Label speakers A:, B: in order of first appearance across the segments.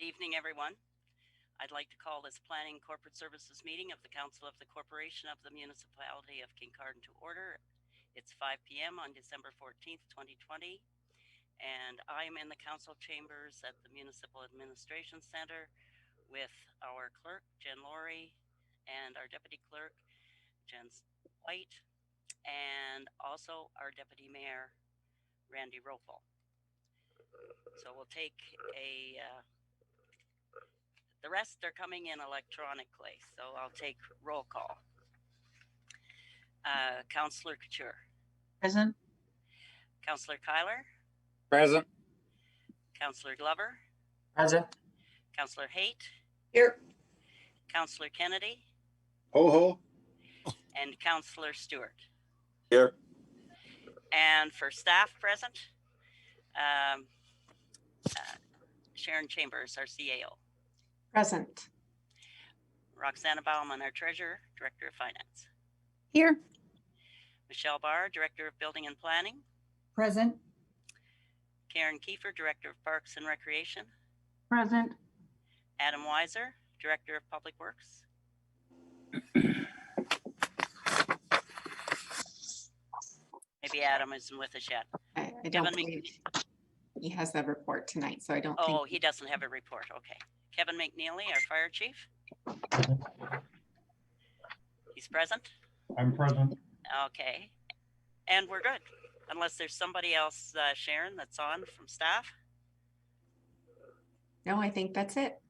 A: Good evening, everyone. I'd like to call this Planning Corporate Services meeting of the Council of the Corporation of the Municipality of Kincardine to order. It's 5 p.m. on December 14th, 2020, and I'm in the council chambers at the Municipal Administration Center with our clerk, Jen Laurie, and our deputy clerk, Jen White, and also our deputy mayor, Randy Rofel. So we'll take the rest are coming in electronically, so I'll take roll call. Councillor Couture.
B: Present.
A: Councillor Kyler.
C: Present.
A: Councillor Glover.
C: Present.
A: Councillor Haight.
B: Here.
A: Councillor Kennedy.
C: Ho ho.
A: And Councillor Stewart.
C: Here.
A: And for staff present, Sharon Chambers, our CAO.
B: Present.
A: Roxana Bauman, our Treasurer, Director of Finance.
B: Here.
A: Michelle Barr, Director of Building and Planning.
B: Present.
A: Karen Kiefer, Director of Parks and Recreation.
B: Present.
A: Adam Weiser, Director of Public Works. Maybe Adam isn't with us yet.
D: I don't believe he has that report tonight, so I don't think.
A: Oh, he doesn't have a report. Okay. Kevin McNeely, our Fire Chief. He's present?
C: I'm present.
A: Okay. And we're good. Unless there's somebody else, Sharon, that's on from staff.
D: No, I think that's it.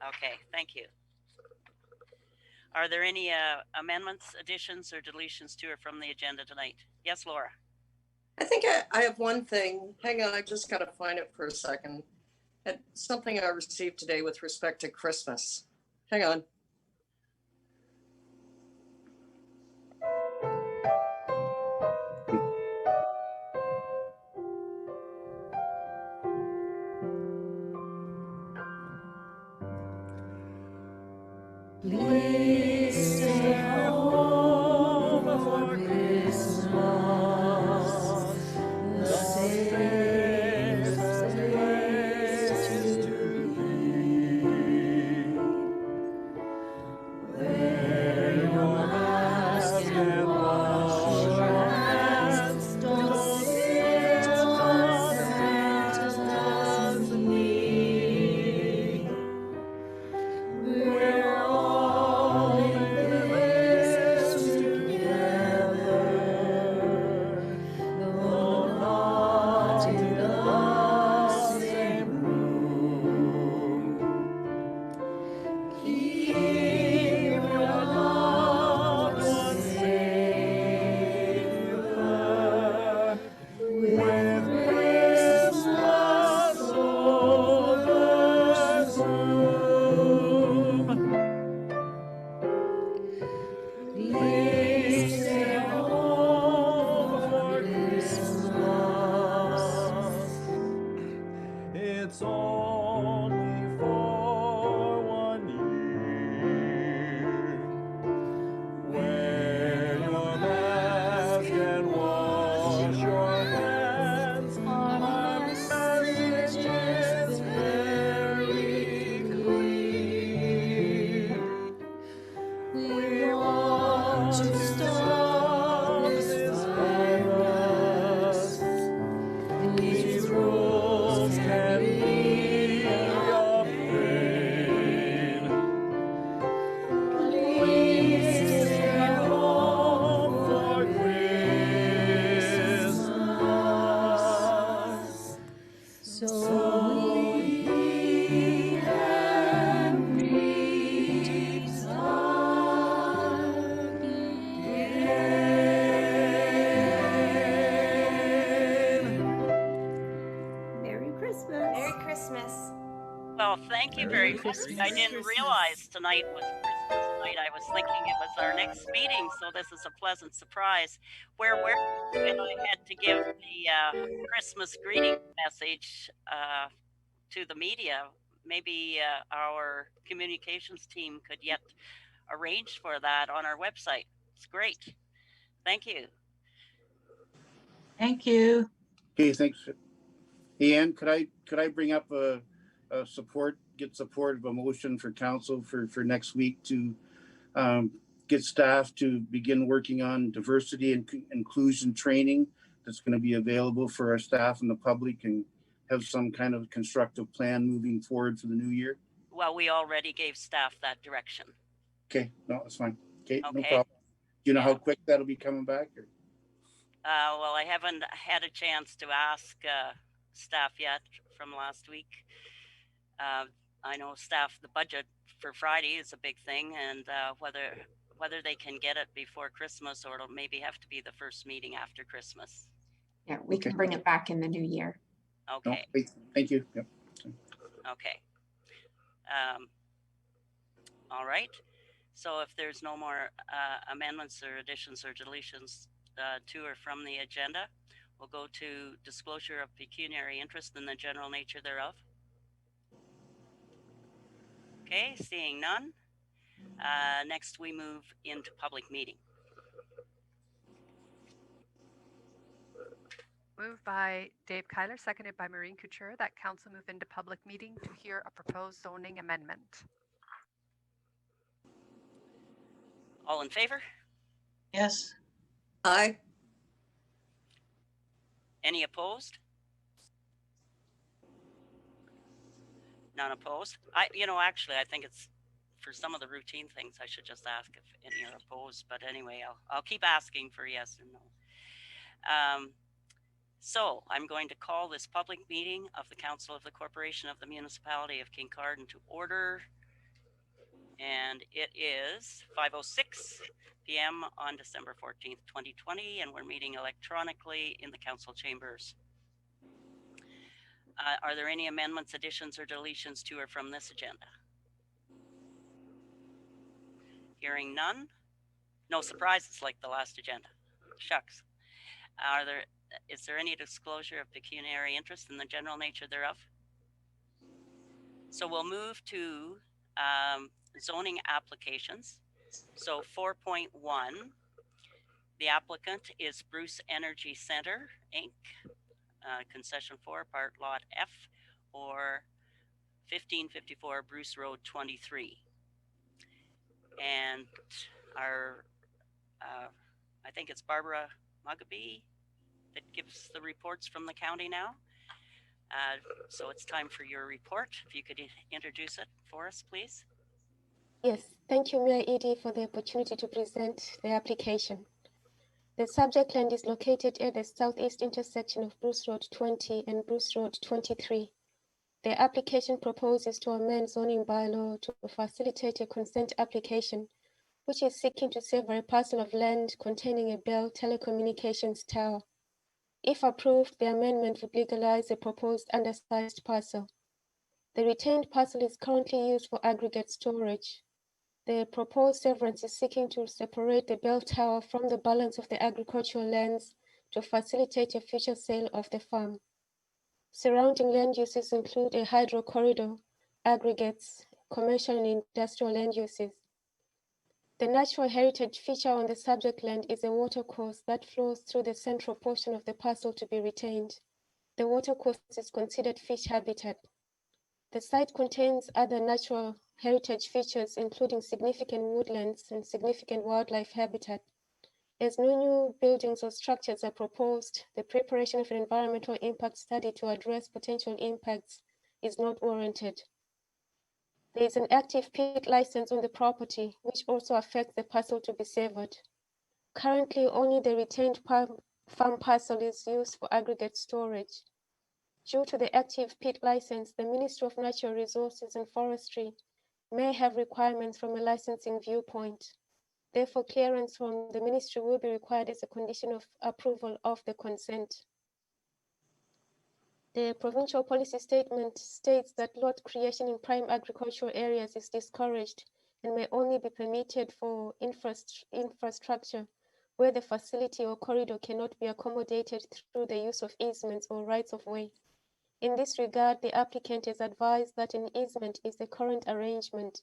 A: Okay, thank you. Are there any amendments, additions, or deletions to or from the agenda tonight? Yes, Laura.
E: I think I have one thing. Hang on, I just got to find it for a second. It's something I received today with respect to Christmas. Hang on.
F: Please stay home for Christmas. The safest place to be. Wear your mask and wash your hands. Don't sit on Santa's knee. We're all in this together, though not in the same room. Keep your loved ones safe with Christmas over Zoom. Please stay home for Christmas. It's only for 1 year. Wear your mask and wash your hands. Our message is very clear. We want to stop this virus. These rules can be a pain. Please stay home for Christmas, so we can be again.
B: Merry Christmas.
G: Merry Christmas.
A: Well, thank you very much. I didn't realize tonight was Christmas night. I was thinking it was our next meeting, so this is a pleasant surprise. Where and I had to give the Christmas greeting message to the media. Maybe our communications team could yet arrange for that on our website. It's great. Thank you.
B: Thank you.
C: Okay, thanks. Ian, could I bring up get support of a motion for council for next week to get staff to begin working on diversity and inclusion training that's going to be available for our staff and the public, and have some kind of constructive plan moving forward for the new year.
A: Well, we already gave staff that direction.
C: Okay, no, that's fine. Okay, no
A: Okay.
C: problem. Do you know
A: Yeah.
C: how quick that'll be coming back? Or?
A: Well, I haven't had a chance to ask staff yet from last week. I know staff, the budget for Friday is a big thing, and whether they can get it before Christmas, or it'll maybe have to be the first meeting after Christmas.
D: Yeah, we can bring it back in the new year.
A: Okay.
C: No, thank you. Yep.
A: Okay. All right. So if there's no more amendments or additions or deletions to or from the agenda, we'll go to disclosure of pecuniary interest in the general nature thereof. Okay, seeing none. Next, we move into public meeting.
G: Moved by Dave Kyler, seconded by Maureen Couture, that council move into public meeting to hear a proposed zoning amendment.
A: All in favor?
B: Yes.
E: Aye.
A: Any opposed? None opposed? Actually, I think it's for some of the routine things, I should just ask if any are opposed, but anyway, I'll keep asking for yes and no. So I'm going to call this public meeting of the Council of the Corporation of the Municipality of Kincardine to order. And it is 5:06 p.m. on December 14th, 2020, and we're meeting electronically in the council chambers. Are there any amendments, additions, or deletions to or from this agenda? Hearing none. No surprises like the last agenda. Shucks. Is there any disclosure of pecuniary interest in the general nature thereof? So we'll move to zoning applications. So 4.1, the applicant is Bruce Energy Center, Inc., concession 4, part lot F, or 1554 Bruce Road 23. And our, I think it's Barbara Mugabe that gives the reports from the county now. So it's time for your report. If you could introduce it for us, please.
H: Yes, thank you, Mayor Edie, for the opportunity to present the application. The subject land is located at the southeast intersection of Bruce Road 20 and Bruce Road 23. The application proposes to amend zoning bylaw to facilitate a consent application, which is seeking to sever a parcel of land containing a Bell telecommunications tower. If approved, the amendment would legalize the proposed undersized parcel. The retained parcel is currently used for aggregate storage. The proposed severance is seeking to separate the bell tower from the balance of the agricultural lands to facilitate a future sale of the farm. Surrounding land uses include a hydro corridor, aggregates, commercial and industrial land uses. The natural heritage feature on the subject land is a watercourse that flows through the central portion of the parcel to be retained. The watercourse is considered fish habitat. The site contains other natural heritage features, including significant woodlands and significant wildlife habitat. As no new buildings or structures are proposed, the preparation of an environmental impact study to address potential impacts is not warranted. There is an active pit license on the property, which also affects the parcel to be severed. Currently, only the retained farm parcel is used for aggregate storage. Due to the active pit license, the Ministry of Natural Resources and Forestry may have requirements from a licensing viewpoint. Therefore, clearance from the ministry will be required as a condition of approval of the consent. The provincial policy statement states that lot creation in prime agricultural areas is discouraged and may only be permitted for infrastructure where the facility or corridor cannot be accommodated through the use of easements or rights of way. In this regard, the applicant is advised that an easement is the current arrangement.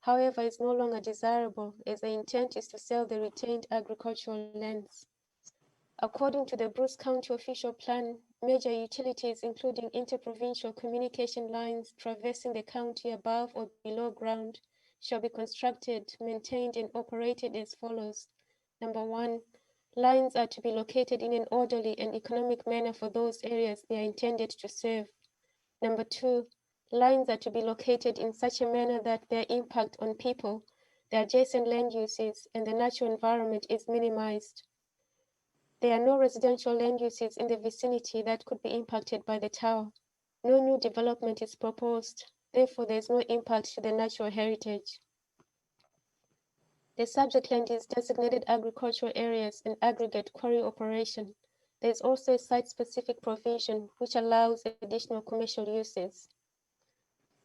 H: However, is no longer desirable as the intent is to sell the retained agricultural lands. According to the Bruce County official plan, major utilities, including interprovincial communication lines traversing the county above or below ground, shall be constructed, maintained, and operated as follows. Number one, lines are to be located in an orderly and economic manner for those areas they are intended to serve. Number two, lines are to be located in such a manner that their impact on people, the adjacent land uses, and the natural environment is minimized. There are no residential land uses in the vicinity that could be impacted by the tower. No new development is proposed. Therefore, there is no impact to the natural heritage. The subject land is designated agricultural areas and aggregate quarry operation. There is also a site-specific provision which allows additional commercial uses.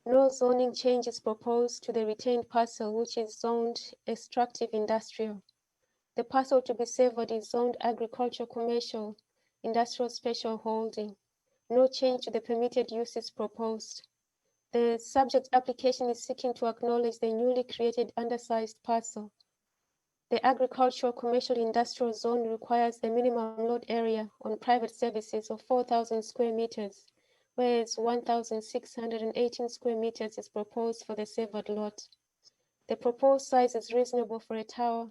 H: No zoning change is proposed to the retained parcel, which is zoned extractive industrial. The parcel to be severed is zoned agricultural, commercial, industrial special holding. No change to the permitted uses proposed. The subject application is seeking to acknowledge the newly created undersized parcel. The agricultural, commercial, industrial zone requires a minimum lot area on private services of 4,000 square meters, whereas 1,618 square meters is proposed for the severed lot. The proposed size is reasonable for a tower.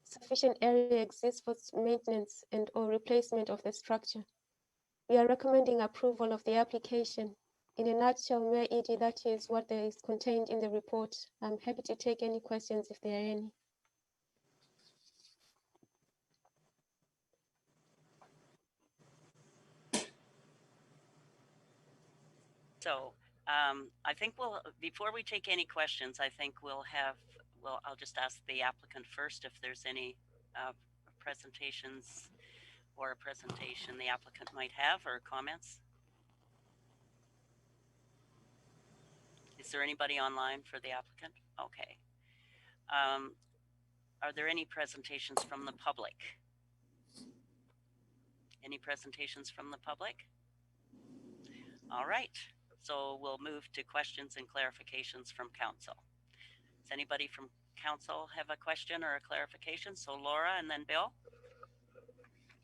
H: Sufficient area exists for maintenance and or replacement of the structure. We are recommending approval of the application. In a nutshell, Mayor Edie, that is what there is contained in the report. I'm happy to take any questions if there are any.
A: So I think before we take any questions, I think I'll just ask the applicant first if there's any presentations or a presentation the applicant might have or comments. Is there anybody online for the applicant? Okay. Are there any presentations from the public? Any presentations from the public? All right. So we'll move to questions and clarifications from council. Does anybody from council have a question or a clarification? So Laura and then Bill.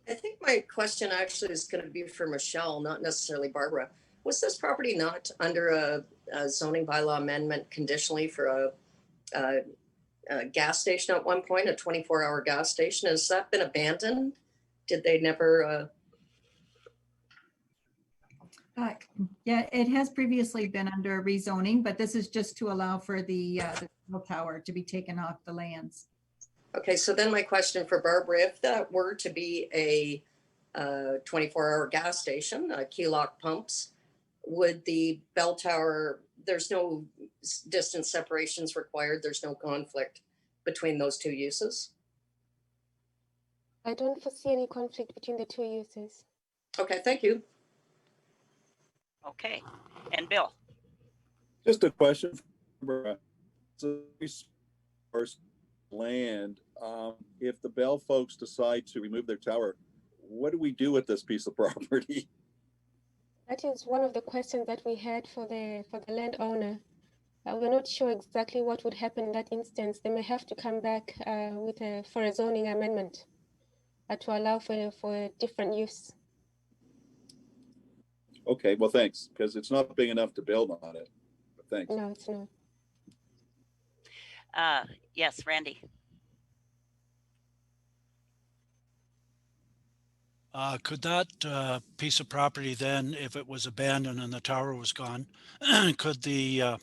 E: I think my question actually is going to be for Michelle, not necessarily Barbara. Was this property not under a zoning bylaw amendment conditionally for a gas station at one point, a 24-hour gas station? Has that been abandoned? Did they never?
B: Yeah, it has previously been under rezoning, but this is just to allow for the tower to be taken off the lands.
E: Okay, so then my question for Barbara, if that were to be a 24-hour gas station, key lock pumps, would the bell tower, there's no distance separations required, there's no conflict between those two uses?
H: I don't foresee any conflict between the two uses.
E: Okay, thank you.
A: Okay, and Bill.
I: Just a question for first land. If the Bell folks decide to remove their tower, what do we do with this piece of property?
H: That is one of the questions that we had for the landowner. We're not sure exactly what would happen in that instance. They may have to come back for a zoning amendment to allow for a different use.
I: Okay, well, thanks, because it's not big enough to build on it. But thanks.
H: No, it's not.
A: Yes, Randy.
J: Could that piece of property then, if it was abandoned and the tower was gone, could the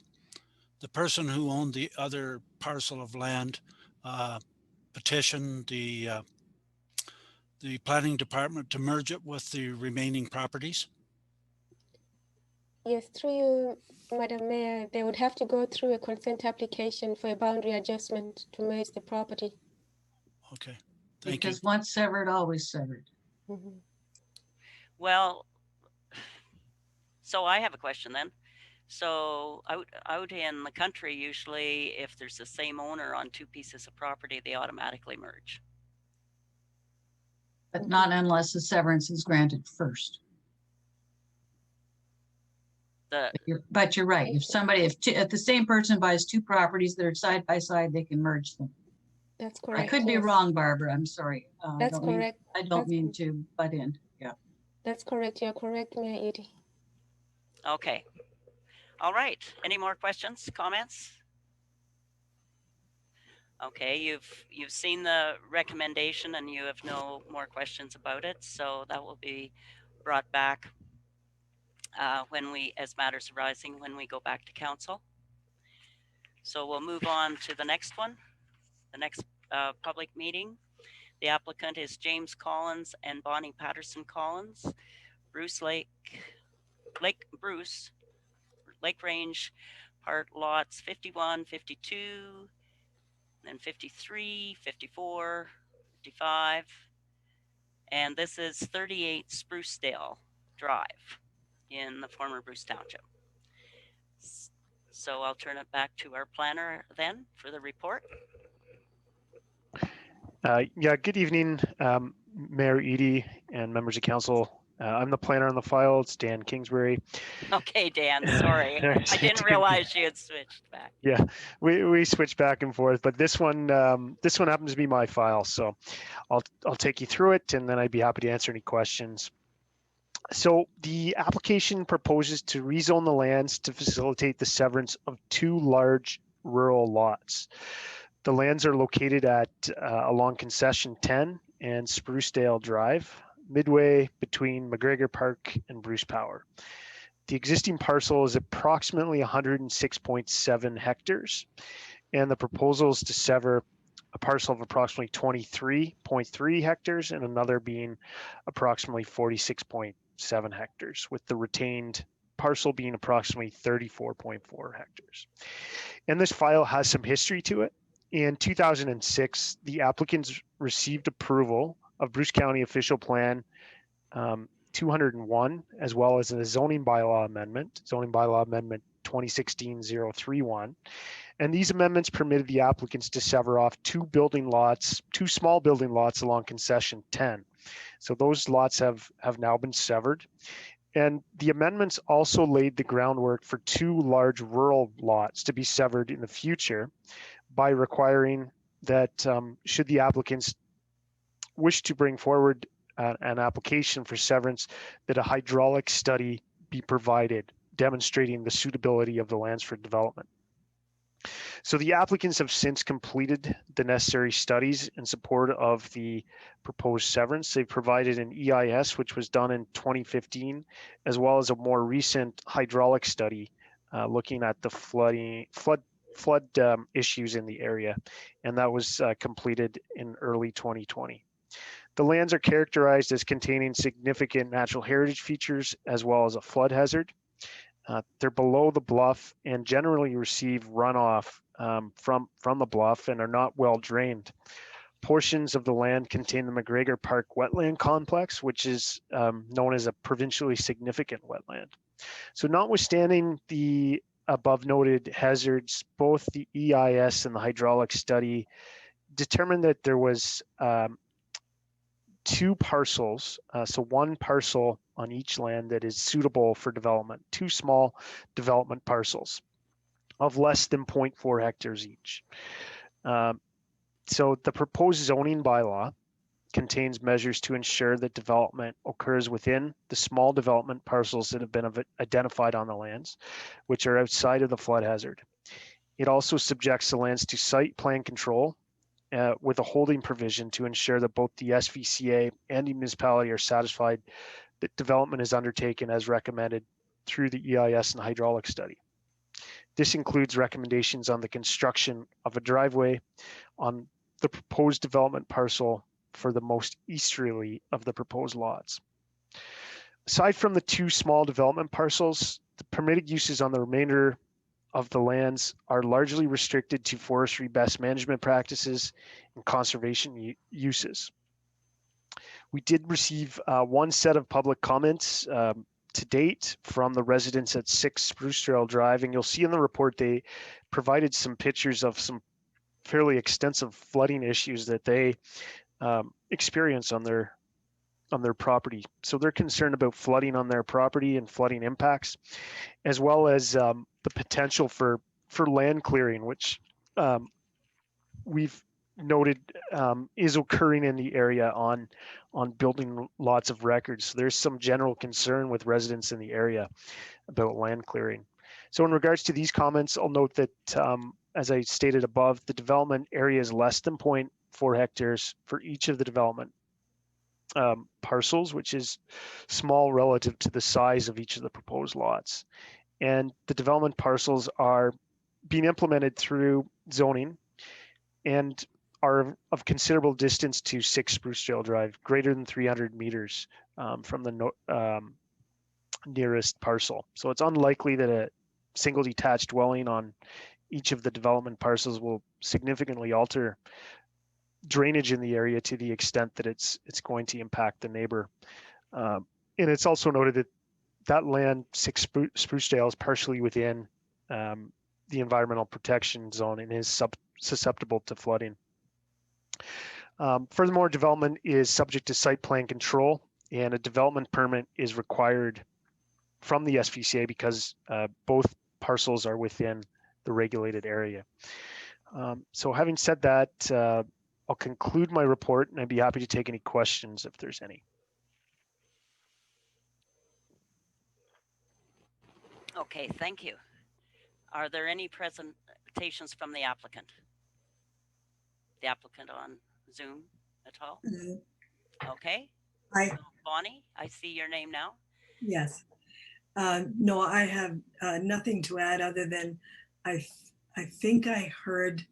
J: person who owned the other parcel of land petition the planning department to merge it with the remaining properties?
H: Yes, through you, Madam Mayor, they would have to go through a consent application for a boundary adjustment to merge the property.
J: Okay, thank you.
K: Because once severed, always severed.
H: Mm-hmm.
A: Well, so I have a question then. So out in the country, usually if there's the same owner on two pieces of property, they automatically merge.
K: But not unless the severance is granted first. But you're right. If the same person buys two properties that are side by side, they can merge them.
H: That's correct.
K: I could be wrong, Barbara. I'm sorry.
H: That's correct.
K: I don't mean to butt in. Yeah.
H: That's correct. You're correct, Mayor Edie.
A: Okay. All right. Any more questions, comments? Okay, you've seen the recommendation and you have no more questions about it, so that will be brought back as matters arising, when we go back to council. So we'll move on to the next one, the next public meeting. The applicant is James Collins and Bonnie Patterson Collins, Lake Range, part lots 51, 52, then 53, 54, 55. And this is 38 Sprucedale Drive in the former Bruce Township. So I'll turn it back to our planner then for the report.
L: Yeah, good evening, Mayor Edie and members of council. I'm the planner on the file. It's Dan Kingsbury.
A: Okay, Dan, sorry. I didn't realize you had switched back.
L: Yeah, we switch back and forth, but this one happens to be my file, so I'll take you through it, and then I'd be happy to answer any questions. So the application proposes to rezone the lands to facilitate the severance of 2 large rural lots. The lands are located at along Concession 10 and Sprucedale Drive, midway between McGregor Park and Bruce Power. The existing parcel is approximately 106.7 hectares, and the proposal is to sever a parcel of approximately 23.3 hectares and another being approximately 46.7 hectares, with the retained parcel being approximately 34.4 hectares. And this file has some history to it. In 2006, the applicants received approval of Bruce County Official Plan 201, as well as a zoning bylaw amendment 2016-031. And these amendments permitted the applicants to sever off 2 small building lots along Concession 10. So those lots have now been severed. And the amendments also laid the groundwork for 2 large rural lots to be severed in the future by requiring that should the applicants wish to bring forward an application for severance, that a hydraulic study be provided demonstrating the suitability of the lands for development. So the applicants have since completed the necessary studies in support of the proposed severance. They've provided an EIS, which was done in 2015, as well as a more recent hydraulic study looking at the flood issues in the area, and that was completed in early 2020. The lands are characterized as containing significant natural heritage features as well as a flood hazard. They're below the bluff and generally receive runoff from the bluff and are not well drained. Portions of the land contain the McGregor Park wetland complex, which is known as a provincially significant wetland. So notwithstanding the above noted hazards, both the EIS and the hydraulic study determined that there was 2 parcels, so 1 parcel on each land that is suitable for development, 2 small development parcels of less than 0.4 hectares each. So the proposed zoning bylaw contains measures to ensure that development occurs within the small development parcels that have been identified on the lands, which are outside of the flood hazard. It also subjects the lands to site plan control with a holding provision to ensure that both the SVCA and the municipality are satisfied that development is undertaken as recommended through the EIS and hydraulic study. This includes recommendations on the construction of a driveway on the proposed development parcel for the most easterly of the proposed lots. Aside from the 2 small development parcels, the permitted uses on the remainder of the lands are largely restricted to forestry best management practices and conservation uses. We did receive 1 set of public comments to date from the residents at 6 Sprucedale Drive, and you'll see in the report they provided some pictures of some fairly extensive flooding issues that they experience on their property. So they're concerned about flooding on their property and flooding impacts, as well as the potential for land clearing, which we've noted is occurring in the area on building lots of records. So there's some general concern with residents in the area about land clearing. So in regards to these comments, I'll note that as I stated above, the development area is less than 0.4 hectares for each of the development parcels, which is small relative to the size of each of the proposed lots. And the development parcels are being implemented through zoning and are of considerable distance to 6 Spruce Trail Drive, greater than 300 meters from the nearest parcel. So it's unlikely that a single detached dwelling on each of the development parcels will significantly alter drainage in the area to the extent that it's going to impact the neighbor. And it's also noted that that land, 6 Spruce Trail, is partially within the environmental protection zone and is susceptible to flooding. Furthermore, development is subject to site plan control, and a development permit is required from the SVCA because both parcels are within the regulated area. So having said that, I'll conclude my report, and I'd be happy to take any questions if there's any.
A: Okay, thank you. Are there any presentations from the applicant? The applicant on Zoom at all?
M: Hello.
A: Okay.
M: Hi.
A: So Bonnie, I see your name now.
M: Yes. No, I have nothing to add other than I think I heard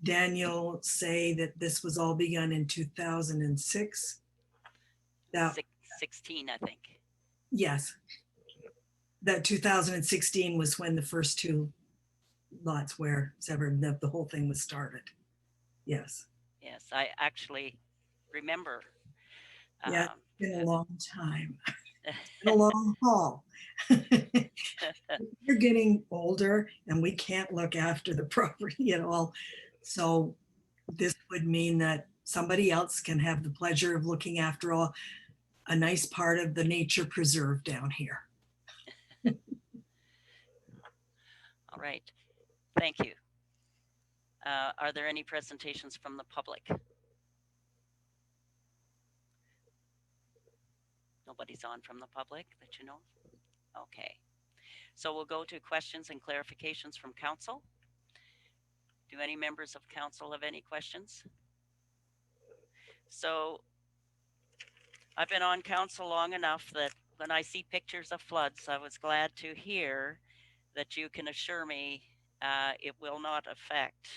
M: Daniel say that this was all begun in 2006. That,
A: 16, I think.
M: yes. That 2016 was when the first 2 lots were severed, the whole thing was started. Yes.
A: Yes, I actually remember.
M: Yeah, it's been a long time. A long haul. We're getting older and we can't look after the property at all. So this would mean that somebody else can have the pleasure of looking after a nice part of the nature preserve down here.
A: All right, thank you. Are there any presentations from the public? Nobody's on from the public that you know? Okay. So we'll go to questions and clarifications from council. Do any members of council have any questions? So I've been on council long enough that when I see pictures of floods, I was glad to hear that you can assure me it will not affect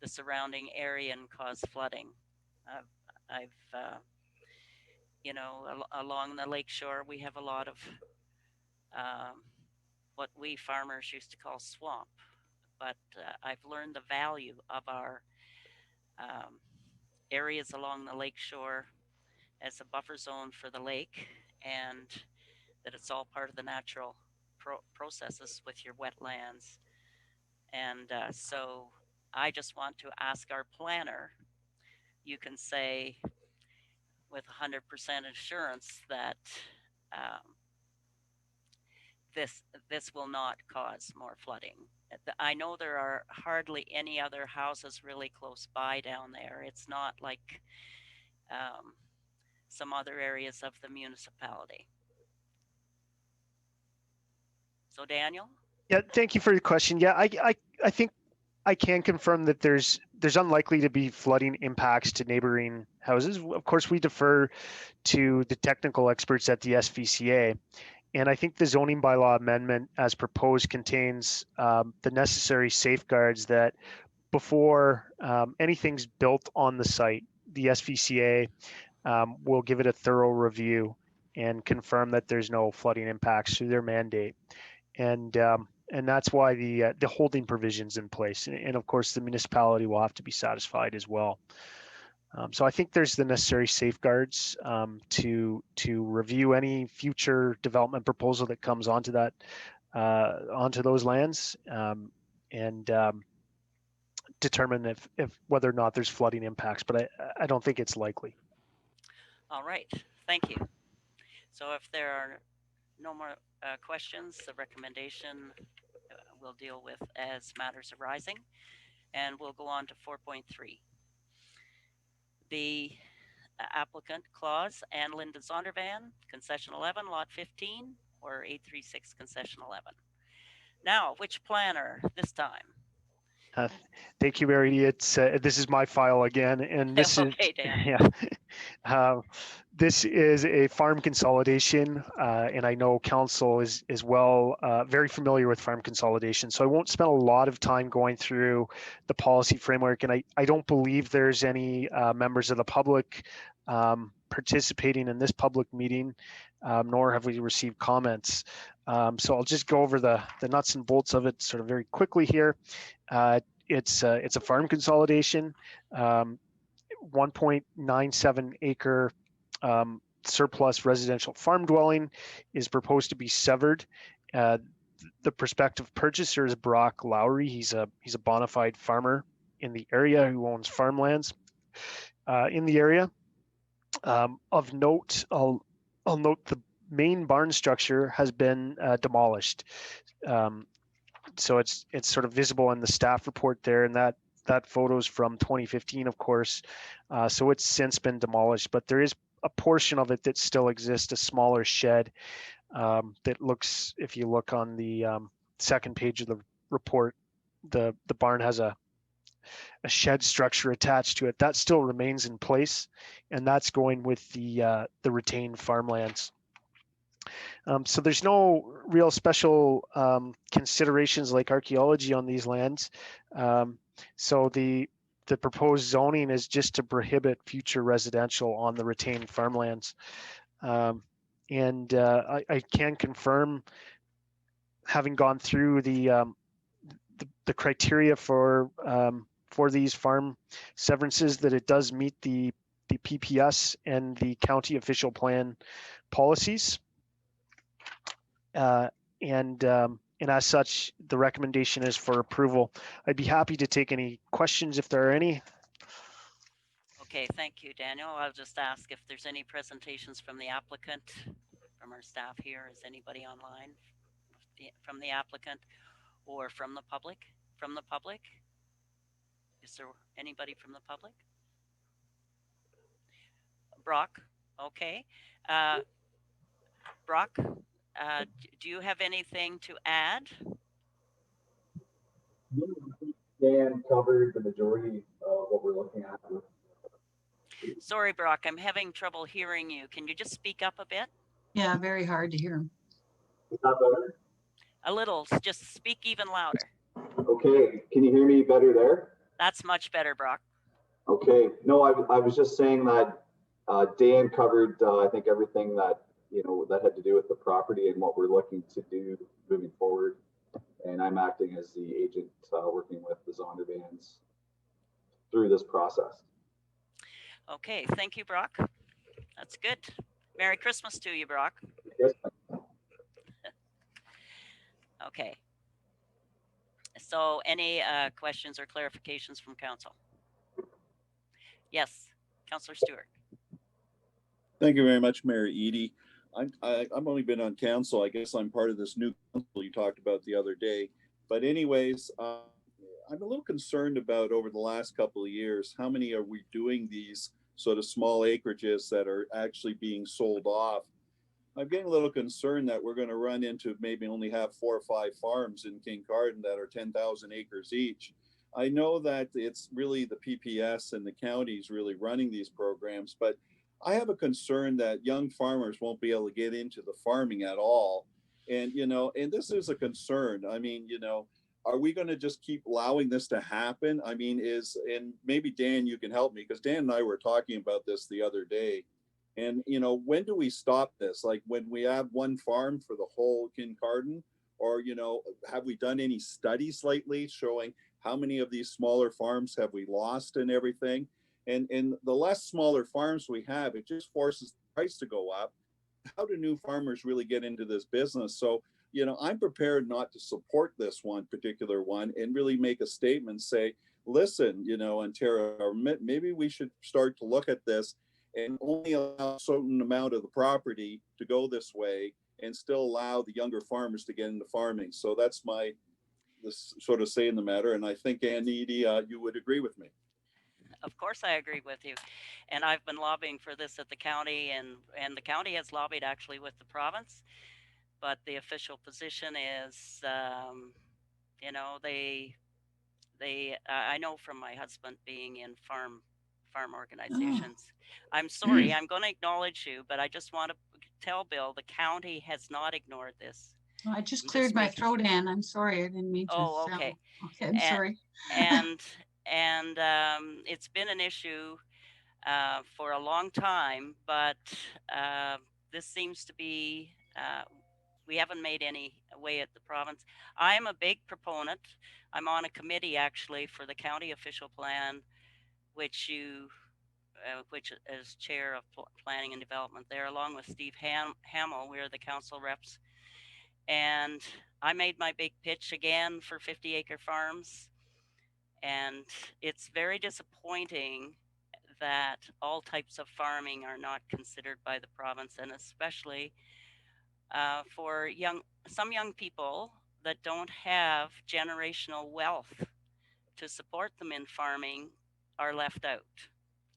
A: the surrounding area and cause flooding. You know, along the lakeshore, we have a lot of what we farmers used to call swamp, but I've learned the value of our areas along the lakeshore as a buffer zone for the lake, and that it's all part of the natural processes with your wetlands. And so I just want to ask our planner, you can say with 100% assurance that this will not cause more flooding. I know there are hardly any other houses really close by down there. It's not like some other areas of the municipality. So Daniel?
L: Yeah, thank you for your question. Yeah, I think I can confirm that there's unlikely to be flooding impacts to neighboring houses. Of course, we defer to the technical experts at the SVCA. And I think the zoning bylaw amendment as proposed contains the necessary safeguards that before anything's built on the site, the SVCA will give it a thorough review and confirm that there's no flooding impacts through their mandate. And that's why the holding provision's in place. And of course, the municipality will have to be satisfied as well. So I think there's the necessary safeguards to review any future development proposal that comes onto that onto those lands and determine if whether or not there's flooding impacts. But I don't think it's likely.
A: All right, thank you. So if there are no more questions, the recommendation we'll deal with as matters arising, and we'll go on to 4.3. the applicant clause and Linda Zondervan, concession 11, lot 15, or 836 concession 11. Now, which planner this time?
L: Thank you, Mary. It's this is my file again, and this
A: Okay,
L: is
A: Dan.
L: yeah. This is a farm consolidation, and I know council is well very familiar with farm consolidation. So I won't spend a lot of time going through the policy framework, and I don't believe there's any members of the public participating in this public meeting, nor have we received comments. So I'll just go over the nuts and bolts of it sort of very quickly here. It's a farm consolidation, 1.97 acre surplus residential farm dwelling is proposed to be severed. The prospective purchaser is Brock Lowry. He's a bona fide farmer in the area who owns farmlands in the area. Of note, I'll note the main barn structure has been demolished. So it's sort of visible in the staff report there, and that photo's from 2015, of course. So it's since been demolished, but there is a portion of it that still exists, a smaller shed that looks, if you look on the second page of the report, the barn has a shed structure attached to it. That still remains in place, and that's going with the retained farmlands. So there's no real special considerations like archaeology on these lands. So the proposed zoning is just to prohibit future residential on the retained farmlands. And I can confirm, having gone through the criteria for these farm severances, that it does meet the PPS and the county official plan policies. And as such, the recommendation is for approval. I'd be happy to take any questions if there are any.
A: Okay, thank you, Daniel. I'll just ask if there's any presentations from the applicant, from our staff here. Is anybody online from the applicant or from the public? From the public? Is there anybody from the public? Brock, okay. Brock, do you have anything to add?
N: Dan covered the majority of what we're looking at.
A: Sorry, Brock, I'm having trouble hearing you. Can you just speak up a bit?
K: Yeah, very hard to hear him.
N: Is that better?
A: A little, just speak even louder.
N: Okay, can you hear me better there?
A: That's much better, Brock.
N: Okay, no, I was just saying that Dan covered, I think, everything that, that had to do with the property and what we're looking to do moving forward. And I'm acting as the agent working with the Zondervans through this process.
A: Okay, thank you, Brock. That's good. Merry Christmas to you, Brock.
N: Yes.
A: Okay. So any questions or clarifications from council? Yes, Councillor Stewart.
I: Thank you very much, Mayor Edie. I've only been on council. I guess I'm part of this new council you talked about the other day. But anyways, I'm a little concerned about, over the last couple of years, how many are we doing these sort of small acreages that are actually being sold off. I'm getting a little concerned that we're going to run into maybe only have 4 or 5 farms in Kincardine that are 10,000 acres each. I know that it's really the PPS and the counties really running these programs, but I have a concern that young farmers won't be able to get into the farming at all. And, and this is a concern. I mean, are we going to just keep allowing this to happen? I mean, and maybe Dan, you can help me, because Dan and I were talking about this the other day. And, when do we stop this? Like when we have one farm for the whole Kincardine, or, have we done any studies lately showing how many of these smaller farms have we lost and everything? And the less smaller farms we have, it just forces the price to go up. How do new farmers really get into this business? So, I'm prepared not to support this one particular one and really make a statement, say, listen, Ontario, maybe we should start to look at this and only allow a certain amount of the property to go this way and still allow the younger farmers to get into farming. So that's my sort of say in the matter. And I think, Anne Edie, you would agree with me.
A: Of course, I agree with you. And I've been lobbying for this at the county, and the county has lobbied actually with the province. But the official position is, I know from my husband being in farm organizations. I'm sorry, I'm going to acknowledge you, but I just want to tell Bill the county has not ignored this.
K: I just
A: I'm
K: cleared my
A: making
K: throat, Ann. I'm sorry. I didn't mean to.
A: Oh,
K: sound-
A: okay.
K: Okay, I'm sorry.
A: and it's been an issue for a long time, but this seems to be we haven't made any way at the province. I'm a big proponent. I'm on a committee actually for the county official plan, which is chair of planning and development there, along with Steve Hamill. We're the council reps, and I made my big pitch again for 50-acre farms, and it's very disappointing that all types of farming are not considered by the province, and especially for some young people that don't have generational wealth to support them in farming are left out.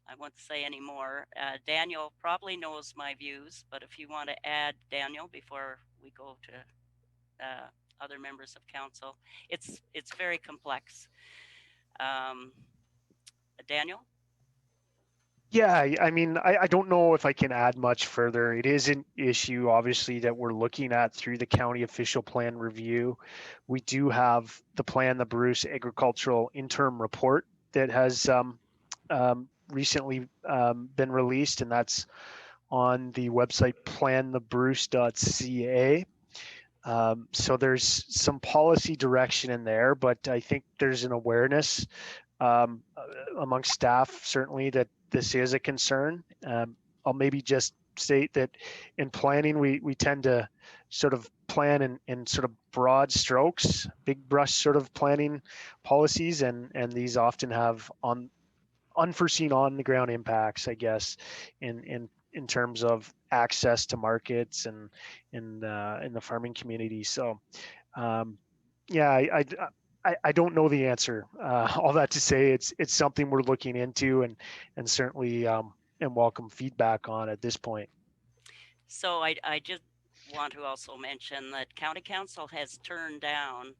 A: I won't say any more. Daniel probably knows my views, but if you want to add, Daniel, before we go to other members of council, it's very complex. Daniel?
L: Yeah, I mean, I don't know if I can add much further. It is an issue, obviously, that we're looking at through the county official plan review. We do have the plan, the Bruce Agricultural Interim Report that has recently been released, and that's on the website planthebruce.ca. So there's some policy direction in there, but I think there's an awareness amongst staff, certainly, that this is a concern. I'll maybe just state that in planning, we tend to sort of plan in sort of broad strokes, big brush sort of planning policies, and these often have unforeseen on the ground impacts, I guess, in terms of access to markets and in the farming community. So yeah, I don't know the answer. All that to say, it's something we're looking into, and certainly and welcome feedback on at this point.
A: So I just want to also mention that County Council has turned down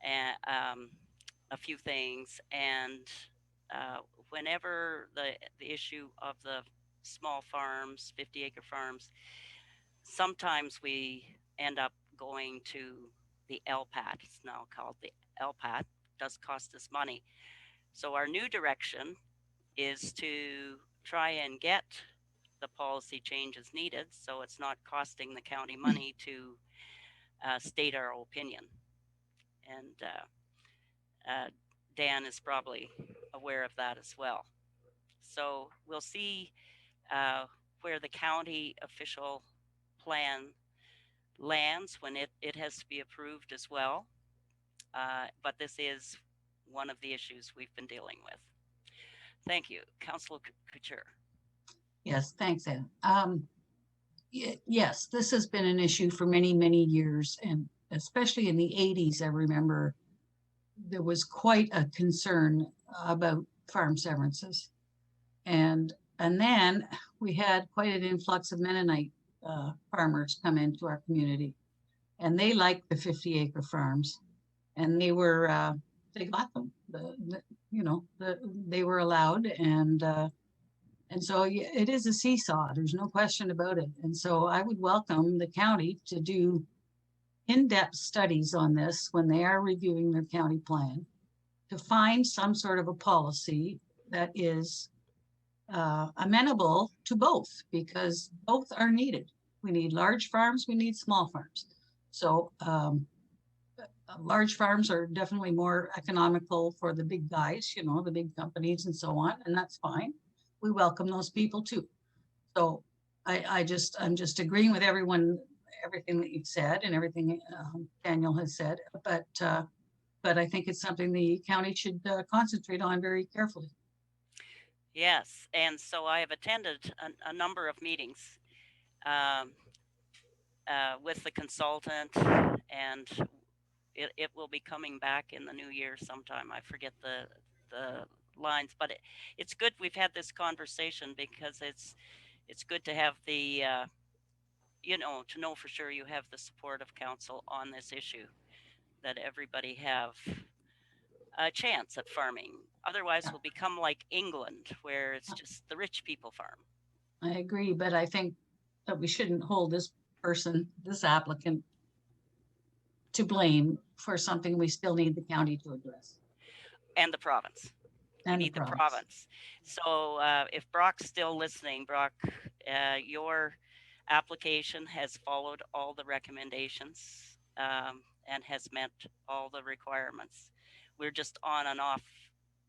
A: a few things, and whenever the issue of the small farms, 50-acre farms, sometimes we end up going to the LPAT. It's now called the LPAT. Does cost us money. So our new direction is to try and get the policy changes needed, so it's not costing the county money to state our opinion. And Dan is probably aware of that as well. So we'll see where the county official plan lands when it has to be approved as well. But this is one of the issues we've been dealing with. Thank you. Councilor Couture.
K: Yes, thanks, Ed. Yes, this has been an issue for many, many years, and especially in the 80s, I remember there was quite a concern about farm severances. And then we had quite an influx of Mennonite farmers come into our community, and they liked the 50-acre farms, and they got them. They were allowed, and so it is a seesaw. There's no question about it. And so I would welcome the county to do in-depth studies on this when they are reviewing their county plan, to find some sort of a policy that is amenable to both, because both are needed. We need large farms, we need small farms. So large farms are definitely more economical for the big guys, the big companies and so on, and that's fine. We welcome those people too. So I'm just agreeing with everything that you've said and everything Daniel has said, but I think it's something the county should concentrate on very carefully.
A: Yes, and so I have attended a number of meetings with the consultant, and it will be coming back in the new year sometime. I forget the lines, but it's good we've had this conversation because it's good to have the, to know for sure you have the support of council on this issue, that everybody have a chance at farming. Otherwise, we'll become like England, where it's just the rich people farm.
K: I agree, but I think that we shouldn't hold this person, this applicant, to blame for something we still need the county to address.
A: And the province. We
K: And
A: need the province. So if Brock's still listening, Brock, your application has followed all the recommendations and has met all the requirements. We're just on and off.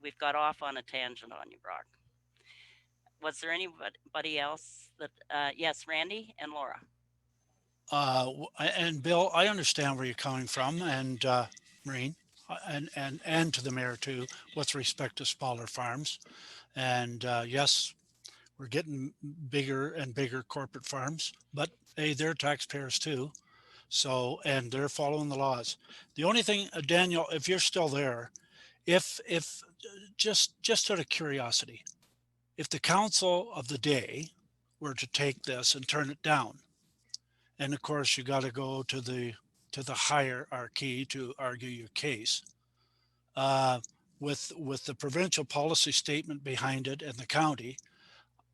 A: We've got off on a tangent on you, Brock. Was there anybody else that, yes, Randy and Laura.
J: And Bill, I understand where you're coming from, and Maureen, and to the mayor too, with respect to smaller farms. And yes, we're getting bigger and bigger corporate farms, but hey, they're taxpayers too. So, and they're following the laws. The only thing, Daniel, if you're still there, if just out of curiosity, if the council of the day were to take this and turn it down, and of course you got to go to the hierarchy to argue your case, with the provincial policy statement behind it and the county,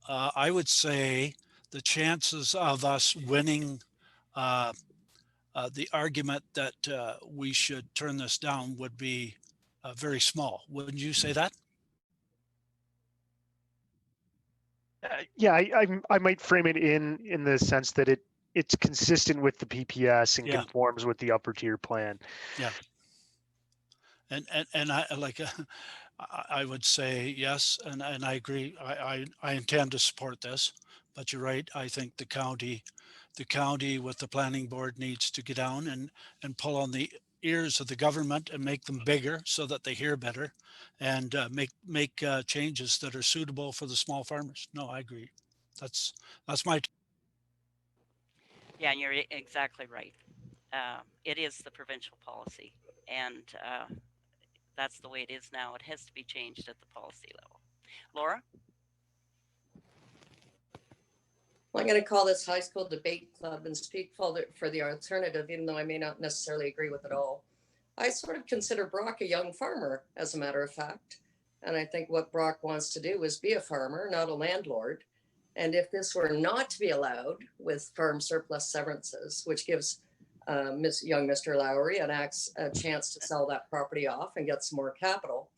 J: I would say the chances of us winning the argument that we should turn this down would be very small. Wouldn't you say that?
L: Yeah, I might frame it in the sense that it's consistent with the PPS and conforms with the upper tier plan.
J: Yeah. And I like I would say yes, and I agree. I intend to support this, but you're right. I think the county with the planning board needs to get down and pull on the ears of the government and make them bigger so that they hear better, and make changes that are suitable for the small farmers. No, I agree. That's my.
A: Yeah, and you're exactly right. It is the provincial policy, and that's the way it is now. It has to be changed at the policy level. Laura?
E: Well, I'm going to call this high school debate club and speak for the alternative, even though I may not necessarily agree with it all. I sort of consider Brock a young farmer, as a matter of fact. And I think what Brock wants to do is be a farmer, not a landlord. And if this were not to be allowed with farm surplus severances, which gives young Mr. Lowry a chance to sell that property off and get some more capital,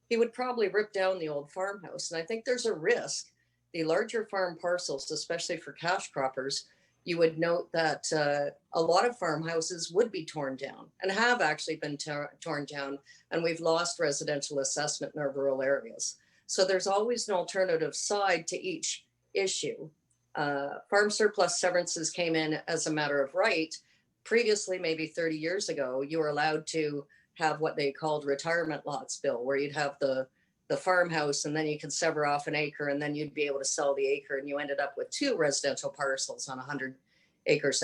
E: he would probably rip down the old farmhouse. And I think there's a risk. The larger farm parcels, especially for cash croppers, you would note that a lot of farmhouses would be torn down and have actually been torn down, and we've lost residential assessment in our rural areas. So there's always an alternative side to each issue. Farm surplus severances came in as a matter of right. Previously, maybe 30 years ago, you were allowed to have what they called retirement lots, Bill, where you'd have the farmhouse and then you could sever off an acre and then you'd be able to sell the acre, and you ended up with 2 residential parcels on 100 acres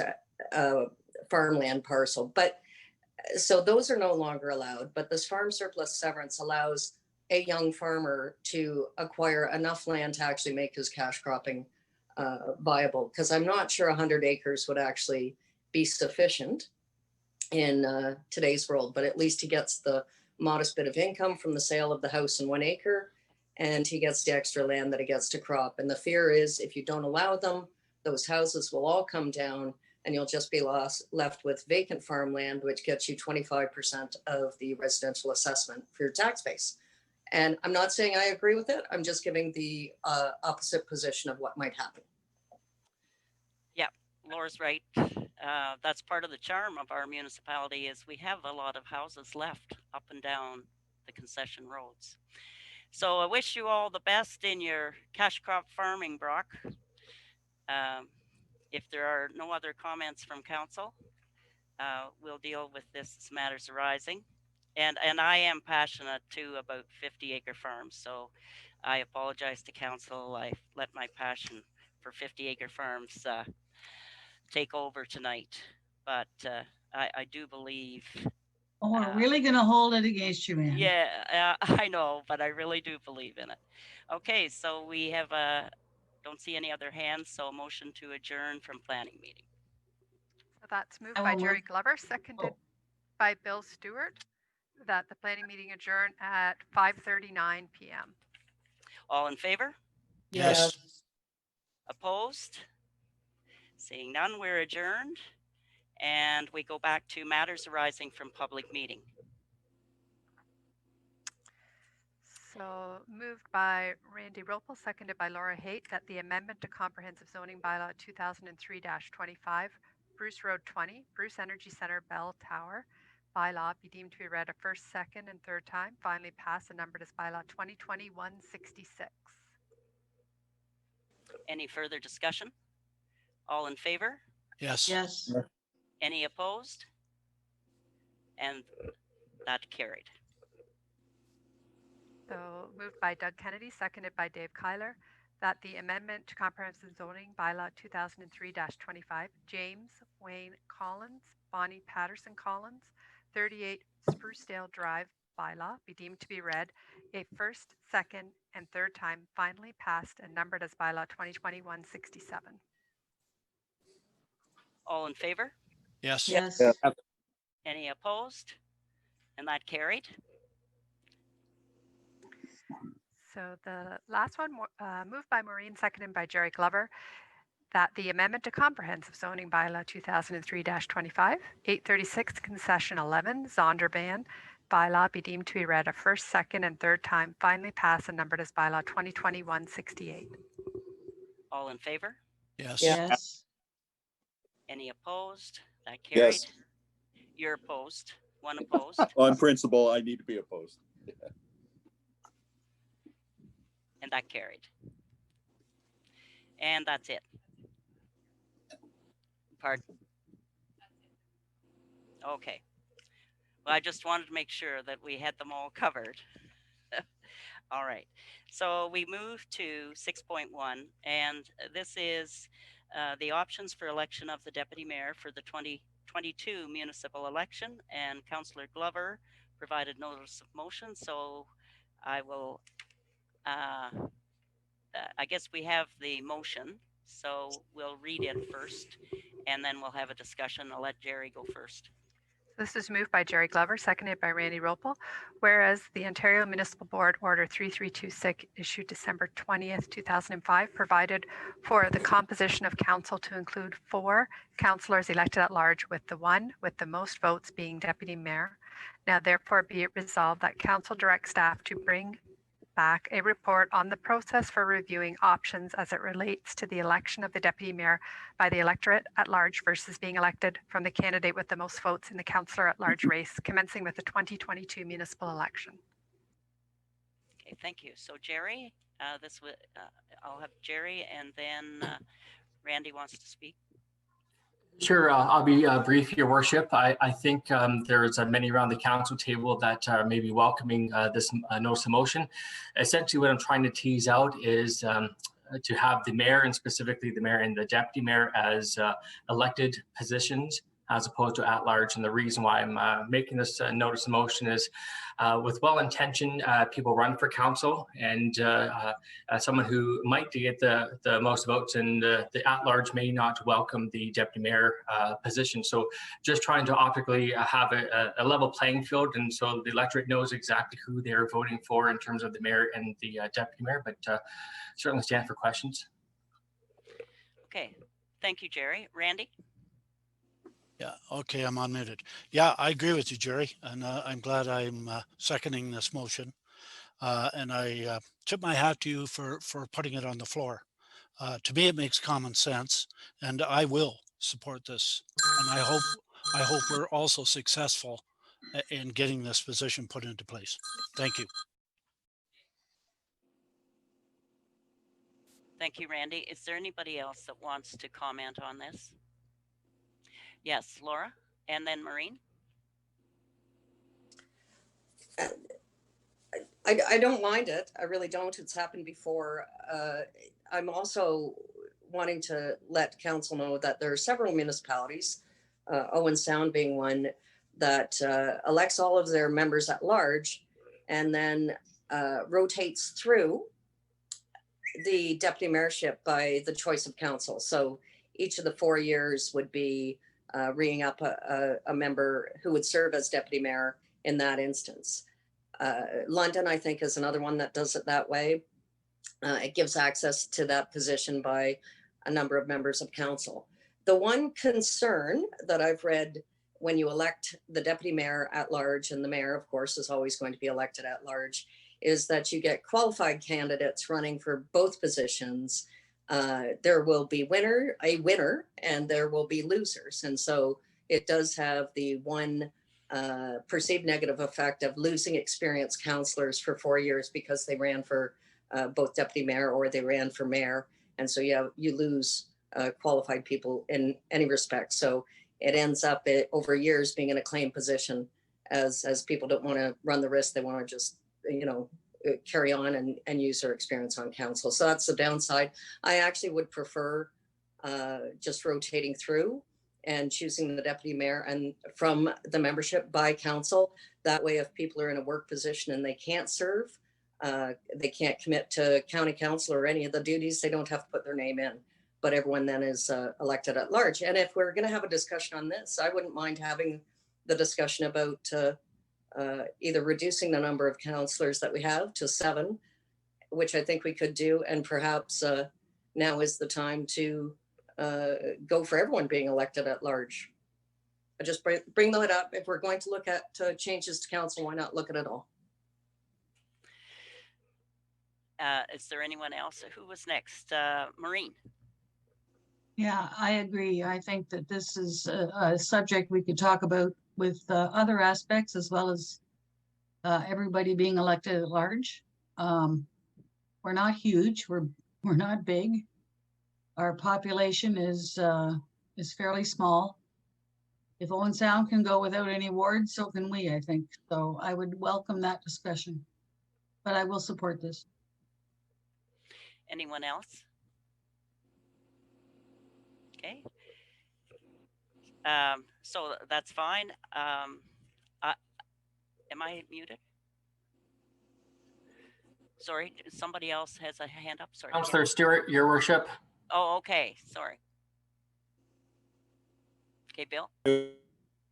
E: farmland parcel. But so those are no longer allowed, but this farm surplus severance allows a young farmer to acquire enough land to actually make his cash cropping viable, because I'm not sure 100 acres would actually be sufficient in today's world, but at least he gets the modest bit of income from the sale of the house in 1 acre, and he gets the extra land that he gets to crop. And the fear is if you don't allow them, those houses will all come down and you'll just be left with vacant farmland, which gets you 25% of the residential assessment for your tax base. And I'm not saying I agree with it. I'm just giving the opposite position of what might happen.
A: Yeah, Laura's right. That's part of the charm of our municipality is we have a lot of houses left up and down the concession roads. So I wish you all the best in your cash crop farming, Brock. If there are no other comments from council, we'll deal with this matters arising. And I am passionate too about 50-acre farms. So I apologize to council. I let my passion for 50-acre farms take over tonight. But I do believe
K: Oh, we're really gonna hold it against you, Ann.
A: Yeah, I know, but I really do believe in it. Okay, so we have don't see any other hands, so a motion to adjourn from planning meeting.
G: So that's moved
K: I
G: by
K: will
G: Jerry
K: move.
G: Glover, seconded
K: Oh,
G: by Bill Stewart, that the planning meeting adjourn at 5:39 p.m.
A: All in favor?
J: Yes.
A: Opposed? Seeing none, we're adjourned. And we go back to matters arising from public meeting.
G: So moved by Randy Ropel, seconded by Laura Haight, that the amendment to comprehensive zoning bylaw 2003-25, Bruce Road 20, Bruce Energy Center Bell Tower bylaw be deemed to be read a first, second, and third time, finally passed and numbered as bylaw 2020-166.
A: Any further discussion? All in favor?
J: Yes.
K: yes.
A: Any opposed? And that carried.
G: So moved by Doug Kennedy, seconded by Dave Kyler, that the amendment to comprehensive zoning bylaw 2003-25, James Wayne Collins, Bonnie Patterson Collins, 38 Sprucedale Drive bylaw be deemed to be read a first, second, and third time, finally passed and numbered as bylaw 2020-167.
A: All in favor?
J: Yes.
K: Yes.
A: Any opposed? And that carried.
G: So the last one, moved by Maureen, seconded by Jerry Glover, that the amendment to comprehensive zoning bylaw 2003-25, 836 concession 11, Zondervan bylaw be deemed to be read a first, second, and third time, finally passed and numbered as bylaw 2020-168.
A: All in favor?
J: Yes.
K: Yes.
A: Any opposed? That carried.
I: Yes.
A: You're opposed. One opposed.
I: On principle, I need to be opposed.
A: And that carried. And that's it. Pardon? Okay. Well, I just wanted to make sure that we had them all covered. All right. So we move to 6.1, and this is the options for election of the deputy mayor for the 2022 municipal election, and Councillor Glover provided notice of motion, so I will I guess we have the motion, so we'll read it first, and then we'll have a discussion. I'll let Jerry go first.
G: This is moved by Jerry Glover, seconded by Randy Ropel, whereas the Ontario Municipal Board Order 3326 issued December 20th, 2005 provided for the composition of council to include 4 councillors elected at large, with the one with the most votes being deputy mayor. Now therefore be it resolved that council directs staff to bring back a report on the process for reviewing options as it relates to the election of the deputy mayor by the electorate at large versus being elected from the candidate with the most votes in the councillor at large race, commencing with the 2022 municipal election.
A: Okay, thank you. So Jerry, I'll have Jerry, and then Randy wants to speak.
O: Sure, I'll be brief, Your Worship. I think there's many around the council table that are maybe welcoming this notice of motion. Essentially, what I'm trying to tease out is to have the mayor, and specifically the mayor and the deputy mayor, as elected positions as opposed to at large. And the reason why I'm making this notice of motion is with well-intentioned people run for council, and someone who might get the most votes, and the at-large may not welcome the deputy mayor position. So just trying to optically have a level playing field, and so the electorate knows exactly who they're voting for in terms of the mayor and the deputy mayor, but certainly stand for questions.
A: Okay, thank you, Jerry. Randy?
J: Yeah, okay, I'm unmuted. Yeah, I agree with you, Jerry, and I'm glad I'm seconding this motion. And I tip my hat to you for putting it on the floor. To me, it makes common sense, and I will support this. And I hope we're also successful in getting this position put into place. Thank you.
A: Thank you, Randy. Is there anybody else that wants to comment on this? Yes, Laura, and then Maureen.
E: I don't mind it. I really don't. It's happened before. I'm also wanting to let council know that there are several municipalities, Owen Sound being one, that elects all of their members at large and then rotates through the deputy mayorship by the choice of council. So each of the 4 years would be ringing up a member who would serve as deputy mayor in that instance. London, I think, is another one that does it that way. It gives access to that position by a number of members of council. The one concern that I've read when you elect the deputy mayor at large, and the mayor, of course, is always going to be elected at large, is that you get qualified candidates running for both positions. There will be a winner, and there will be losers. And so it does have the one perceived negative effect of losing experienced councillors for 4 years because they ran for both deputy mayor or they ran for mayor. And so you lose qualified people in any respect. So it ends up over years being in a claim position as people don't want to run the risk. They want to just, carry on and use their experience on council. So that's the downside. I actually would prefer just rotating through and choosing the deputy mayor and from the membership by council. That way, if people are in a work position and they can't serve, they can't commit to county council or any of the duties, they don't have to put their name in. But everyone then is elected at large. And if we're going to have a discussion on this, I wouldn't mind having the discussion about either reducing the number of councillors that we have to 7, which I think we could do, and perhaps now is the time to go for everyone being elected at large. I just bring that up. If we're going to look at changes to council, why not look at it all?
A: Is there anyone else? Who was next? Maureen.
K: Yeah, I agree. I think that this is a subject we could talk about with other aspects as well as everybody being elected at large. We're not huge. We're not big. Our population is fairly small. If Owen Sound can go without any wards, so can we, I think. So I would welcome that discussion, but I will support this.
A: Anyone else? Okay. So that's fine. Am I muted? Sorry, somebody else has a hand up. Sorry.
O: Councillor Stewart, your worship.
A: Oh, okay. Sorry. Okay, Bill.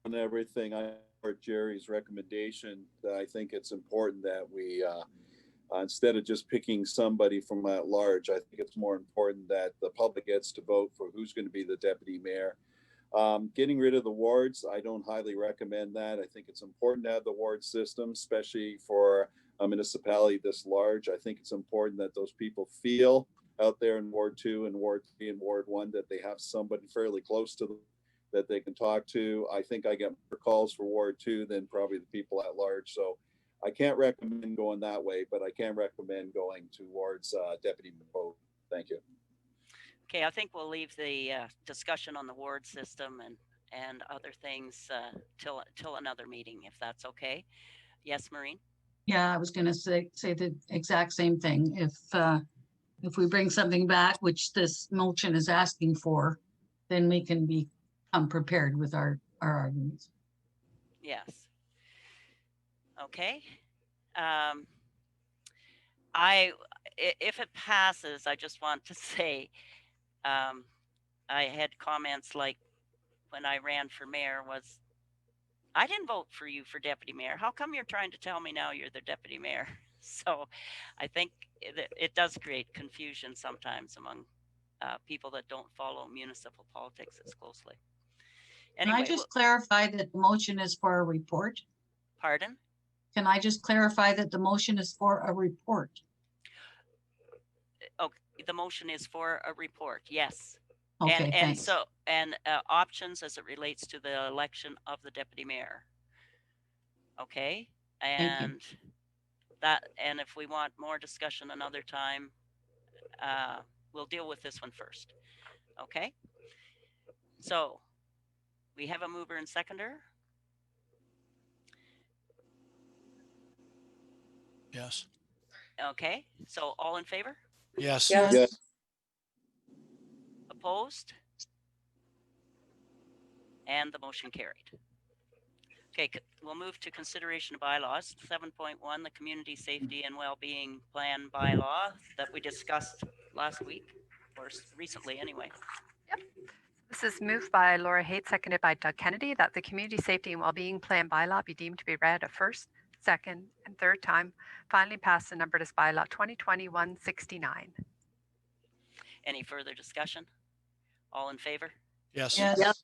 I: On everything, I heard Jerry's recommendation that I think it's important that we, instead of just picking somebody from at large, I think it's more important that the public gets to vote for who's going to be the deputy mayor. Getting rid of the wards, I don't highly recommend that. I think it's important to have the ward system, especially for a municipality this large. I think it's important that those people feel out there in Ward 2 and Ward 3 and Ward 1 that they have somebody fairly close to them that they can talk to. I think I get more calls for Ward 2 than probably the people at large. So I can't recommend going that way, but I can recommend going towards deputy vote. Thank you.
A: Okay, I think we'll leave the discussion on the ward system and other things till another meeting, if that's okay. Yes, Maureen?
K: Yeah, I was going to say the exact same thing. If we bring something back, which this motion is asking for, then we can become prepared with our arguments.
A: Yes. Okay. If it passes, I just want to say, I had comments like when I ran for mayor was, I didn't vote for you for deputy mayor. How come you're trying to tell me now you're the deputy mayor? So I think it does create confusion sometimes among people that don't follow municipal politics as closely. Anyway,
K: Can I just clarify that the motion is for a report?
A: Pardon?
K: Can I just clarify that the motion is for a report?
A: Okay, the motion is for a report, yes.
K: Okay,
A: and
K: thanks.
A: so options as it relates to the election of the deputy mayor. Okay, and if we want more discussion another time, we'll deal with this one first. Okay, so we have a mover and seconder.
J: Yes.
A: Okay, so all in favor?
J: Yes.
E: Yes.
A: Opposed? And the motion carried. Okay, we'll move to consideration of bylaws. 7.1, the Community Safety and Wellbeing Plan bylaw that we discussed last week, or recently anyway.
G: This is moved by Laura Haight, seconded by Doug Kennedy, that the Community Safety and Wellbeing Plan bylaw be deemed to be read a first, second, and third time, finally passed and numbered as bylaw 2020-169.
A: Any further discussion? All in favor?
J: Yes.
F: Yep.
K: Yes,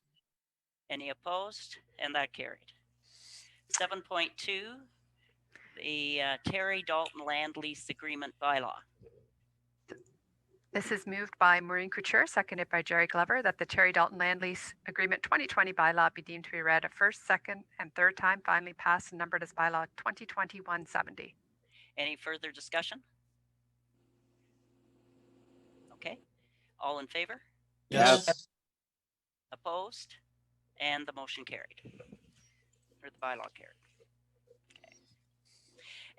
A: Any opposed? And that carried. 7.2, the Terry Dalton Land Lease Agreement bylaw.
G: This is moved by Maureen Couture, seconded by Jerry Glover, that the Terry Dalton Land Lease Agreement 2020 bylaw be deemed to be read a first, second, and third time, finally passed and numbered as bylaw 2020-170.
A: Any further discussion? Okay, all in favor?
J: Yes.
A: Opposed? And the motion carried, or the bylaw carried. Okay.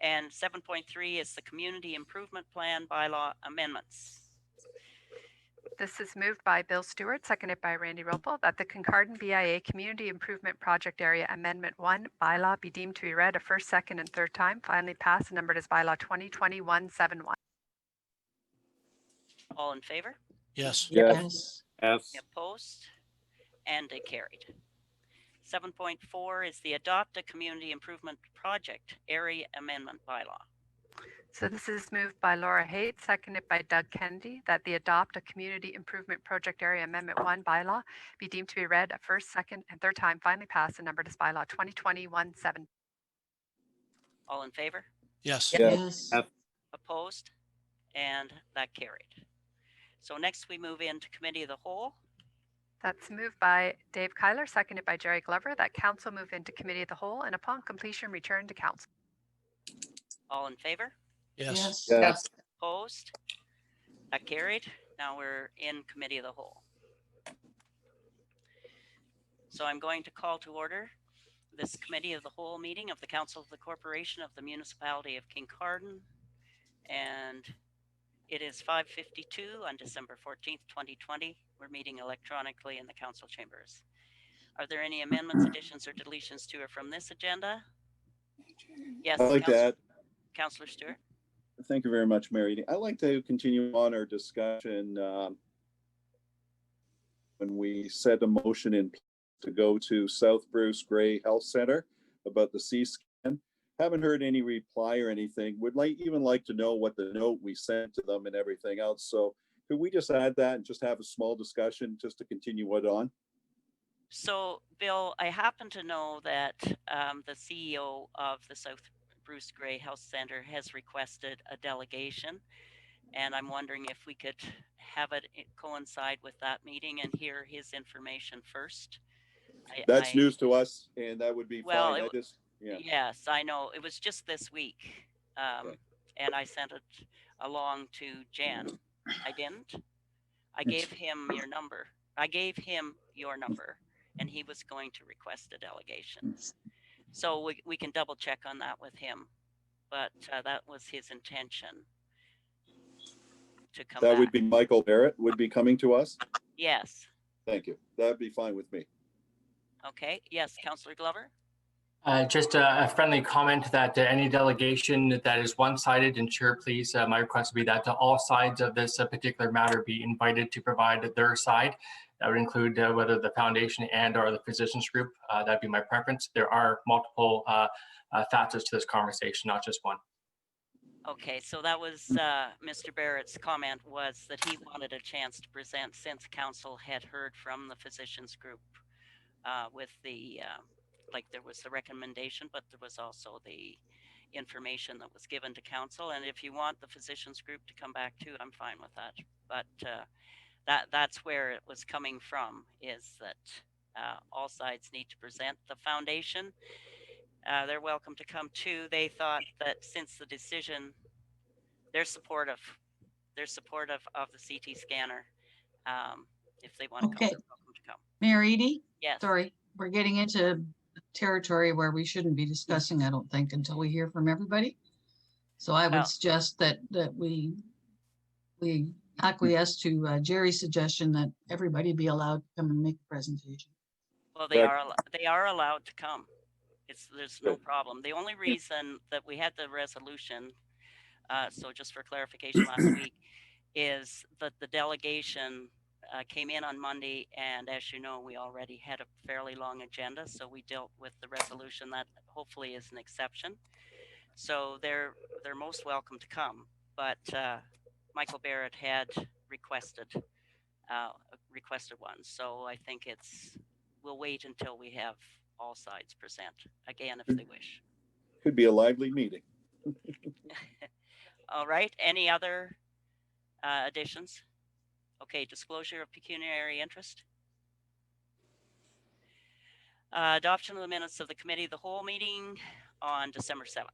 A: And 7.3 is the Community Improvement Plan bylaw amendments.
G: This is moved by Bill Stewart, seconded by Randy Ropel, that the Kincardine BIA Community Improvement Project Area Amendment 1 bylaw be deemed to be read a first, second, and third time, finally passed and numbered as bylaw 2020-171.
A: All in favor?
J: Yes.
K: yes,
I: Yes.
A: Opposed? And it carried. 7.4 is the Adopt a Community Improvement Project Area Amendment bylaw.
G: So this is moved by Laura Haight, seconded by Doug Kennedy, that the Adopt a Community Improvement Project Area Amendment 1 bylaw be deemed to be read a first, second, and third time, finally passed and numbered as bylaw 2020-170.
A: All in favor?
J: Yes.
K: yes,
A: Opposed? And that carried. So next we move into Committee of the Whole.
G: That's moved by Dave Kyler, seconded by Jerry Glover, that council move into Committee of the Whole and upon completion return to council.
A: All in favor?
J: Yes.
K: yes,
A: Opposed? That carried. Now we're in Committee of the Whole. So I'm going to call to order this Committee of the Whole meeting of the Council of the Corporation of the Municipality of Kincardine. And it is 5:52 on December 14th, 2020. We're meeting electronically in the council chambers. Are there any amendments, additions, or deletions to or from this agenda? Yes,
I: I like that.
A: Councillor Stewart.
I: Thank you very much, Mary. I'd like to continue on our discussion when we set a motion in to go to South Bruce Gray Health Center about the C scan. Haven't heard any reply or anything. Would even like to know what the note we sent to them and everything else. So could we just add that and just have a small discussion just to continue it on?
A: So, Bill, I happen to know that the CEO of the South Bruce Gray Health Center has requested a delegation, and I'm wondering if we could have it coincide with that meeting and hear his information first.
I: That's news to us, and that would be
A: well,
I: fine. Yeah.
A: Yes, I know. It was just this week, and I sent it along to Jen. I didn't. I gave him your number. And he was going to request a delegation. So we can double check on that with him. But that was his intention to come
I: That
A: back.
I: would be Michael Barrett would be coming to us?
A: Yes.
I: Thank you. That'd be fine with me.
A: Okay. Yes, Councillor Glover?
O: Just a friendly comment that any delegation that is one-sided, ensure please, my request would be that all sides of this particular matter be invited to provide their side. That would include whether the foundation and or the physicians group. That'd be my preference. There are multiple facets to this conversation, not just one.
A: Okay, so that was Mr. Barrett's comment, was that he wanted a chance to present since council had heard from the physicians group with the like there was the recommendation, but there was also the information that was given to council. And if you want the physicians group to come back too, I'm fine with that. But that's where it was coming from, is that all sides need to present. The foundation, they're welcome to come too. They thought that since the decision, they're supportive of the CT scanner. If they want to come,
K: Okay.
A: they're welcome to come.
K: Mayor Edie?
A: Yes.
K: Sorry, we're getting into territory where we shouldn't be discussing, I don't think, until we hear from everybody. So I would suggest that we acquiesce to Jerry's suggestion that everybody be allowed to come and make a presentation.
A: Well, they are allowed to come. there's no problem. The only reason that we had the resolution, so just for clarification last week, is that the delegation came in on Monday, and as you know, we already had a fairly long agenda, so we dealt with the resolution. That hopefully is an exception. So they're most welcome to come, but Michael Barrett had requested one, so I think we'll wait until we have all sides present again if they wish.
I: Could be a lively meeting.
A: All right, any other additions? Okay, disclosure of pecuniary interest. Adoption of the minutes of the committee of the whole meeting on December 7th.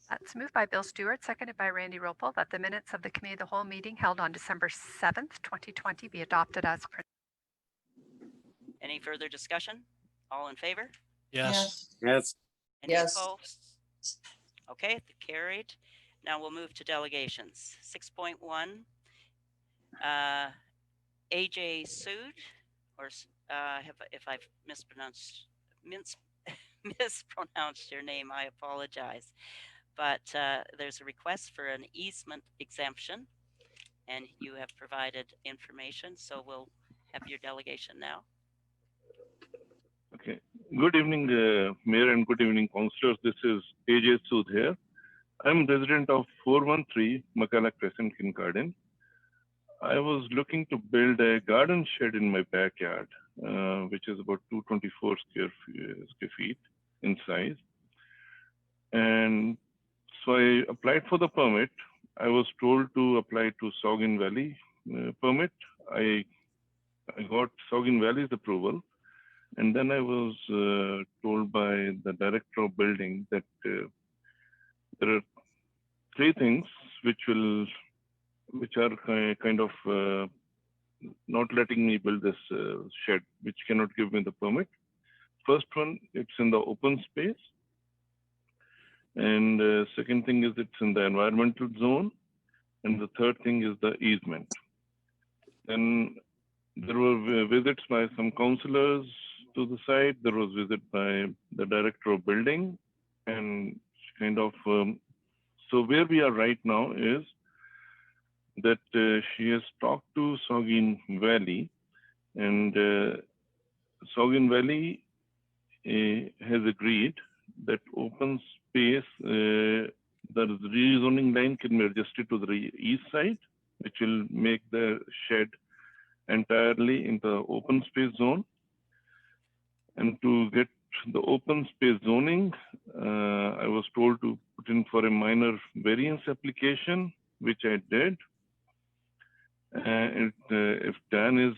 G: That's moved by Bill Stewart, seconded by Randy Ropel, that the minutes of the committee of the whole meeting held on December 7th, 2020 be adopted as printed.
A: Any further discussion? All in favor?
J: Yes.
F: Yes.
A: Any
E: Yes.
A: opposed? Okay, carried. Now we'll move to delegations. 6.1, AJ Sood, or if I've mispronounced your name, I apologize. But there's a request for an easement exemption, and you have provided information, so we'll have your delegation now.
P: Okay. Good evening, Mayor, and good evening, councillors. This is AJ Sood here. I'm resident of 413 Macala Crescent, Kincardine. I was looking to build a garden shed in my backyard, which is about 224 square feet in size. And so I applied for the permit. I was told to apply to Saugeen Valley permit. I got Saugeen Valley's approval. And then I was told by the director of building that there are three things which are kind of not letting me build this shed, which cannot give me the permit. First one, it's in the open space. And second thing is it's in the environmental zone. And the third thing is the easement. Then there were visits by some councillors to the site. There was visit by the director of building, and kind of, so where we are right now is that she has talked to Saugeen Valley, and Saugeen Valley has agreed that open space, the rezoning line can be adjusted to the east side, which will make the shed entirely in the open space zone. And to get the open space zoning, I was told to put in for a minor variance application, which I did. If Dan is,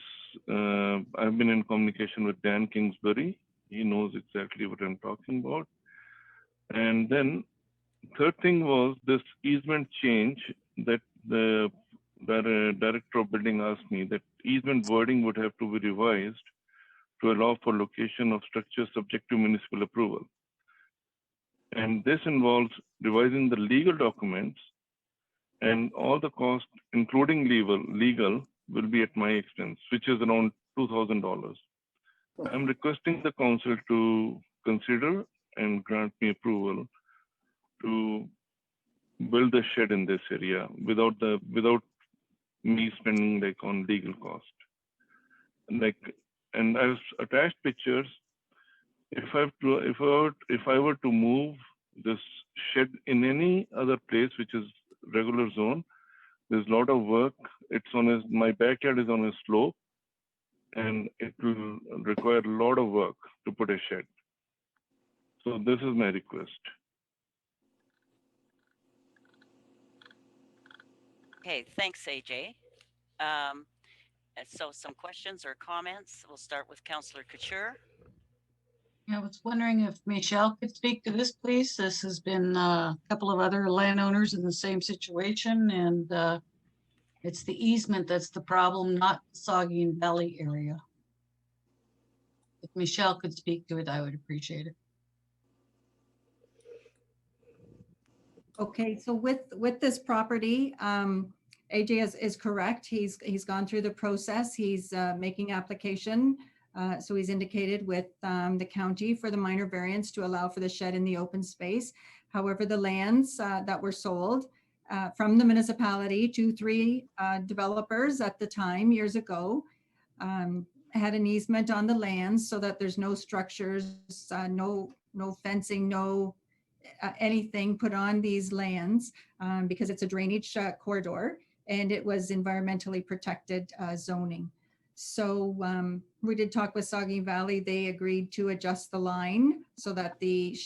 P: I've been in communication with Dan Kingsbury. He knows exactly what I'm talking about. And then third thing was this easement change that the director of building asked me that easement wording would have to be revised to allow for location of structures subject to municipal approval. And this involves revising the legal documents, and all the costs, including legal, will be at my expense, which is around $2,000. I'm requesting the council to consider and grant me approval to build a shed in this area without me spending like on legal cost. And I've attached pictures. If I were to move this shed in any other place, which is regular zone, there's a lot of work. My backyard is on a slope, and it will require a lot of work to put a shed. So this is my request.
A: Okay, thanks, AJ. So some questions or comments. We'll start with Councillor Couture.
K: I was wondering if Michelle could speak to this, please. This has been a couple of other landowners in the same situation, and it's the easement that's the problem, not Saugeen Valley area. If Michelle could speak to it, I would appreciate it.
B: Okay, so with this property, AJ is correct. He's gone through the process. He's making application So he's indicated with the county for the minor variance to allow for the shed in the open space. However, the lands that were sold from the municipality to three developers at the time, years ago, had an easement on the lands so that there's no structures, no fencing, no anything put on these lands because it's a drainage corridor and it was environmentally protected zoning. So we did talk with Saugeen Valley. They agreed to adjust the line so that the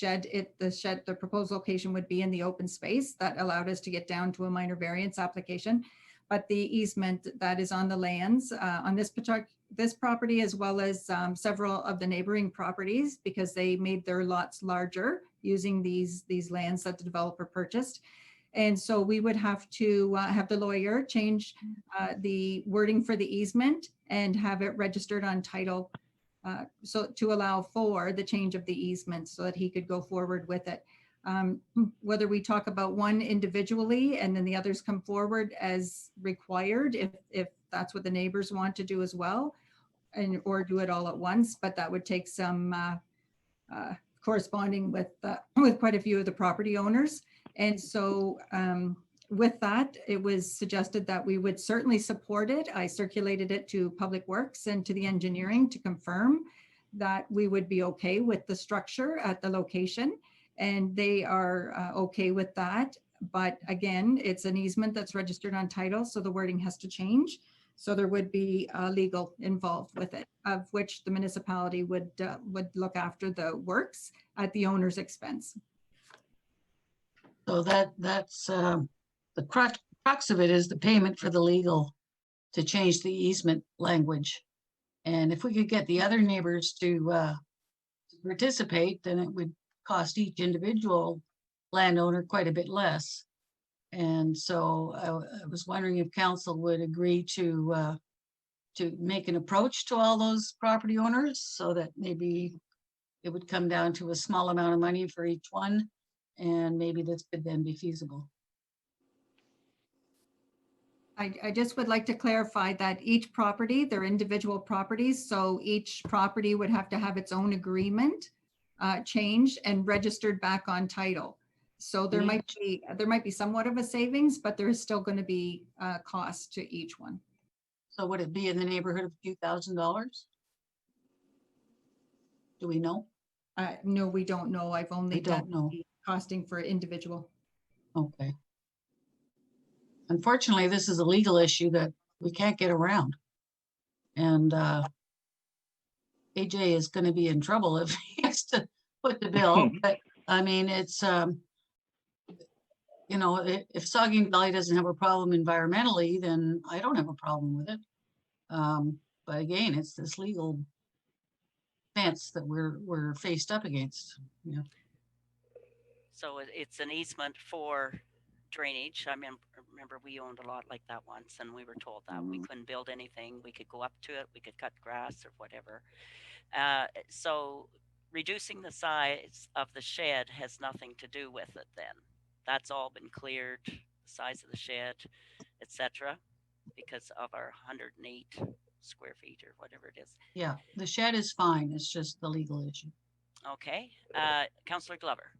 B: proposed location would be in the open space. That allowed us to get down to a minor variance application. But the easement that is on the lands on this property, as well as several of the neighboring properties, because they made their lots larger using these lands that the developer purchased. And so we would have to have the lawyer change the wording for the easement and have it registered on title. So to allow for the change of the easement so that he could go forward with it. Whether we talk about one individually and then the others come forward as required, if that's what the neighbors want to do as well, and or do it all at once, but that would take some corresponding with quite a few of the property owners. And so with that, it was suggested that we would certainly support it. I circulated it to Public Works and to the engineering to confirm that we would be okay with the structure at the location. And they are okay with that. But again, it's an easement that's registered on title, so the wording has to change. So there would be legal involved with it, of which the municipality would look after the works at the owner's expense.
K: So that's the crux of it is the payment for the legal to change the easement language. And if we could get the other neighbors to participate, then it would cost each individual landowner quite a bit less. And so I was wondering if council would agree to make an approach to all those property owners so that maybe it would come down to a small amount of money for each one. And maybe this could then be feasible.
B: I just would like to clarify that each property, they're individual properties. So each property would have to have its own agreement changed and registered back on title. So there might be somewhat of a savings, but there is still going to be a cost to each one.
K: So would it be in the neighborhood of $2,000? Do we know?
B: No, we don't know. I've only done the costing for individual.
K: Okay. Unfortunately, this is a legal issue that we can't get around. And AJ is going to be in trouble if he has to put the bill. But I mean, it's, you know, if Saugeen Valley doesn't have a problem environmentally, then I don't have a problem with it. But again, it's this legal fence that we're faced up against. Yeah.
A: So it's an easement for drainage. I remember we owned a lot like that once, and we were told that we couldn't build anything. We could go up to it, we could cut grass or whatever. So reducing the size of the shed has nothing to do with it then. That's all been cleared, the size of the shed, etc., because of our 108 square feet or whatever it is.
K: Yeah, the shed is fine. It's just the legal issue.
A: Okay. Councillor Glover.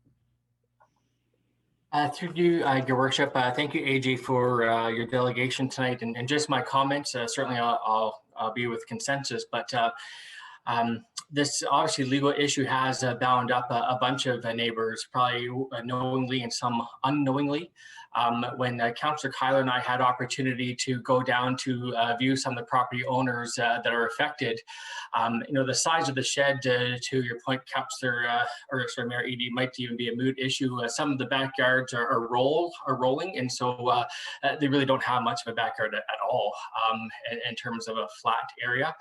O: Through you, your worship, thank you, AJ, for your delegation tonight, and just my comments. Certainly, I'll be with consensus, but this obviously legal issue has bound up a bunch of neighbors, probably knowingly and some unknowingly. When Councillor Kyler and I had opportunity to go down to view some of the property owners that are affected, you know, the size of the shed, to your point, Councillor, or sorry, Mayor Edie, might even be a moot issue. Some of the backyards are rolling, and so they really don't have much of a backyard at all in terms of a flat area.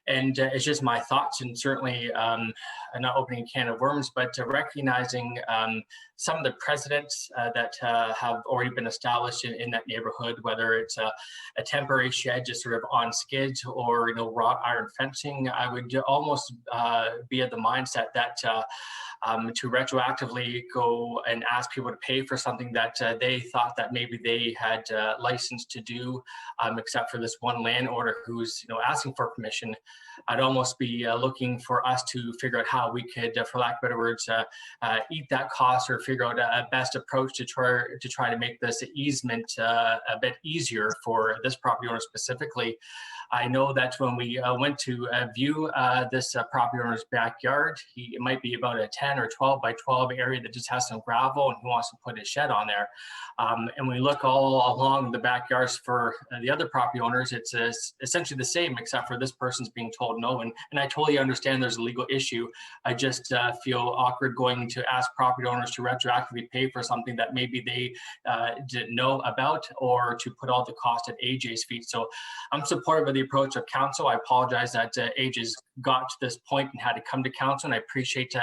O: And it's just my thoughts, and certainly not opening a can of worms, but recognizing some of the precedents that have already been established in that neighborhood, whether it's a temporary shed just sort of on skids or, you know, wrought iron fencing. I would almost be of the mindset that to retroactively go and ask people to pay for something that they thought that maybe they had license to do, except for this one landowner who's asking for permission. I'd almost be looking for us to figure out how we could, for lack of better words, eat that cost or figure out a best approach to try to make this easement a bit easier for this property owner specifically. I know that when we went to view this property owner's backyard, it might be about a 10 or 12 by 12 area that just has some gravel, and he wants to put his shed on there. And we look all along the backyards for the other property owners, it's essentially the same, except for this person's being told no. And I totally understand there's a legal issue. I just feel awkward going to ask property owners to retroactively pay for something that maybe they didn't know about, or to put all the cost at AJ's feet. So I'm supportive of the approach of council. I apologize that AJ's got to this point and had to come to council, and I appreciate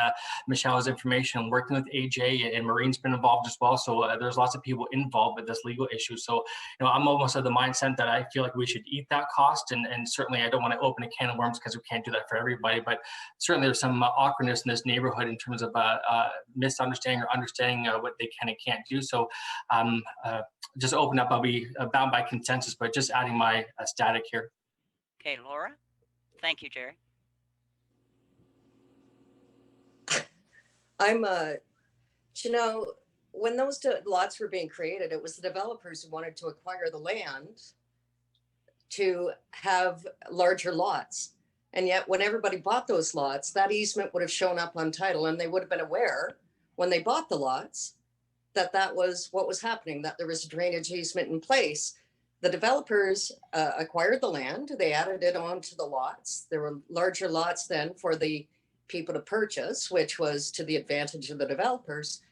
O: Michelle's information and working with AJ, and Maureen's been involved as well. So there's lots of people involved with this legal issue. So I'm almost of the mindset that I feel like we should eat that cost, and certainly I don't want to open a can of worms because we can't do that for everybody, but certainly there's some awkwardness in this neighborhood in terms of misunderstanding or understanding what they can and can't do. So just open up, I'll be bound by consensus, but just adding my static here.
A: Okay, Laura. Thank you, Jerry.
E: I'm, when those lots were being created, it was the developers who wanted to acquire the land to have larger lots. And yet when everybody bought those lots, that easement would have shown up on title, and they would have been aware when they bought the lots that that was what was happening, that there was a drainage easement in place. The developers acquired the land, they added it onto the lots. There were larger lots then for the people to purchase, which was to the advantage of the developers.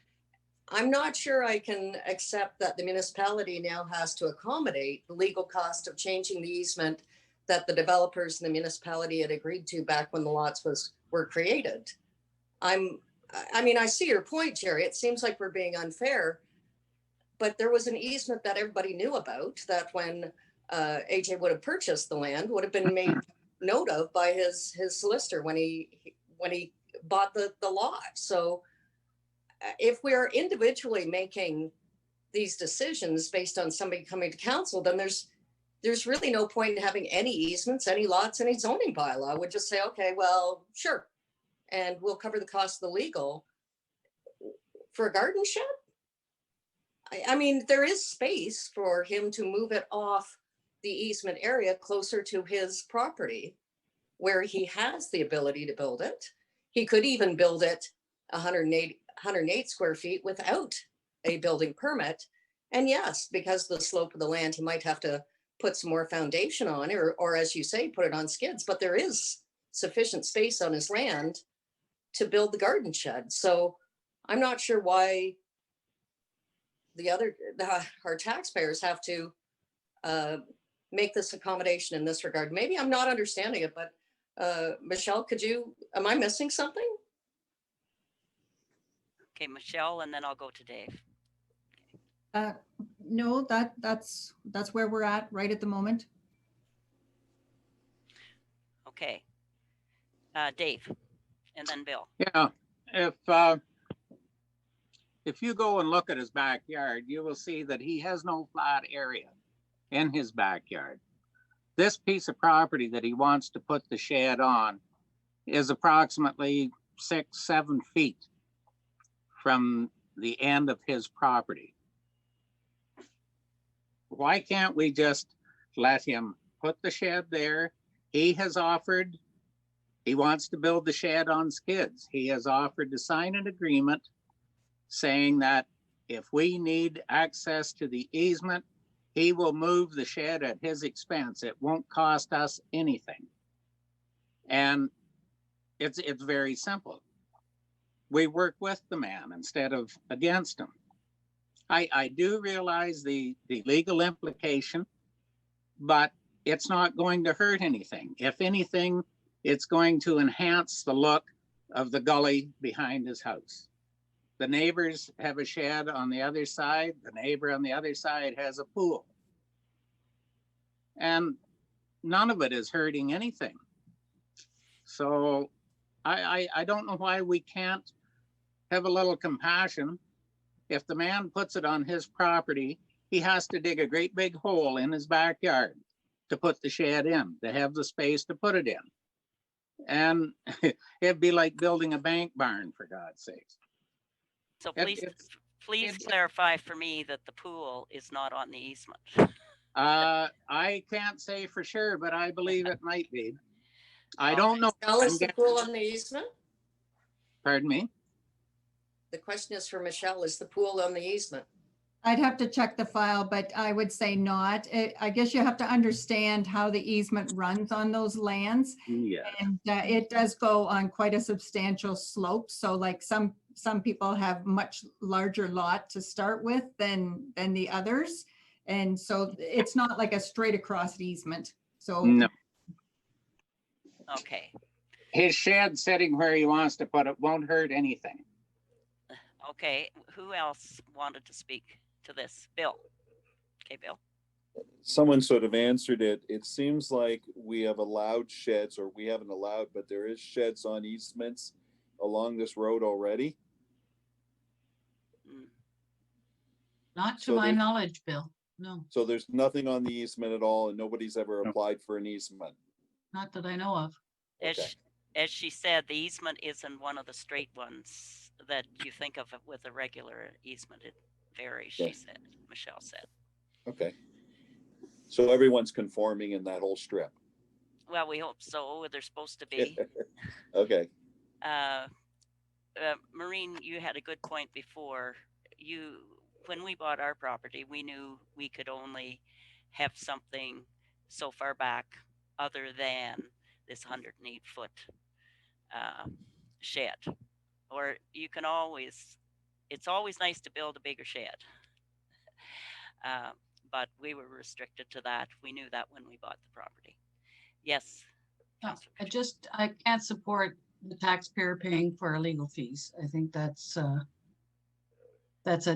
E: I'm not sure I can accept that the municipality now has to accommodate the legal cost of changing the easement that the developers and the municipality had agreed to back when the lots were created. I mean, I see your point, Jerry. It seems like we're being unfair, but there was an easement that everybody knew about that when AJ would have purchased the land would have been made note of by his solicitor when he bought the lot. So if we are individually making these decisions based on somebody coming to council, then there's really no point in having any easements, any lots, any zoning bylaw. Would just say, okay, well, sure. And we'll cover the cost of the legal for a garden shed. I mean, there is space for him to move it off the easement area closer to his property where he has the ability to build it. He could even build it 108 square feet without a building permit. And yes, because of the slope of the land, he might have to put some more foundation on, or as you say, put it on skids, but there is sufficient space on his land to build the garden shed. So I'm not sure why our taxpayers have to make this accommodation in this regard. Maybe I'm not understanding it, but Michelle, am I missing something?
A: Okay, Michelle, and then I'll go to Dave.
B: No, that's where we're at right at the moment.
A: Okay. Dave, and then Bill.
Q: Yeah, if you go and look at his backyard, you will see that he has no flat area in his backyard. This piece of property that he wants to put the shed on is approximately 6-7 feet from the end of his property. Why can't we just let him put the shed there? He has offered, he wants to build the shed on skids. He has offered to sign an agreement saying that if we need access to the easement, he will move the shed at his expense. It won't cost us anything. And it's very simple. We work with the man instead of against him. I do realize the legal implication, but it's not going to hurt anything. If anything, it's going to enhance the look of the gully behind his house. The neighbors have a shed on the other side. The neighbor on the other side has a pool. And none of it is hurting anything. So I don't know why we can't have a little compassion. If the man puts it on his property, he has to dig a great big hole in his backyard to put the shed in, to have the space to put it in. And it'd be like building a bank barn, for God's sakes.
A: So
Q: It-
A: please
Q: it's-
A: clarify for me that the pool is not on the easement.
Q: I can't say for sure, but I believe it might be. I don't know.
E: Michelle, is
Q: I'm
E: the
Q: guessing-
E: pool on the easement?
Q: Pardon me?
E: The question is for Michelle, is the pool on the easement?
B: I'd have to check the file, but I would say not. I guess you have to understand how the easement runs on those lands.
Q: Yeah.
B: And it does go on quite a substantial slope. So like some people have much larger lot to start with than the others. And so it's not like a straight across easement. So
Q: No.
A: Okay.
Q: His shed sitting where he wants to put it won't hurt anything.
A: Okay. Who else wanted to speak to this? Bill. Okay, Bill.
I: Someone sort of answered it. It seems like we have allowed sheds, or we haven't allowed, but there is sheds on easements along this road already.
K: Not to
I: So
K: my
I: there's-
K: knowledge, Bill. No,
I: So there's nothing on the easement at all, and nobody's ever applied for an easement.
K: not that I know of.
A: As she said, the easement isn't one of the straight ones that you think of with a regular easement. It varies, she
I: Okay.
A: said, Michelle said.
I: Okay. So everyone's conforming in that whole strip.
A: Well, we hope so. They're supposed to be.
I: Okay.
A: Maureen, you had a good point before. When we bought our property, we knew we could only have something so far back other than this 108-foot shed. Or you can always, it's always nice to build a bigger shed. But we were restricted to that. We knew that when we bought the property. Yes.
K: I can't support the taxpayer paying for our legal fees. I think that's an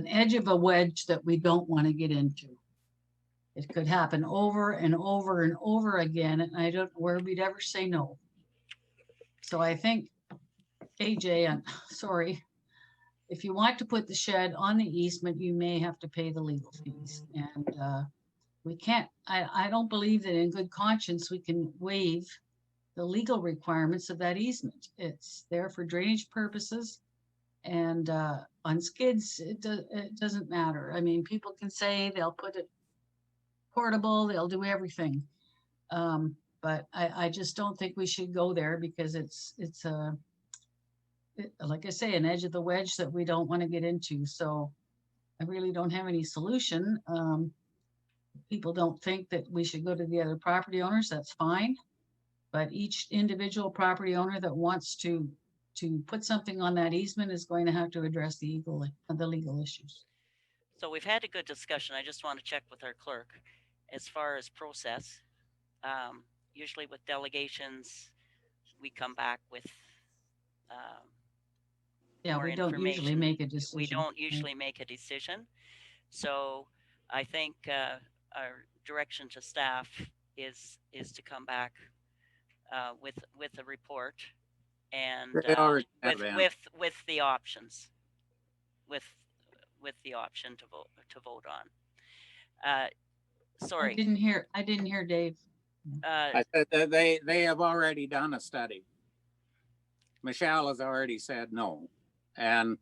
K: edge of a wedge that we don't want to get into. It could happen over and over and over again, and I don't know where we'd ever say no. So I think, AJ, I'm sorry, if you want to put the shed on the easement, you may have to pay the legal fees. And we can't, I don't believe that in good conscience, we can waive the legal requirements of that easement. It's there for drainage purposes. And on skids, it doesn't matter. I mean, people can say they'll put it portable, they'll do everything. But I just don't think we should go there because it's like I say, an edge of the wedge that we don't want to get into. So I really don't have any solution. People don't think that we should go to the other property owners, that's fine. But each individual property owner that wants to put something on that easement is going to have to address the legal issues.
A: So we've had a good discussion. I just want to check with our clerk as far as process. Usually with delegations, we come back with
K: Yeah,
A: more
K: we don't usually
A: information.
K: make a decision.
A: We don't
K: right?
A: usually make a decision. So I think our direction to staff is to come back with a report and
Q: They already have,
A: with the options, with the option to vote on. Sorry.
K: I didn't hear Dave.
Q: I said that they have already done a study. Michelle has already said no. And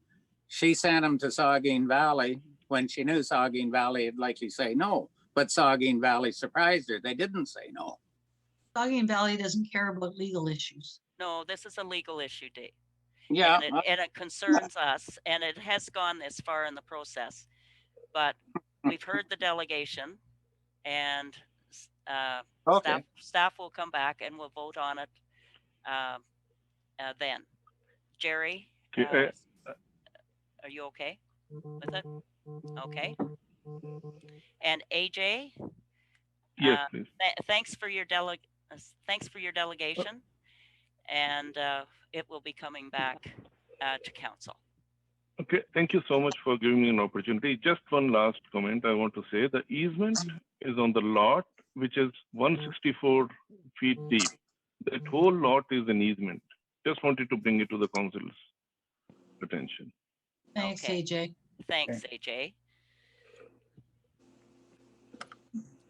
Q: she sent them to Saugeen Valley when she knew Saugeen Valley would likely say no. But Saugeen Valley surprised her. They didn't say no.
K: Saugeen Valley doesn't care about legal issues.
A: No, this is a legal issue, Dave.
Q: Yeah.
A: And it concerns us, and it has gone this far in the process. But we've heard the delegation, and
Q: Okay.
A: staff will come back and we'll vote on it then. Jerry, are you okay with it? Okay. And AJ?
P: Yes, please.
A: Thanks for your delegation, and it will be coming back to council.
P: Okay, thank you so much for giving me an opportunity. Just one last comment I want to say. The easement is on the lot, which is 164 feet deep. That whole lot is an easement. Just wanted to bring it to the council's attention.
K: Thanks,
A: Okay.
K: AJ.
A: Thanks, AJ.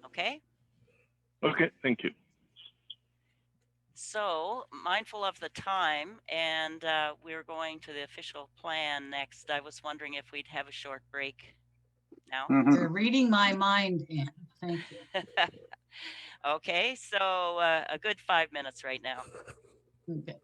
A: Okay,
P: Okay, thank you.
A: so mindful of the time, and we're going to the official plan next. I was wondering if we'd have a short break now.
K: You're reading my mind, Anne. Thank you.
A: Okay, so a good 5 minutes right now.
K: Okay.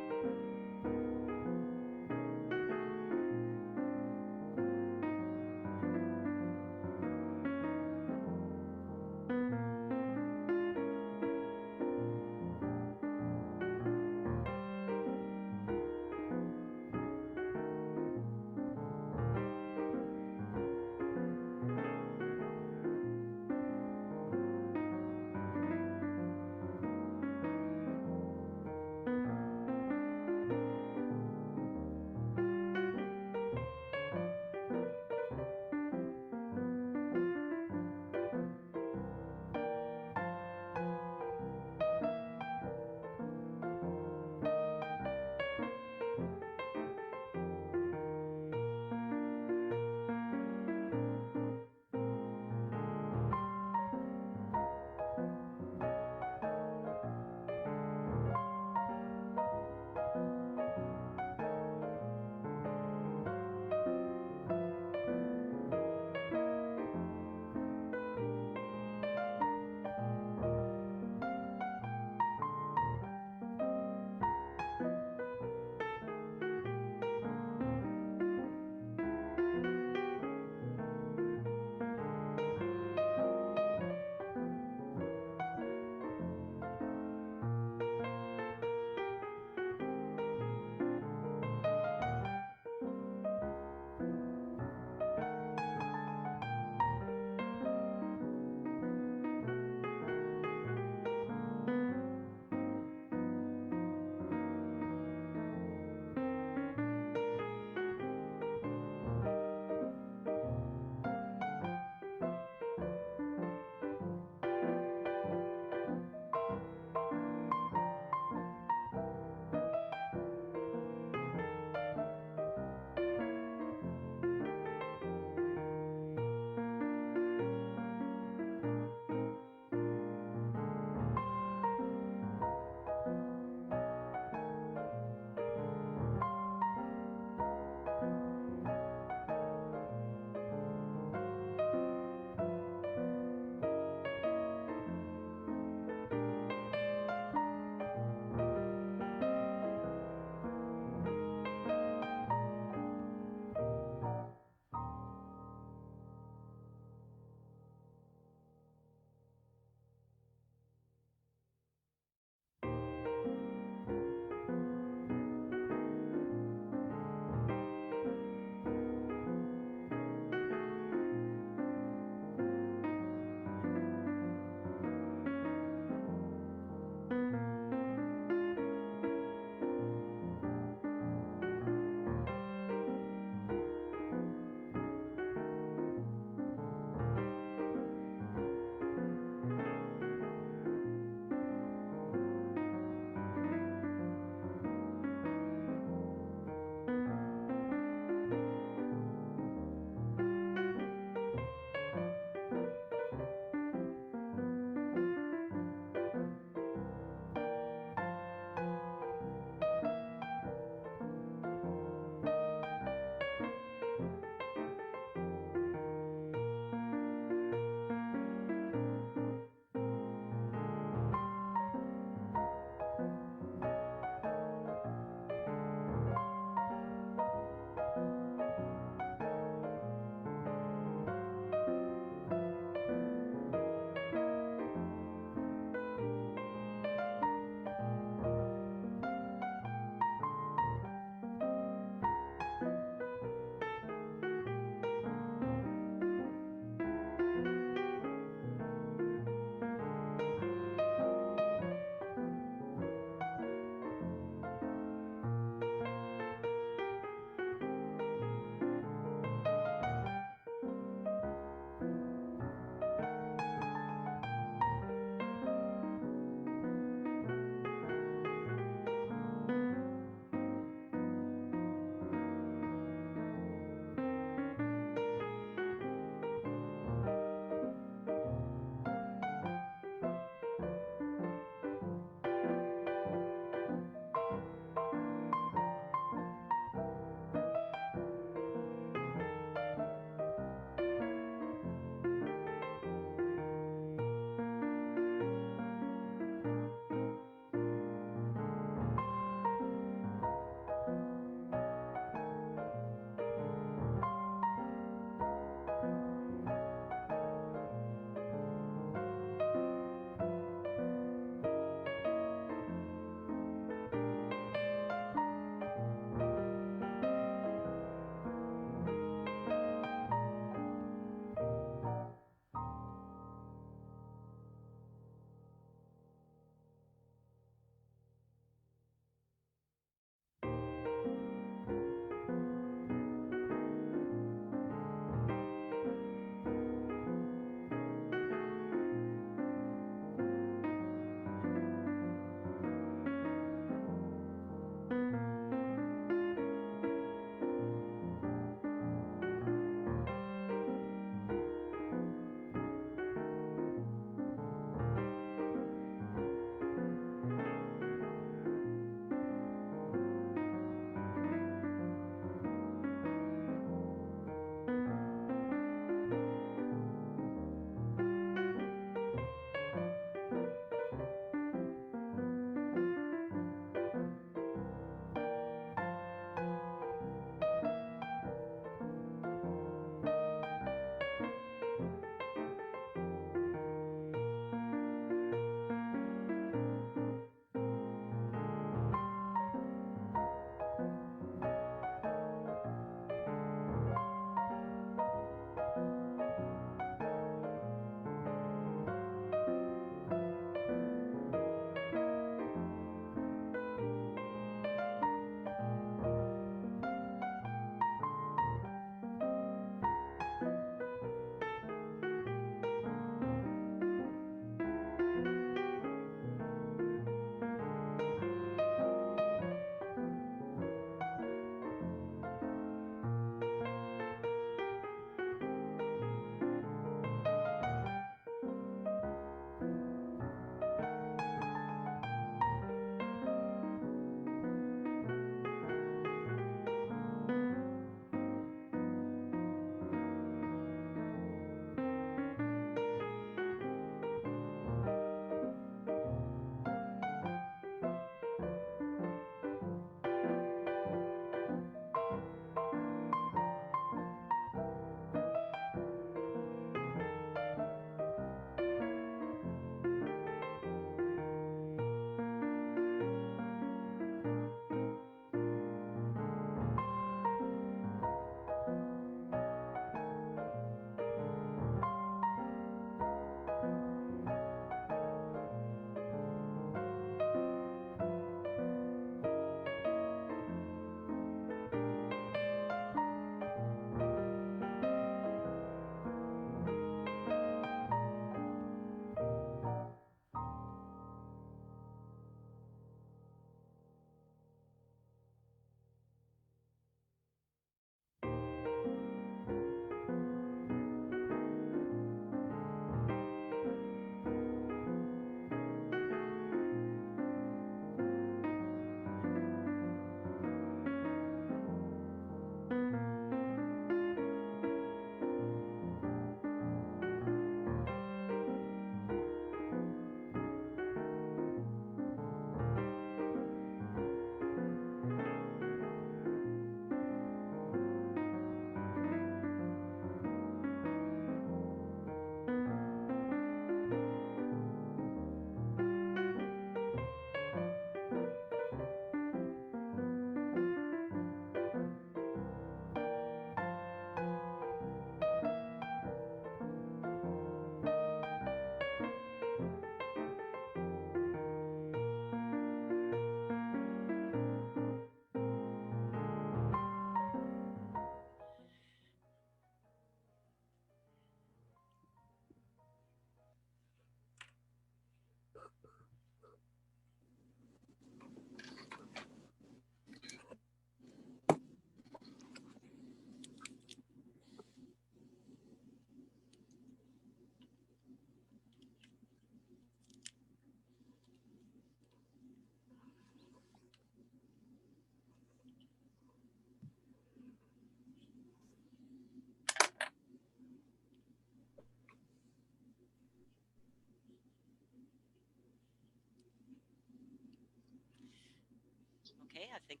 A: Okay, I think,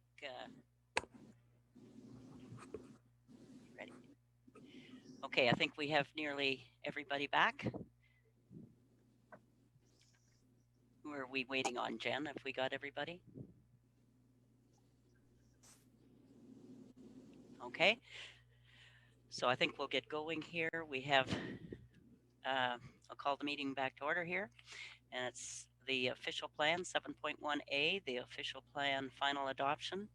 A: ready. Okay, I think we have nearly everybody back. Who are we waiting on, Jen? Have we got everybody? Okay, so I think we'll get going here. We have, I'll call the meeting back to order here. And it's the official plan 7.1A, the official plan final adoption.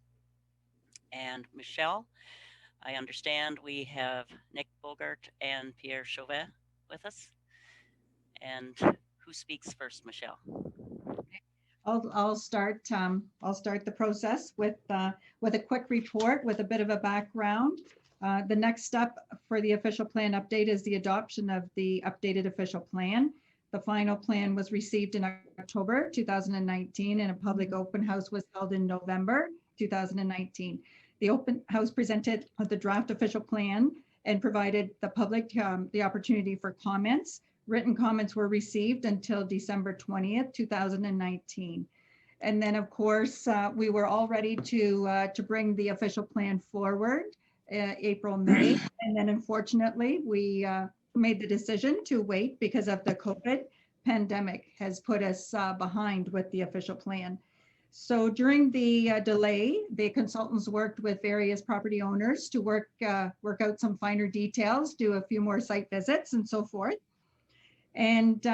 A: And Michelle, I understand we have Nick Bogart and Pierre Chauvin with us. And who speaks first, Michelle?
B: I'll start the process with a quick report with a bit of a background. The next step for the official plan update is the adoption of the updated official plan. The final plan was received in October 2019 and a public open house was held in November 2019. The open house presented the draft official plan and provided the public the opportunity for comments. Written comments were received until December 20th, 2019. And then, of course, we were all ready to bring the official plan forward April, May. And then, unfortunately, we made the decision to wait because of the COVID pandemic has put us behind with the official plan. So during the delay, the consultants worked with various property owners to work out some finer details, do a few more site visits and so forth. And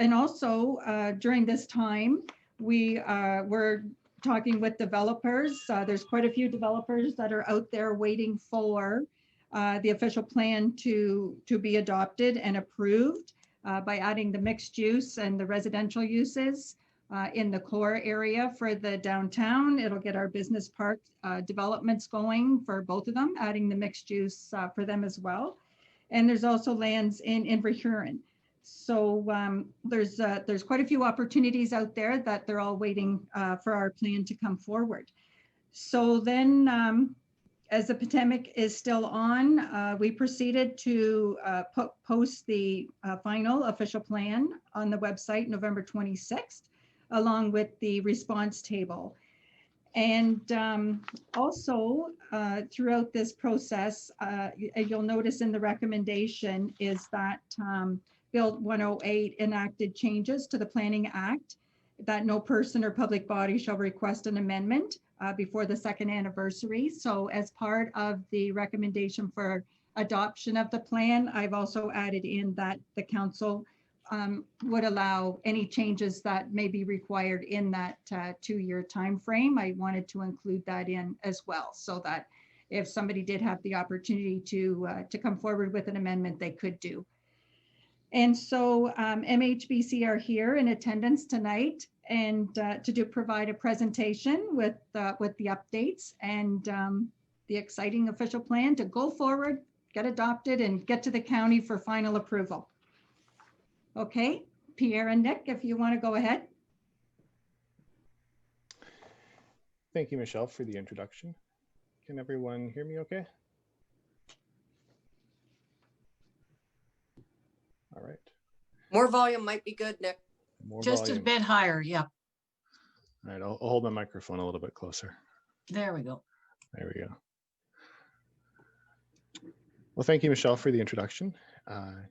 B: also during this time, we were talking with developers. There's quite a few developers that are out there waiting for the official plan to be adopted and approved by adding the mixed use and the residential uses in the core area for the downtown. It'll get our business park developments going for both of them, adding the mixed use for them as well. And there's also lands in Inverhuron. So there's quite a few opportunities out there that they're all waiting for our plan to come forward. So then as the pandemic is still on, we proceeded to post the final official plan on the website November 26th, along with the response table. And also throughout this process, you'll notice in the recommendation is that Bill 108 enacted changes to the Planning Act that no person or public body shall request an amendment before the second anniversary. So as part of the recommendation for adoption of the plan, I've also added in that the council would allow any changes that may be required in that 2-year time frame. I wanted to include that in as well, so that if somebody did have the opportunity to come forward with an amendment, they could do. And so MHBC are here in attendance tonight and to provide a presentation with the updates and the exciting official plan to go forward, get adopted, and get to the county for final approval. Okay, Pierre and Nick, if you want to go ahead.
R: Thank you, Michelle, for the introduction. Can everyone hear me okay? All right.
E: More volume might be good, Nick.
R: More
K: Just
R: volume.
K: a bit higher, yeah.
R: All right, I'll hold my microphone a little bit closer.
K: There we go.
R: There we go. Well, thank you, Michelle, for the introduction.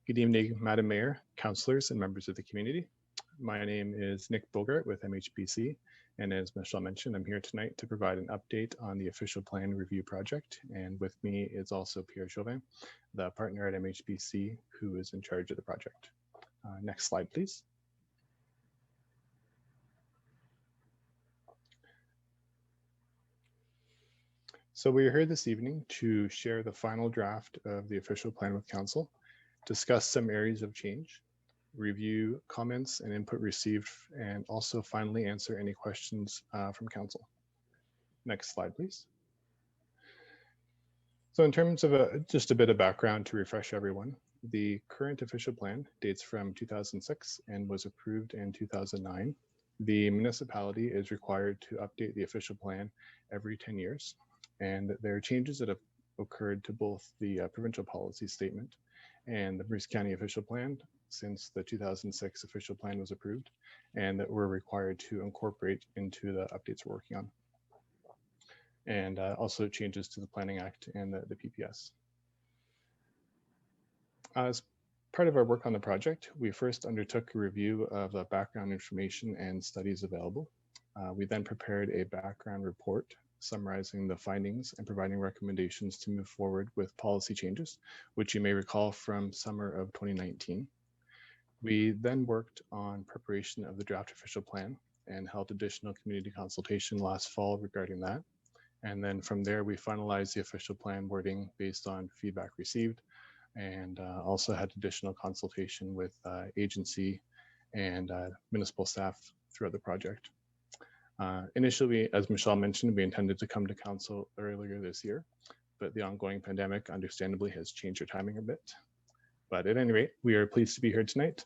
R: Good evening, Madam Mayor, councillors, and members of the community. My name is Nick Bogart with MHBC, and as Michelle mentioned, I'm here tonight to provide an update on the official plan review project. And with me is also Pierre Chauvin, the partner at MHBC, who is in charge of the project. Next slide, please. So we are here this evening to share the final draft of the official plan with council, discuss some areas of change, review comments and input received, and also finally answer any questions from council. Next slide, please. So in terms of just a bit of background to refresh everyone, the current official plan dates from 2006 and was approved in 2009. The municipality is required to update the official plan every 10 years. And there are changes that have occurred to both the provincial policy statement and the Bruce County official plan since the 2006 official plan was approved, and that we're required to incorporate into the updates we're working on. and also changes to the Planning Act and the PPS. As part of our work on the project, we first undertook a review of the background information and studies available. We then prepared a background report summarizing the findings and providing recommendations to move forward with policy changes, which you may recall from summer of 2019. We then worked on preparation of the draft official plan and held additional community consultation last fall regarding that. And then from there, we finalized the official plan wording based on feedback received, and also had additional consultation with agency and municipal staff throughout the project. Initially, as Michelle mentioned, we intended to come to council earlier this year, but the ongoing pandemic understandably has changed our timing a bit. But at any rate, we are pleased to be here tonight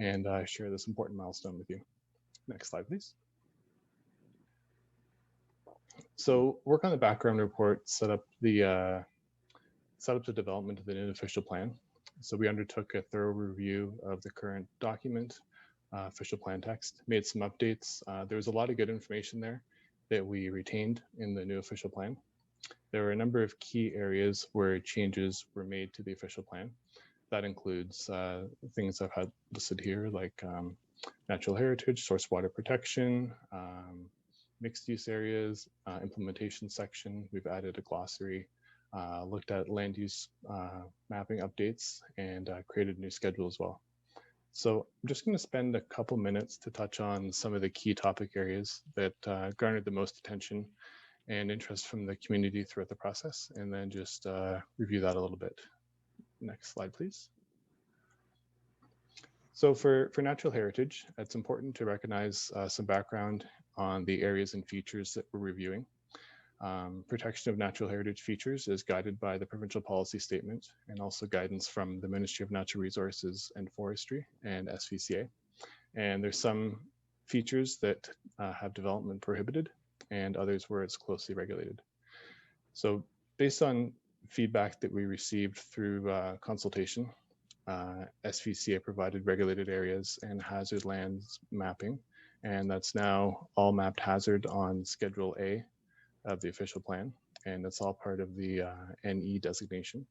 R: and share this important milestone with you. Next slide, please. So work on the background report set up the development of the new official plan. So we undertook a thorough review of the current document, official plan text, made some updates. There was a lot of good information there that we retained in the new official plan. There were a number of key areas where changes were made to the official plan. That includes things I've had listed here, like natural heritage, source water protection, mixed use areas, implementation section. We've added a glossary, looked at land use mapping updates, and created a new schedule as well. So I'm just going to spend a couple minutes to touch on some of the key topic areas that garnered the most attention and interest from the community throughout the process, and then just review that a little bit. Next slide, please. So for natural heritage, it's important to recognize some background on the areas and features that we're reviewing. Protection of natural heritage features is guided by the provincial policy statement and also guidance from the Ministry of Natural Resources and Forestry and SVCA. And there's some features that have development prohibited and others where it's closely regulated. So based on feedback that we received through consultation, SVCA provided regulated areas and hazard lands mapping, and that's now all mapped hazard on Schedule A of the official plan, and that's all part of the NE designation.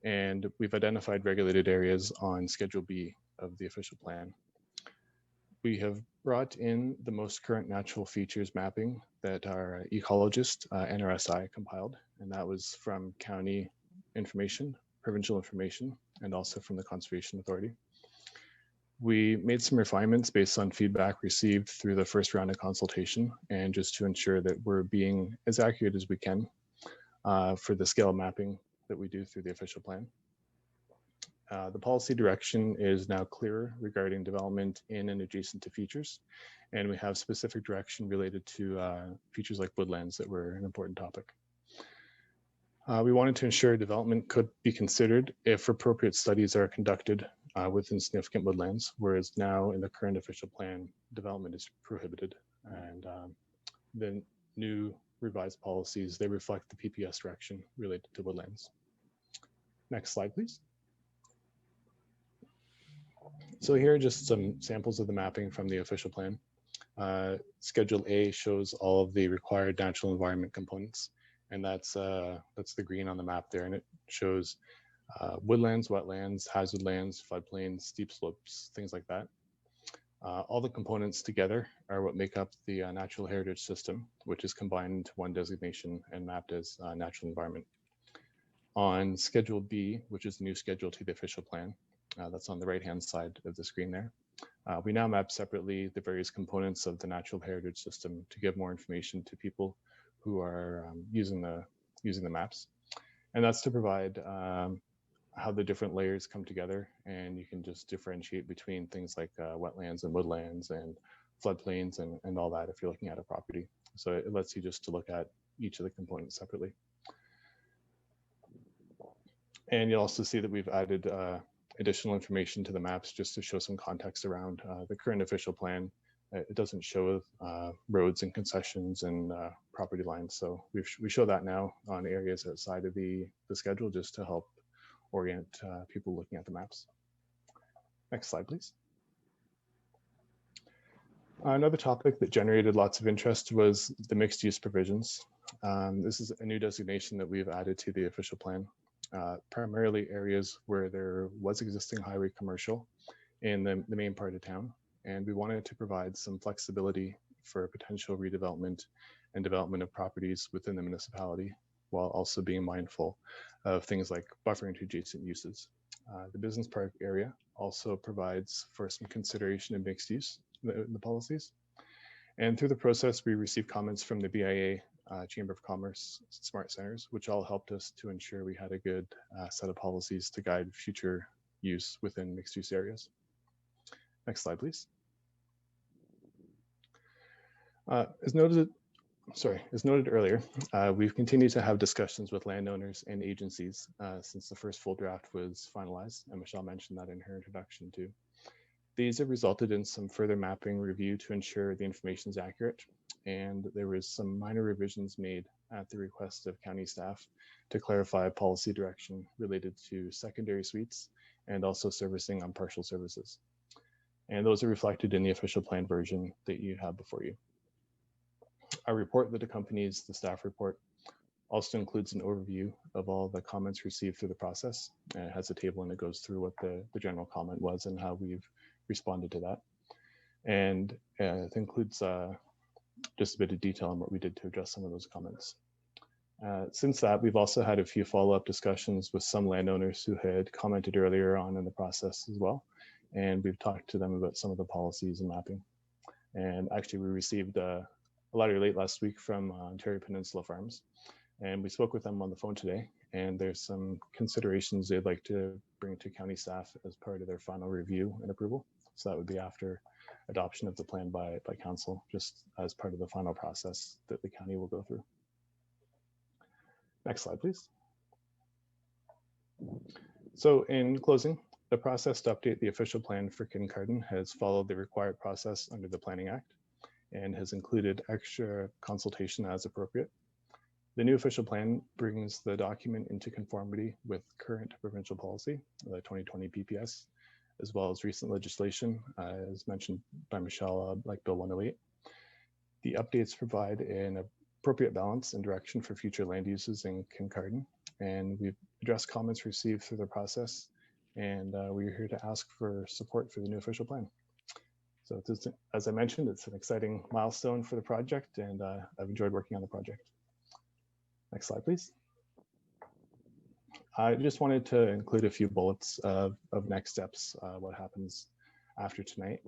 R: And we've identified regulated areas on Schedule B of the official plan. We have brought in the most current natural features mapping that our ecologist, NRSI, compiled, and that was from county information, provincial information, and also from the Conservation Authority. We made some refinements based on feedback received through the first round of consultation, and just to ensure that we're being as accurate as we can for the scale mapping that we do through the official plan. The policy direction is now clearer regarding development in and adjacent to features, and we have specific direction related to features like woodlands that were an important topic. We wanted to ensure development could be considered if appropriate studies are conducted within significant woodlands, whereas now in the current official plan, development is prohibited. And the new revised policies, they reflect the PPS direction related to woodlands. Next slide, please. So here are just some samples of the mapping from the official plan. Schedule A shows all of the required natural environment components, and that's the green on the map there, and it shows woodlands, wetlands, hazard lands, floodplains, steep slopes, things like that. All the components together are what make up the natural heritage system, which is combined into one designation and mapped as natural environment. On Schedule B, which is the new schedule to the official plan, that's on the right-hand side of the screen there. We now map separately the various components of the natural heritage system to give more information to people who are using the maps. And that's to provide how the different layers come together, and you can just differentiate between things like wetlands and woodlands and floodplains and all that if you're looking at a property. So it lets you just to look at each of the components separately. And you'll also see that we've added additional information to the maps just to show some context around the current official plan. It doesn't show roads and concessions and property lines. So we show that now on areas outside of the schedule just to help orient people looking at the maps. Next slide, please. Another topic that generated lots of interest was the mixed use provisions. This is a new designation that we've added to the official plan, primarily areas where there was existing highway commercial in the main part of town. And we wanted to provide some flexibility for potential redevelopment and development of properties within the municipality, while also being mindful of things like buffering to adjacent uses. The business park area also provides for some consideration of mixed use in the policies. And through the process, we received comments from the BIA, Chamber of Commerce, Smart Centers, which all helped us to ensure we had a good set of policies to guide future use within mixed use areas. Next slide, please. As noted earlier, we've continued to have discussions with landowners and agencies since the first full draft was finalized, and Michelle mentioned that in her introduction too. These have resulted in some further mapping review to ensure the information is accurate, and there was some minor revisions made at the request of county staff to clarify policy direction related to secondary suites and also servicing on partial services. And those are reflected in the official plan version that you have before you. Our report that accompanies the staff report also includes an overview of all the comments received through the process. And it has a table and it goes through what the general comment was and how we've responded to that. And it includes just a bit of detail on what we did to address some of those comments. Since that, we've also had a few follow-up discussions with some landowners who had commented earlier on in the process as well. And we've talked to them about some of the policies and mapping. And actually, we received a letter late last week from Ontario Peninsula Farms. And we spoke with them on the phone today. And there's some considerations they'd like to bring to county staff as part of their final review and approval. So that would be after adoption of the plan by council, just as part of the final process that the county will go through. Next slide, please. So in closing, the process to update the official plan for Kincardine has followed the required process under the Planning Act and has included extra consultation as appropriate. The new official plan brings the document into conformity with current provincial policy, the 2020 PPS, as well as recent legislation, as mentioned by Michelle, like Bill 108. The updates provide an appropriate balance and direction for future land uses in Kincardine, and we've addressed comments received through the process, and we're here to ask for support for the new official plan. So as I mentioned, it's an exciting milestone for the project, and I've enjoyed working on the project. Next slide, please. I just wanted to include a few bullets of next steps, what happens after tonight,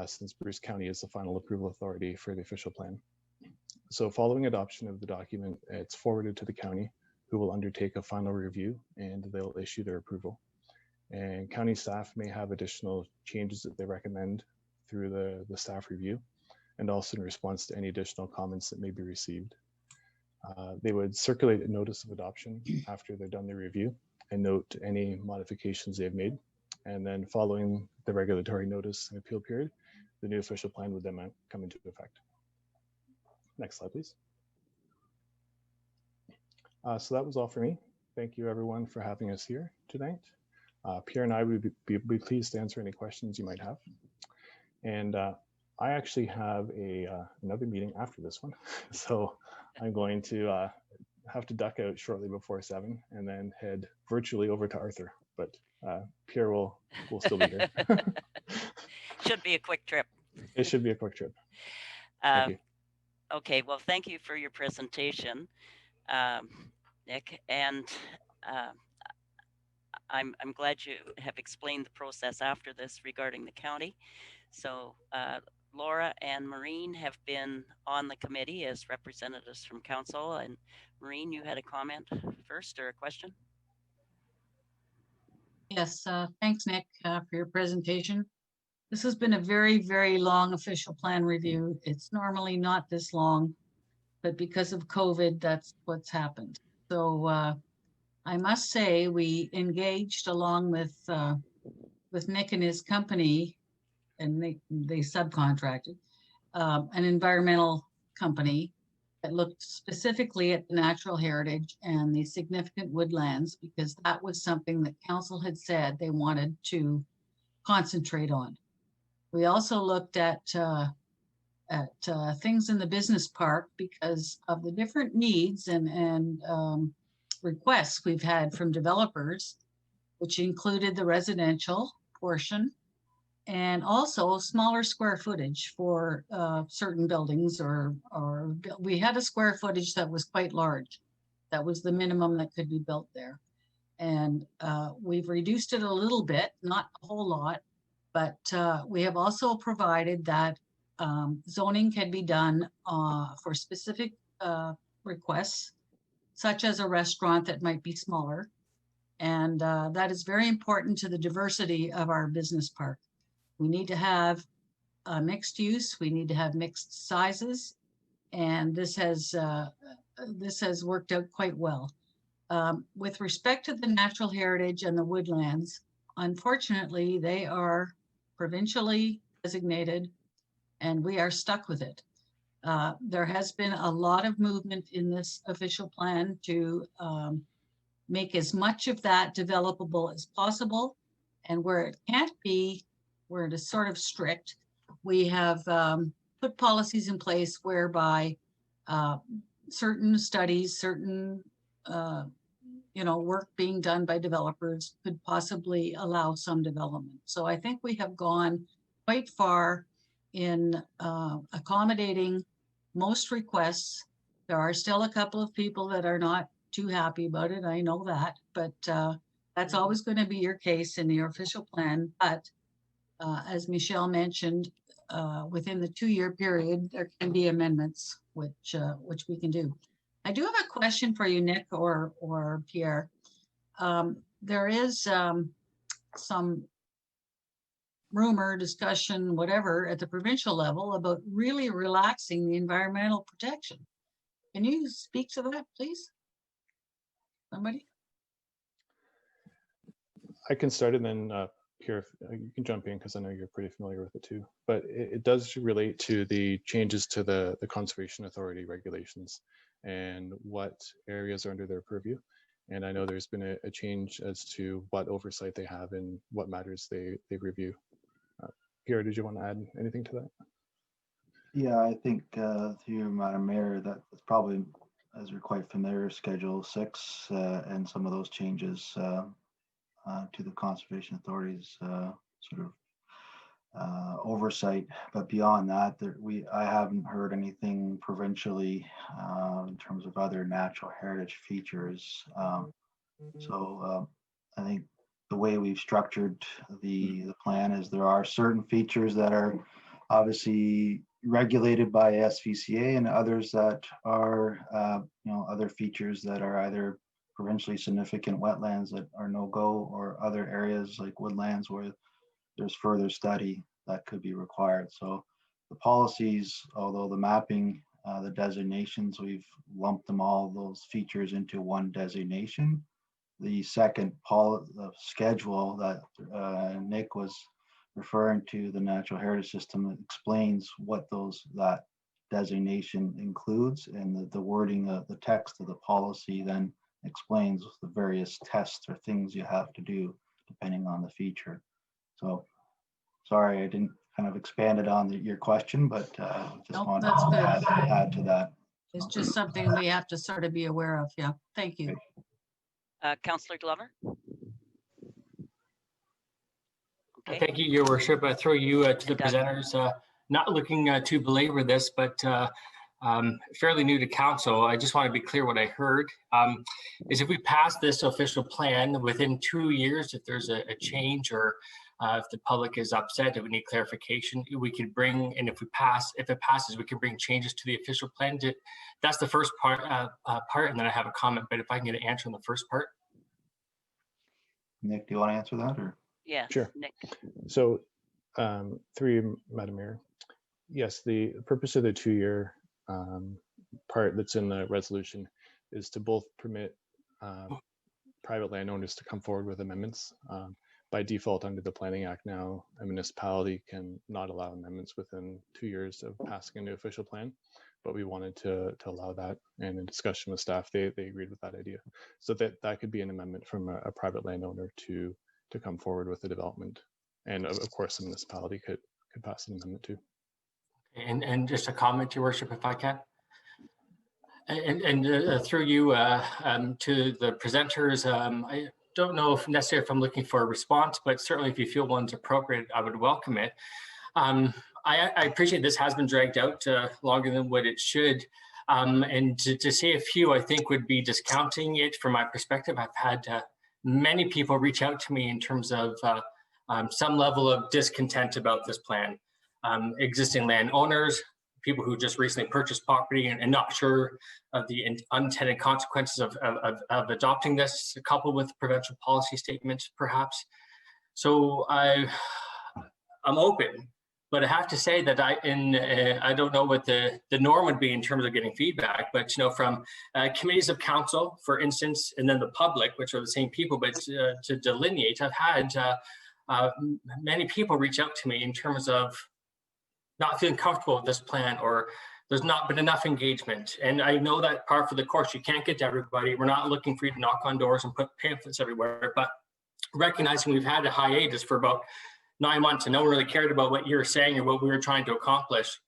R: since Bruce County is the final approval authority for the official plan. So following adoption of the document, it's forwarded to the county, who will undertake a final review and they'll issue their approval. And county staff may have additional changes that they recommend through the staff review, and also in response to any additional comments that may be received. They would circulate a notice of adoption after they've done the review and note any modifications they've made. And then following the regulatory notice and appeal period, the new official plan would then come into effect. Next slide, please. So that was all for me. Thank you everyone for having us here tonight. Pierre and I would be pleased to answer any questions you might have. And I actually have another meeting after this one. So I'm going to have to duck out shortly before 7 and then head virtually over to Arthur, but Pierre will still be here.
A: Should be a quick trip.
R: It should be a quick trip. Thank you.
A: Okay, well, thank you for your presentation, Nick, and I'm glad you have explained the process after this regarding the county. So Laura and Maureen have been on the committee as representatives from council. And Maureen, you had a comment first or a question?
K: Yes, thanks, Nick, for your presentation. This has been a very, very long official plan review. It's normally not this long, but because of COVID, that's what's happened. So I must say we engaged along with Nick and his company, and they subcontracted an environmental company that looked specifically at the natural heritage and the significant woodlands, because that was something that council had said they wanted to concentrate on. We also looked at things in the business park because of the different needs and requests we've had from developers, which included the residential portion and also smaller square footage for certain buildings or we had a square footage that was quite large. That was the minimum that could be built there. And we've reduced it a little bit, not a whole lot, but we have also provided that zoning can be done for specific requests, such as a restaurant that might be smaller. And that is very important to the diversity of our business park. We need to have mixed use. We need to have mixed sizes. And this has worked out quite well. With respect to the natural heritage and the woodlands, unfortunately, they are provincially designated and we are stuck with it. There has been a lot of movement in this official plan to make as much of that developable as possible. And where it can't be, where it is sort of strict, we have put policies in place whereby certain studies, certain work being done by developers could possibly allow some development. So I think we have gone quite far in accommodating most requests. There are still a couple of people that are not too happy about it. I know that, but that's always going to be your case in your official plan. But as Michelle mentioned, within the 2-year period, there can be amendments, which we can do. I do have a question for you, Nick or Pierre. There is some rumor, discussion, whatever, at the provincial level about really relaxing the environmental protection. Can you speak to that, please? Somebody?
R: I can start and then Pierre, you can jump in because I know you're pretty familiar with it too. But it does relate to the changes to the Conservation Authority regulations and what areas are under their purview. And I know there's been a change as to what oversight they have and what matters they review. Pierre, did you want to add anything to that?
S: Yeah, I think through you, Madam Mayor, that's probably, as you're quite familiar, Schedule 6 and some of those changes to the Conservation Authority's sort of oversight. But beyond that, I haven't heard anything provincially in terms of other natural heritage features. So I think the way we've structured the plan is there are certain features that are obviously regulated by SVCA and others that are, other features that are either provincially significant wetlands that are no-go or other areas like woodlands where there's further study that could be required. So the policies, although the mapping, the designations, we've lumped them all those features into one designation. The second schedule that Nick was referring to, the natural heritage system, explains what that designation includes, and the wording of the text of the policy then explains the various tests or things you have to do depending on the feature. So sorry, I didn't kind of expanded on your question, but just wanted to add to that.
K: It's just something we have to sort of be aware of. Yeah, thank you.
A: Councillor Glover. Okay.
O: Thank you, Your Worship. I throw you to the presenters. Not looking to belabor this, but fairly new to council. I just want to be clear what I heard is if we pass this official plan within 2 years, if there's a change or if the public is upset, if we need clarification, we could bring, and if it passes, we can bring changes to the official plan. That's the first part, and then I have a comment, but if I can get an answer on the first part.
S: Nick, do you want to answer that or?
A: Yeah,
R: sure.
A: Nick.
R: So through you, Madam Mayor, yes, the purpose of the 2-year part that's in the resolution is to both permit private landowners to come forward with amendments. By default, under the Planning Act now, a municipality can not allow amendments within 2 years of passing a new official plan, but we wanted to allow that, and in discussion with staff, they agreed with that idea. So that could be an amendment from a private landowner to come forward with the development. And of course, the municipality could pass an amendment too.
O: And just a comment, Your Worship, if I can. And through you to the presenters, I don't know if necessarily if I'm looking for a response, but certainly if you feel one's appropriate, I would welcome it. I appreciate this has been dragged out longer than what it should. And to say a few, I think would be discounting it from my perspective. I've had many people reach out to me in terms of some level of discontent about this plan. Existing landowners, people who just recently purchased property and not sure of the unintended consequences of adopting this, coupled with provincial policy statements, perhaps. So I'm open, but I have to say that I don't know what the norm would be in terms of getting feedback, but from committees of council, for instance, and then the public, which are the same people, but to delineate, I've had many people reach out to me in terms of not feeling comfortable with this plan, or there's not been enough engagement. And I know that part for the course, you can't get to everybody. We're not looking for you to knock on doors and put pamphlets everywhere, but recognizing we've had a hiatus for about 9 months and no one really cared about what you were saying or what we were trying to accomplish.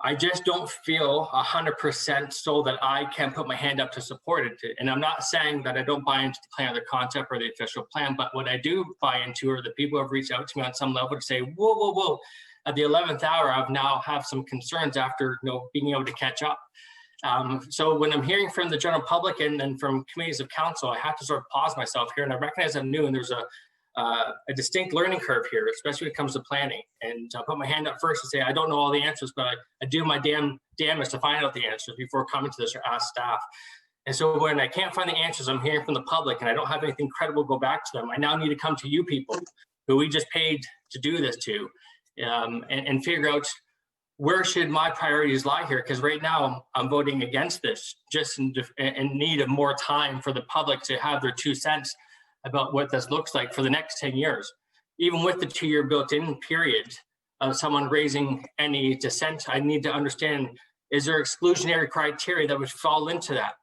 O: I just don't feel 100% sold that I can put my hand up to support it. And I'm not saying that I don't buy into the plan or the concept or the official plan, but what I do buy into are the people who have reached out to me on some level to say, whoa, whoa, whoa. At the 11th hour, I've now have some concerns after being able to catch up. So when I'm hearing from the general public and then from committees of council, I have to sort of pause myself here, and I recognize I'm new and there's a distinct learning curve here, especially when it comes to planning. And I'll put my hand up first and say, I don't know all the answers, but I do my damnedest to find out the answers before coming to this or ask staff. And so when I can't find the answers I'm hearing from the public and I don't have anything credible to go back to them, I now need to come to you people who we just paid to do this to. And figure out where should my priorities lie here, because right now I'm voting against this, just in need of more time for the public to have their 2 cents about what this looks like for the next 10 years. Even with the 2-year built-in period of someone raising any dissent, I need to understand, is there exclusionary criteria that would fall into that?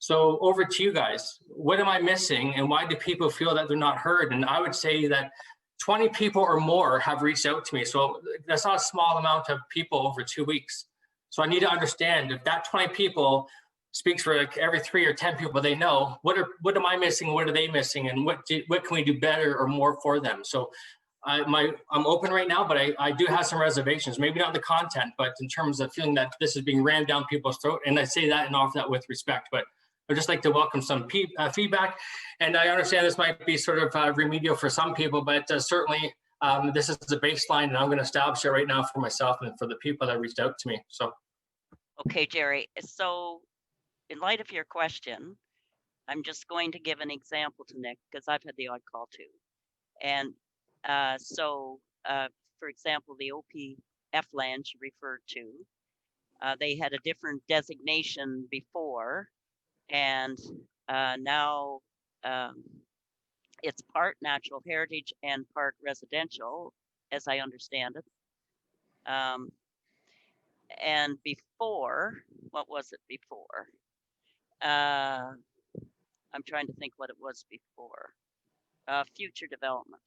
O: So over to you guys, what am I missing and why do people feel that they're not heard? And I would say that 20 people or more have reached out to me. So that's not a small amount of people over 2 weeks. So I need to understand if that 20 people speaks for like every 3 or 10 people they know, what am I missing? What are they missing? And what can we do better or more for them? So I'm open right now, but I do have some reservations, maybe not the content, but in terms of feeling that this is being rammed down people's throat. And I say that and offer that with respect, but I'd just like to welcome some feedback. And I understand this might be sort of remedial for some people, but certainly this is the baseline, and I'm going to establish it right now for myself and for the people that reached out to me. So,
A: Okay, Jerry. So in light of your question, I'm just going to give an example to Nick because I've had the odd call too. And for example, the OPF land you referred to, they had a different designation before. And now it's part natural heritage and part residential, as I understand it. And before, what was it before? I'm trying to think what it was before. Future development.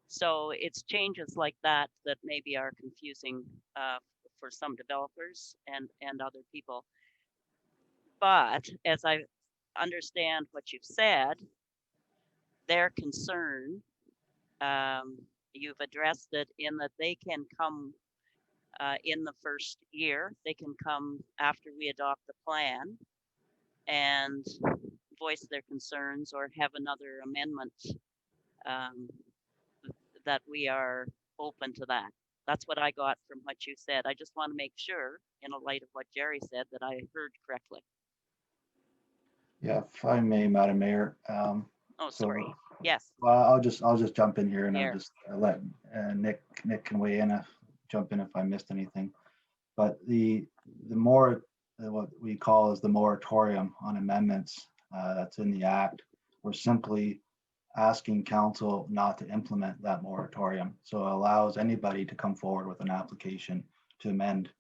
A: So it's changes like that that maybe are confusing for some developers and other people. But as I understand what you've said, their concern, you've addressed it in that they can come in the first year, they can come after we adopt the plan and voice their concerns or have another amendment that we are open to that. That's what I got from what you said. I just want to make sure, in light of what Jerry said, that I heard correctly.
S: Yeah, if I may, Madam Mayor.
A: Sorry. Yes.
S: Well, I'll just jump in here and I'll just let Nick can weigh in jump in if I missed anything. But the more what we call is the moratorium on amendments that's in the Act, we're simply asking council not to implement that moratorium. So it allows anybody to come forward with an application to amend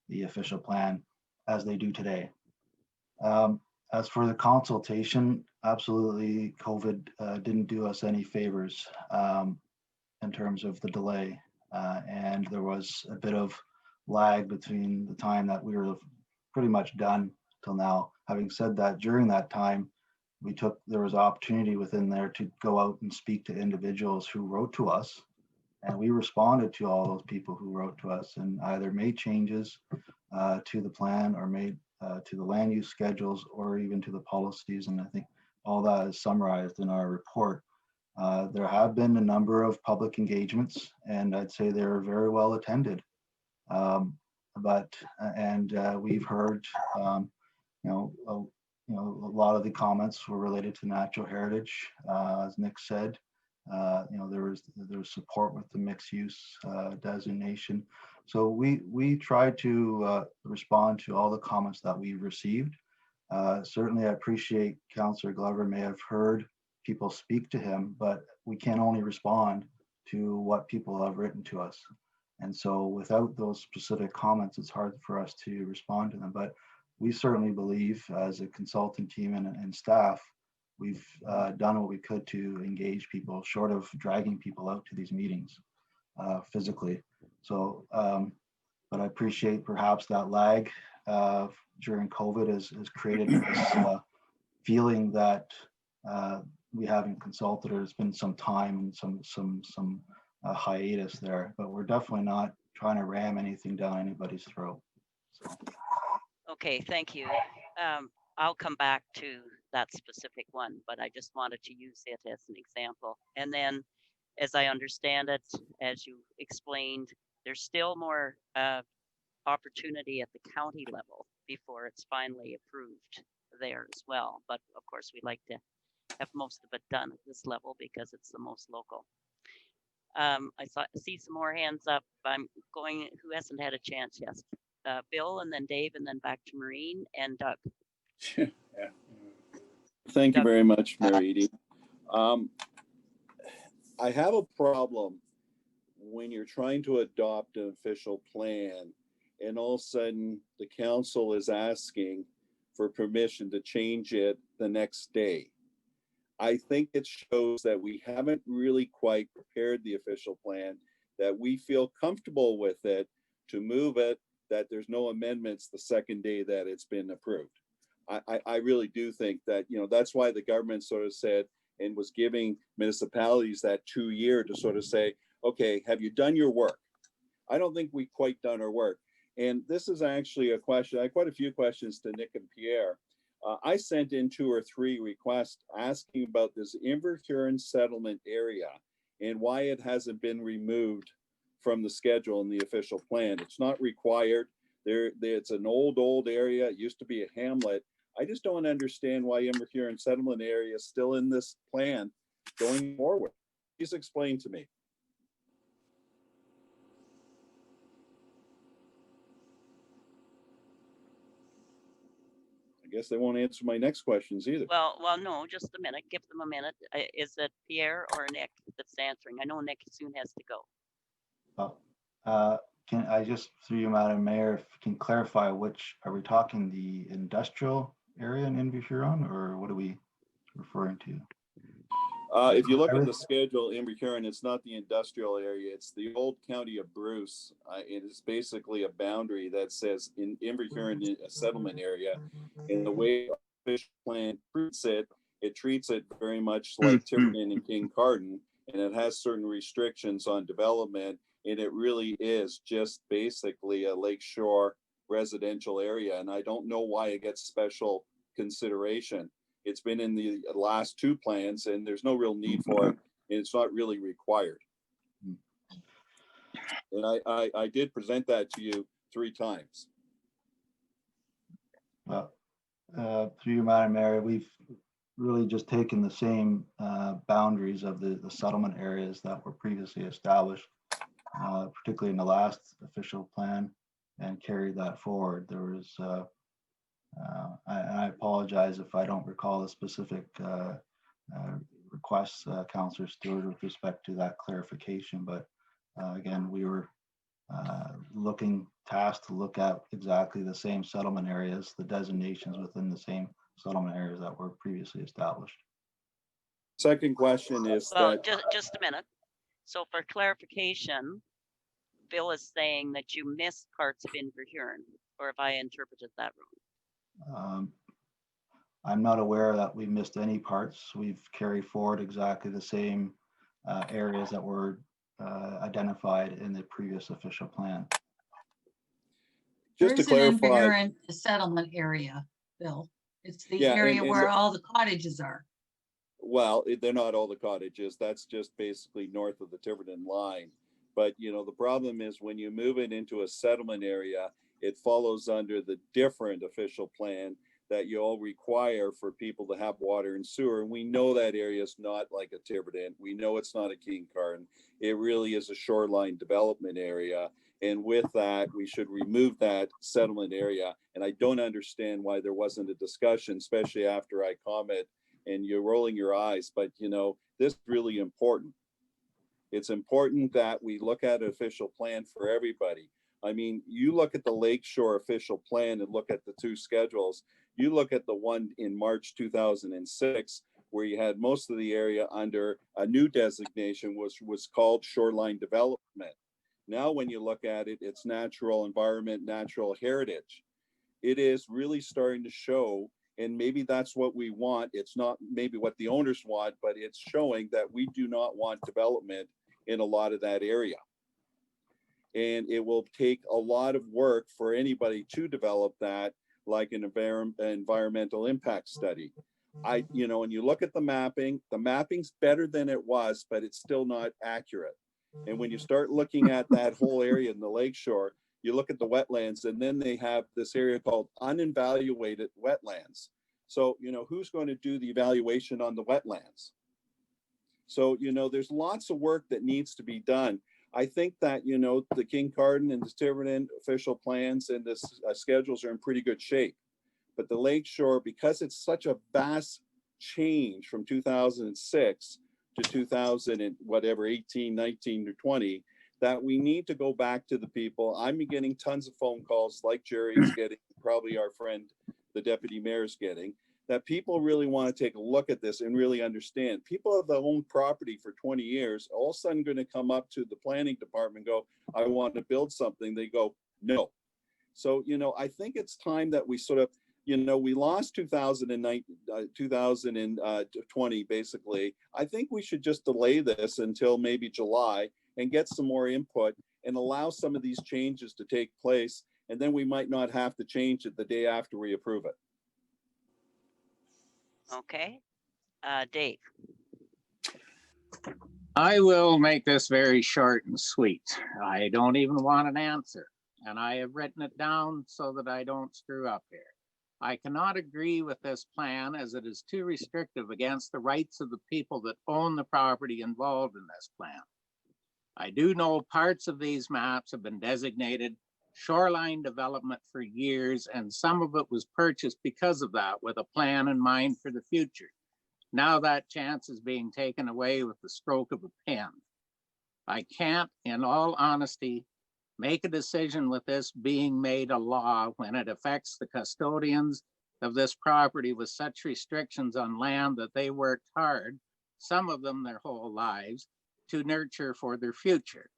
S: the official plan as they do today. As for the consultation, absolutely, COVID didn't do us any favors in terms of the delay. And there was a bit of lag between the time that we were pretty much done till now. Having said that, during that time, there was opportunity within there to go out and speak to individuals who wrote to us, and we responded to all those people who wrote to us and either made changes to the plan or made to the land use schedules or even to the policies. And I think all that is summarized in our report. There have been a number of public engagements, and I'd say they're very well attended. We've heard, a lot of the comments were related to natural heritage, as Nick said. There was support with the mixed use designation. So we try to respond to all the comments that we've received. Certainly, I appreciate Councillor Glover may have heard people speak to him, but we can only respond to what people have written to us. And so without those specific comments, it's hard for us to respond to them. But we certainly believe as a consultant team and staff, we've done what we could to engage people, short of dragging people out to these meetings physically. So, but I appreciate perhaps that lag during COVID has created this feeling that we haven't consulted, or there's been some time and some hiatus there, but we're definitely not trying to ram anything down anybody's throat. So.
A: Okay, thank you. I'll come back to that specific one, but I just wanted to use it as an example. And then, as I understand it, as you explained, there's still more opportunity at the county level before it's finally approved there as well. But of course, we like to have most of it done at this level because it's the most local. I see some more hands up. I'm going, who hasn't had a chance yet? Bill, and then Dave, and then back to Maureen and Doug.
I: Yeah. Thank you very much, Mary Edie. I have a problem when you're trying to adopt an official plan and all of a sudden the council is asking for permission to change it the next day. I think it shows that we haven't really quite prepared the official plan, that we feel comfortable with it to move it, that there's no amendments the second day that it's been approved. I really do think that, that's why the government sort of said and was giving municipalities that 2 year to sort of say, okay, have you done your work? I don't think we quite done our work. And this is actually a question, I had quite a few questions to Nick and Pierre. I sent in 2 or 3 requests asking about this Inverhuron settlement area and why it hasn't been removed from the schedule in the official plan. It's not required. It's an old area. It used to be a hamlet. I just don't understand why Inverhuron settlement area is still in this plan going forward. Please explain to me. I guess they won't answer my next questions either.
A: Well, no, just a minute. Give them a minute. Is it Pierre or Nick that's answering? I know Nick soon has to go.
S: Can I just, through you, Madam Mayor, if you can clarify which, are we talking the industrial area in Inverhuron, or what are we referring to?
I: If you look at the schedule, Inverhuron, it's not the industrial area. It's the old county of Bruce. It is basically a boundary that says in Inverhuron, a settlement area. And the way the official plan treats it, it treats it very much like Tiverton and Kincardine, and it has certain restrictions on development. And it really is just basically a lakeshore residential area. And I don't know why it gets special consideration. It's been in the last 2 plans and there's no real need for it. And it's not really required. And I did present that to you 3 times.
S: Well, through you, Madam Mayor, we've really just taken the same boundaries of the settlement areas that were previously established, particularly in the last official plan, and carried that forward. There was, I apologize if I don't recall the specific requests, Councillor Stewart, with respect to that clarification, but again, we were tasked to look at exactly the same settlement areas, the designations within the same settlement areas that were previously established.
I: Second question is
A: well, just a minute. So for clarification, Bill is saying that you missed parts of Inverhuron, or if I interpreted that wrong.
S: I'm not aware that we missed any parts. We've carried forward exactly the same areas that were identified in the previous official plan.
I: Just to
K: There is an
I: clarify,
K: Inverhuron settlement area, Bill. It's the
I: Yeah,
K: area
I: and
K: where all the cottages are.
I: well, they're not all the cottages. That's just basically north of the Tiverton line. But, you know, the problem is when you move it into a settlement area, it follows under the different official plan that you all require for people to have water and sewer. And we know that area is not like a Tiverton. We know it's not a Kincardine. It really is a shoreline development area. And with that, we should remove that settlement area. And I don't understand why there wasn't a discussion, especially after I comment and you're rolling your eyes. But, you know, this is really important. It's important that we look at an official plan for everybody. I mean, you look at the Lakeshore official plan and look at the two schedules. You look at the one in March 2006, where you had most of the area under a new designation, was called shoreline development. Now, when you look at it, it's natural environment, natural heritage. It is really starting to show, and maybe that's what we want. It's not maybe what the owners want, but it's showing that we do not want development in a lot of that area. And it will take a lot of work for anybody to develop that, like an environmental impact study. You know, when you look at the mapping's better than it was, but it's still not accurate. And when you start looking at that whole area in the lakeshore, you look at the wetlands, and then they have this area called unevaluated wetlands. So, you know, who's going to do the evaluation on the wetlands? So, you know, there's lots of work that needs to be done. I think that, you know, the Kincardine and the Tiverton official plans and the schedules are in pretty good shape. But the lakeshore, because it's such a vast change from 2006 to 2000 and whatever, 18, 19 to 20, that we need to go back to the people. I'm getting tons of phone calls like Jerry's getting, probably our friend, the deputy mayor's getting, that people really want to take a look at this and really understand. People have owned property for 20 years, all of a sudden going to come up to the planning department and go, I want to build something. They go, no. So, you know, I think it's time that we sort of, you know, we lost 2020, basically. I think we should just delay this until maybe July and get some more input and allow some of these changes to take place. And then we might not have to change it the day after we approve it.
A: Okay, Dave.
Q: I will make this very short and sweet. I don't even want an answer, and I have written it down so that I don't screw up here. I cannot agree with this plan as it is too restrictive against the rights of the people that own the property involved in this plan. I do know parts of these maps have been designated shoreline development for years, and some of it was purchased because of that, with a plan in mind for the future. Now that chance is being taken away with the stroke of a pen. I can't, in all honesty, make a decision with this being made a law when it affects the custodians of this property with such restrictions on land that they worked hard, some of them their whole lives, to nurture for their future.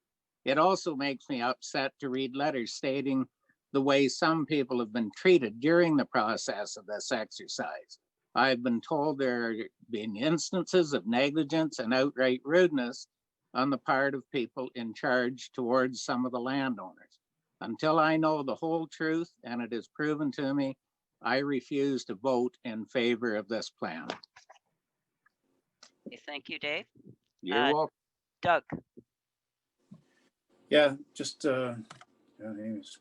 Q: It also makes me upset to read letters stating the way some people have been treated during the process of this exercise. I've been told there have been instances of negligence and outright rudeness on the part of people in charge towards some of the landowners. Until I know the whole truth and it is proven to me, I refuse to vote in favor of this plan.
A: Okay, thank you, Dave.
Q: You're welcome.
A: Doug.
C: Yeah, just anyways.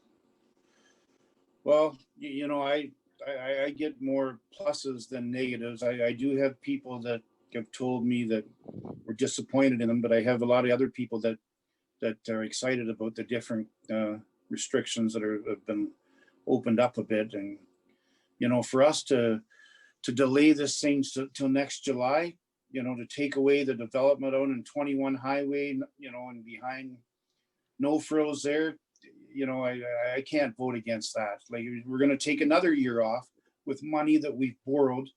C: Well, you know, I get more pluses than negatives. I do have people that have told me that we're disappointed in them, but I have a lot of other people that are excited about the different restrictions that have been opened up a bit. And you know, for us to delay this thing till next July, you know, to take away the development out in 21 highway, you know, and behind no frills there, you know, I can't vote against that. Like, we're going to take another year off with money that we've borrowed,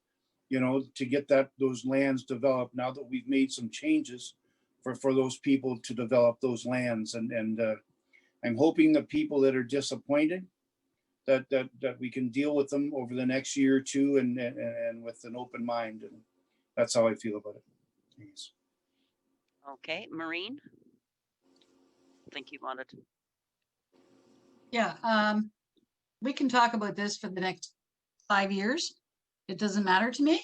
C: you know, to get those lands developed now that we've made some changes for those people to develop those lands. And I'm hoping the people that are disappointed, that we can deal with them over the next year or two and with an open mind. And that's how I feel about it. Thanks.
A: Okay, Maureen? I think you wanted to.
K: Yeah, we can talk about this for the next 5 years. It doesn't matter to me.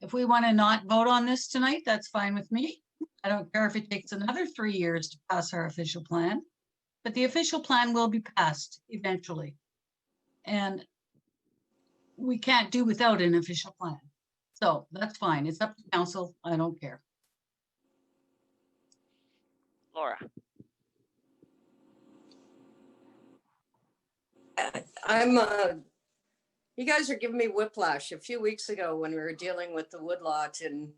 K: If we want to not vote on this tonight, that's fine with me. I don't care if it takes another 3 years to pass our official plan, but the official plan will be passed eventually. And we can't do without an official plan. So that's fine. It's up to council. I don't care.
A: Laura?
E: You guys are giving me whiplash. A few weeks ago when we were dealing with the woodlot in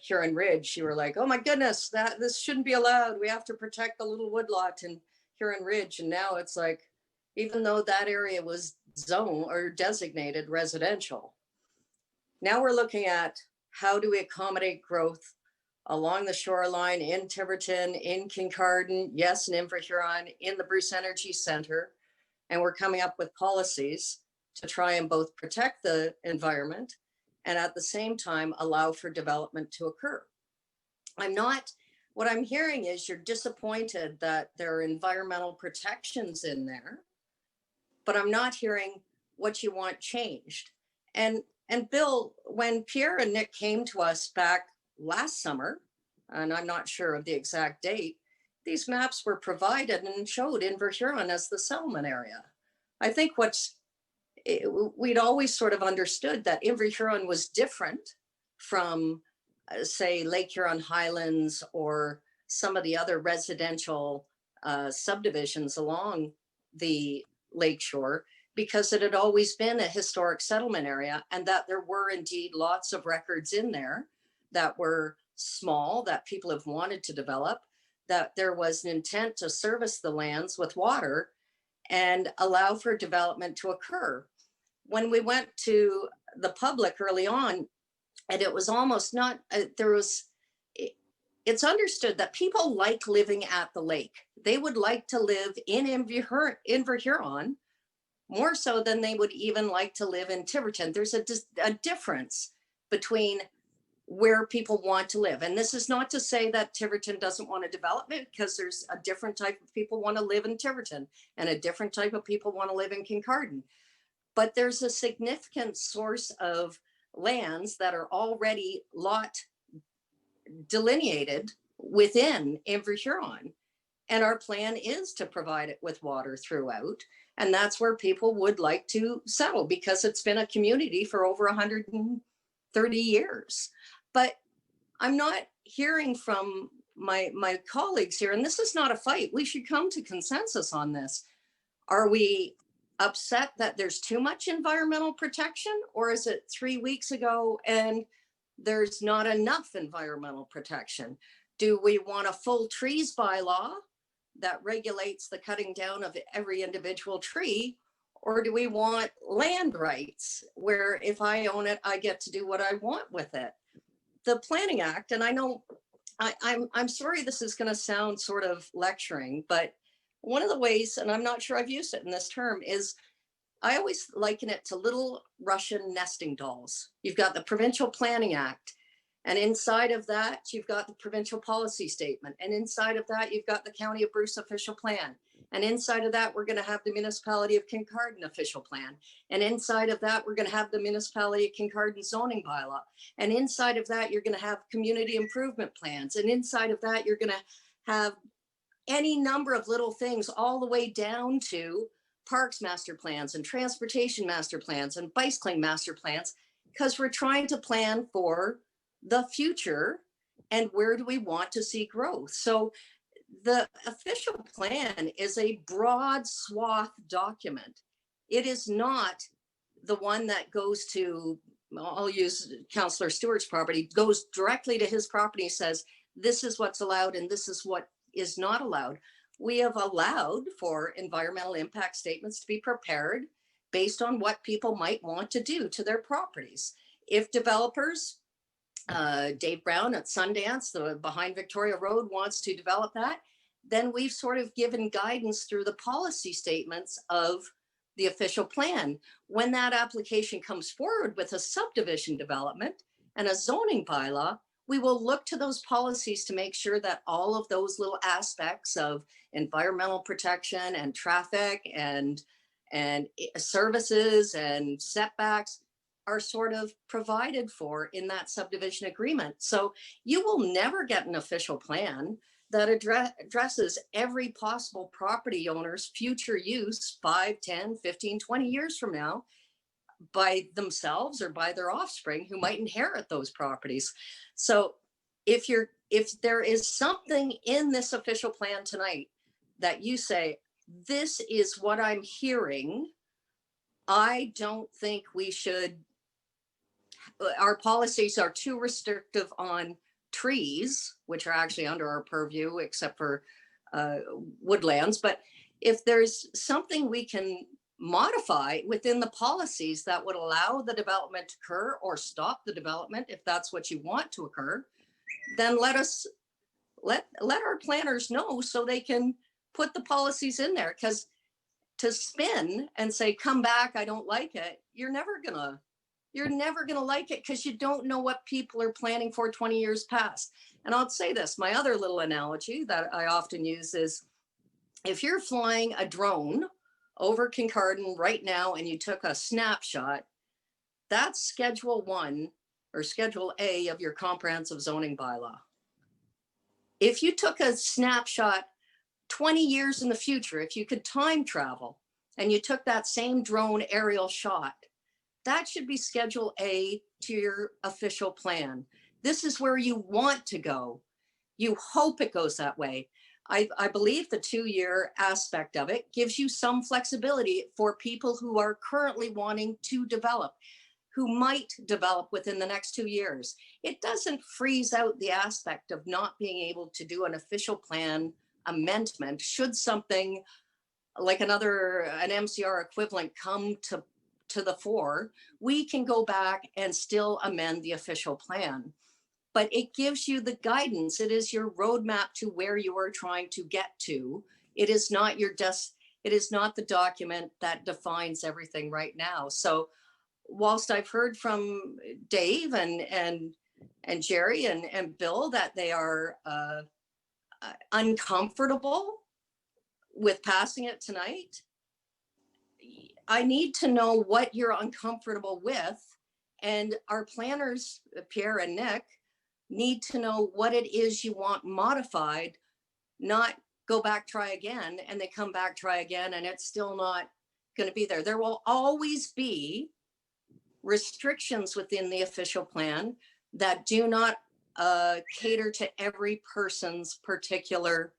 E: Huron Ridge, you were like, oh my goodness, this shouldn't be allowed. We have to protect the little woodlot in Huron Ridge. And now it's like, even though that area was zoned or designated residential, now we're looking at how do we accommodate growth along the shoreline in Tiverton, in Kincardine, yes, in Huron, in the Bruce Energy Center. And we're coming up with policies to try and both protect the environment and at the same time allow for development to occur. What I'm hearing is you're disappointed that there are environmental protections in there, but I'm not hearing what you want changed. And Bill, when Pierre and Nick came to us back last summer, and I'm not sure of the exact date, these maps were provided and showed Inverhuron as the settlement area. I think we'd always sort of understood that Inverhuron was different from, say, Lake Huron Highlands or some of the other residential subdivisions along the lakeshore, because it had always been a historic settlement area, and that there were indeed lots of records in there that were small, that people have wanted to develop, that there was an intent to service the lands with water and allow for development to occur. When we went to the public early on, and it was almost not, it's understood that people like living at the lake. They would like to live in Inverhuron more so than they would even like to live in Tiverton. There's a difference between where people want to live. And this is not to say that Tiverton doesn't want a development, because there's a different type of people want to live in Tiverton and a different type of people want to live in Kincardine. But there's a significant source of lands that are already lot delineated within Inverhuron. And our plan is to provide it with water throughout. And that's where people would like to settle, because it's been a community for over 130 years. But I'm not hearing from my colleagues here, and this is not a fight. We should come to consensus on this. Are we upset that there's too much environmental protection, or is it 3 weeks ago and there's not enough environmental protection? Do we want a full trees bylaw that regulates the cutting down of every individual tree? Or do we want land rights where if I own it, I get to do what I want with it? The Planning Act, and I know I'm sorry this is going to sound sort of lecturing, but one of the ways, and I'm not sure I've used it in this term, is I always liken it to little Russian nesting dolls. You've got the Provincial Planning Act, and inside of that, you've got the Provincial Policy Statement. And inside of that, you've got the County of Bruce Official Plan. And inside of that, we're going to have the Municipality of Kincardine Official Plan. And inside of that, we're going to have the Municipality of Kincardine Zoning Bylaw. And inside of that, you're going to have community improvement plans. And inside of that, you're going to have any number of little things, all the way down to parks master plans and transportation master plans and bicycling master plans, because we're trying to plan for the future and where do we want to see growth. So the official plan is a broad swath document. It is not the one that goes to, I'll use Councillor Stewart's property, goes directly to his property, says, this is what's allowed and this is what is not allowed. We have allowed for environmental impact statements to be prepared based on what people might want to do to their properties. If developers, Dave Brown at Sundance, the behind Victoria Road, wants to develop that, then we've sort of given guidance through the policy statements of the official plan. When that application comes forward with a subdivision development and a zoning bylaw, we will look to those policies to make sure that all of those little aspects of environmental protection and traffic and services and setbacks are sort of provided for in that subdivision agreement. So you will never get an official plan that addresses every possible property owner's future use 5, 10, 15, 20 years from now by themselves or by their offspring who might inherit those properties. So if there is something in this official plan tonight that you say, this is what I'm hearing, I don't think we should, our policies are too restrictive on trees, which are actually under our purview, except for woodlands. But if there's something we can modify within the policies that would allow the development to occur or stop the development, if that's what you want to occur, then let our planners know so they can put the policies in there. Because to spin and say, come back, I don't like it, you're never gonna like it, because you don't know what people are planning for 20 years past. And I'll say this, my other little analogy that I often use is, if you're flying a drone over Kincardine right now and you took a snapshot, that's Schedule 1 or Schedule A of your comprehensive zoning bylaw. If you took a snapshot 20 years in the future, if you could time travel and you took that same drone aerial shot, that should be Schedule A to your official plan. This is where you want to go. You hope it goes that way. I believe the 2-year aspect of it gives you some flexibility for people who are currently wanting to develop, who might develop within the next 2 years. It doesn't freeze out the aspect of not being able to do an official plan amendment should something like an MCR equivalent come to the fore. We can go back and still amend the official plan. But it gives you the guidance. It is your roadmap to where you are trying to get to. It is not it is not the document that defines everything right now. So whilst I've heard from Dave and Jerry and Bill that they are uncomfortable with passing it tonight, I need to know what you're uncomfortable with. And our planners, Pierre and Nick, need to know what it is you want modified, not go back, try again, and they come back, try again, and it's still not going to be there. There will always be restrictions within the official plan that do not cater to every person's particular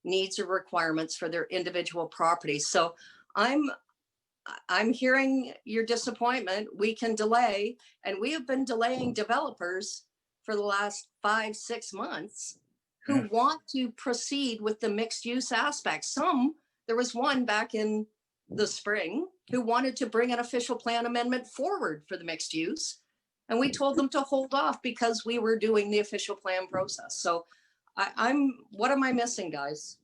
E: needs or requirements for their individual property. So I'm hearing your disappointment. We can delay, and we have been delaying developers for the last 5-6 months who want to proceed with the mixed use aspect. There was one back in the spring who wanted to bring an official plan amendment forward for the mixed use. And we told them to hold off because we were doing the official plan process. So what am I missing, guys?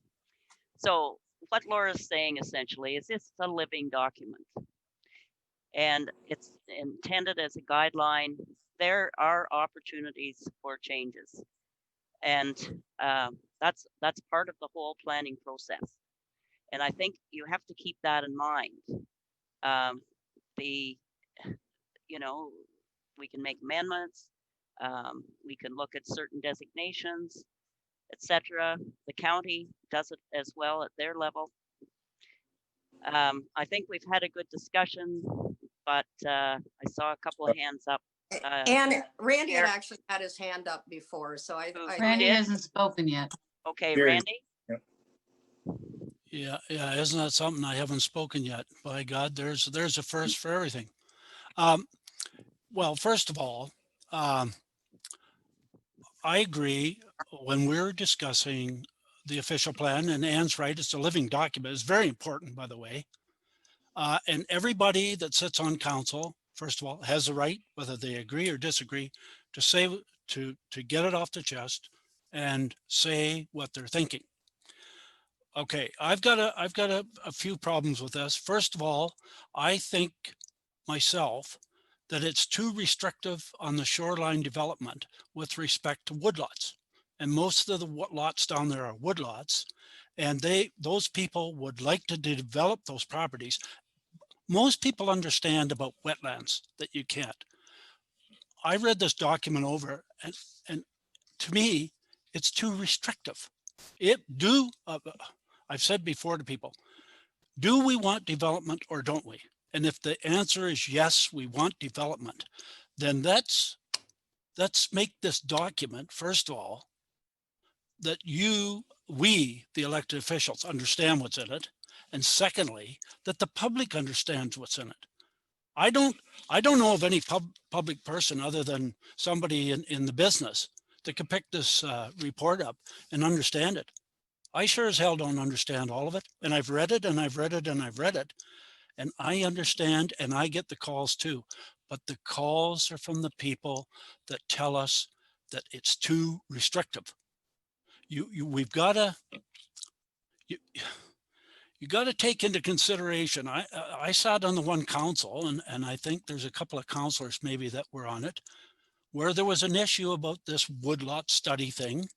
A: So what Laura's saying essentially is it's a living document. And it's intended as a guideline. There are opportunities for changes. And that's part of the whole planning process. And I think you have to keep that in mind. We can make amendments. We can look at certain designations, etc. The county does it as well at their level. I think we've had a good discussion, but I saw a couple of hands up.
E: And Randy had actually had his hand up before, so
K: Randy hasn't spoken yet.
A: Okay, Randy.
J: Yeah, isn't that something? I haven't spoken yet. By God, there's a first for everything. Well, first of all, I agree when we're discussing the official plan, and Anne's right, it's a living document. It's very important, by the way. And everybody that sits on council, first of all, has the right, whether they agree or disagree, to say, to get it off the chest and say what they're thinking. Okay, I've got a few problems with this. First of all, I think myself that it's too restrictive on the shoreline development with respect to woodlots. And most of the lots down there are woodlots, and those people would like to develop those properties. Most people understand about wetlands that you can't. I read this document over, and to me, it's too restrictive. I've said before to people, do we want development or don't we? And if the answer is yes, we want development, then let's make this document, first of all, that we, the elected officials, understand what's in it. And secondly, that the public understands what's in it. I don't know of any public person other than somebody in the business that could pick this report up and understand it. I sure as hell don't understand all of it. And I've read it and I've read it and I've read it. And I understand and I get the calls too. But the calls are from the people that tell us that it's too restrictive. We've got to, you got to take into consideration. I sat on the one council, and I think there's a couple of councillors maybe that were on it, where there was an issue about this woodlot study thing.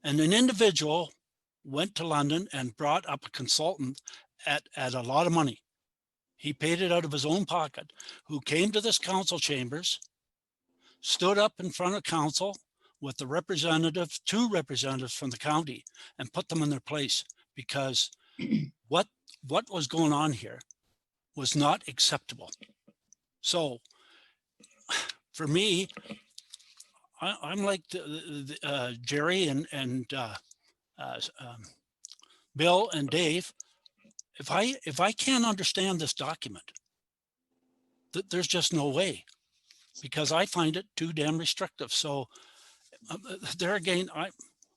J: And an individual went to London and brought up a consultant at a lot of money. He paid it out of his own pocket, who came to this council chambers, stood up in front of council with the representatives, 2 representatives from the county, and put them in their place, because what was going on here was not acceptable. So for me, I'm like Jerry and Bill and Dave. If I can't understand this document, there's just no way, because I find it too damn restrictive. So there again,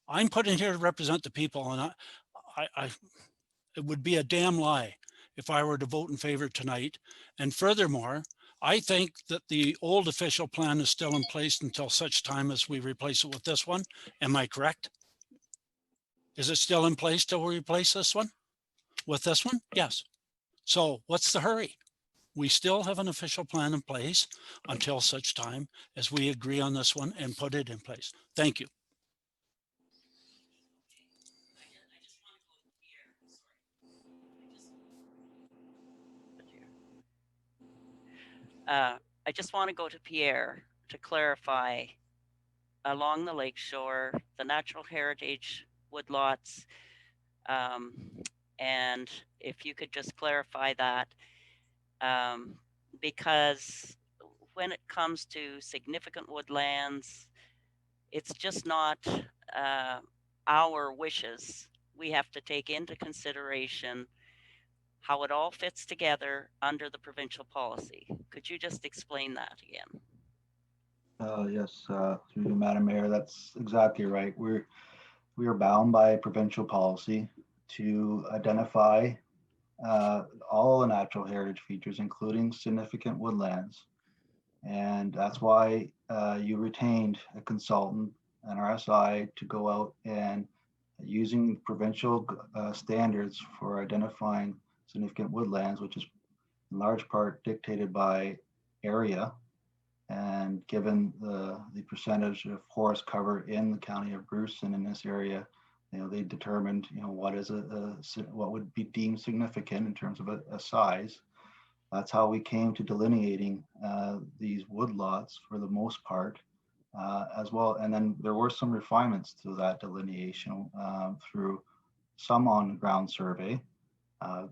J: I'm put in here to represent the people, and it would be a damn lie if I were to vote in favor tonight. And furthermore, I think that the old official plan is still in place until such time as we replace it with this one. Am I correct? Is it still in place till we replace this one with this one? Yes. So what's the hurry? We still have an official plan in place until such time as we agree on this one and put it in place. Thank you.
A: I just want to go to Pierre to clarify along the lakeshore, the natural heritage woodlots, and if you could just clarify that, because when it comes to significant woodlands, it's just not our wishes. We have to take into consideration how it all fits together under the provincial policy. Could you just explain that again?
S: Yes, through you, Madam Mayor, that's exactly right. We are bound by provincial policy to identify all the natural heritage features, including significant woodlands. And that's why you retained a consultant, an RSI, to go out and using provincial standards for identifying significant woodlands, which is in large part dictated by area. And given the percentage of forest cover in the county of Bruce and in this area, they determined, what is what would be deemed significant in terms of a size. That's how we came to delineating these woodlots for the most part as well. And then there were some refinements to that delineation through some on-ground survey.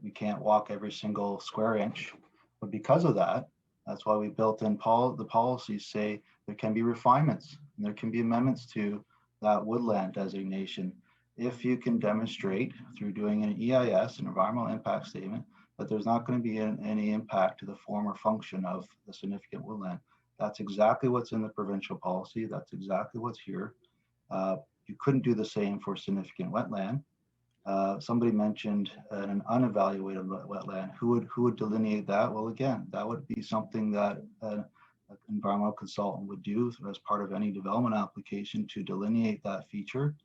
S: We can't walk every single square inch, but because of that, that's why we built in the policies say there can be refinements and there can be amendments to that woodland designation if you can demonstrate through doing an EIS, an environmental impact statement, that there's not going to be any impact to the form or function of the significant woodland. That's exactly what's in the provincial policy. That's exactly what's here. You couldn't do the same for significant wetland. Somebody mentioned an unevaluated wetland. Who would delineate that? Well, again, that would be something that an environmental consultant would do as part of any development application to delineate that feature.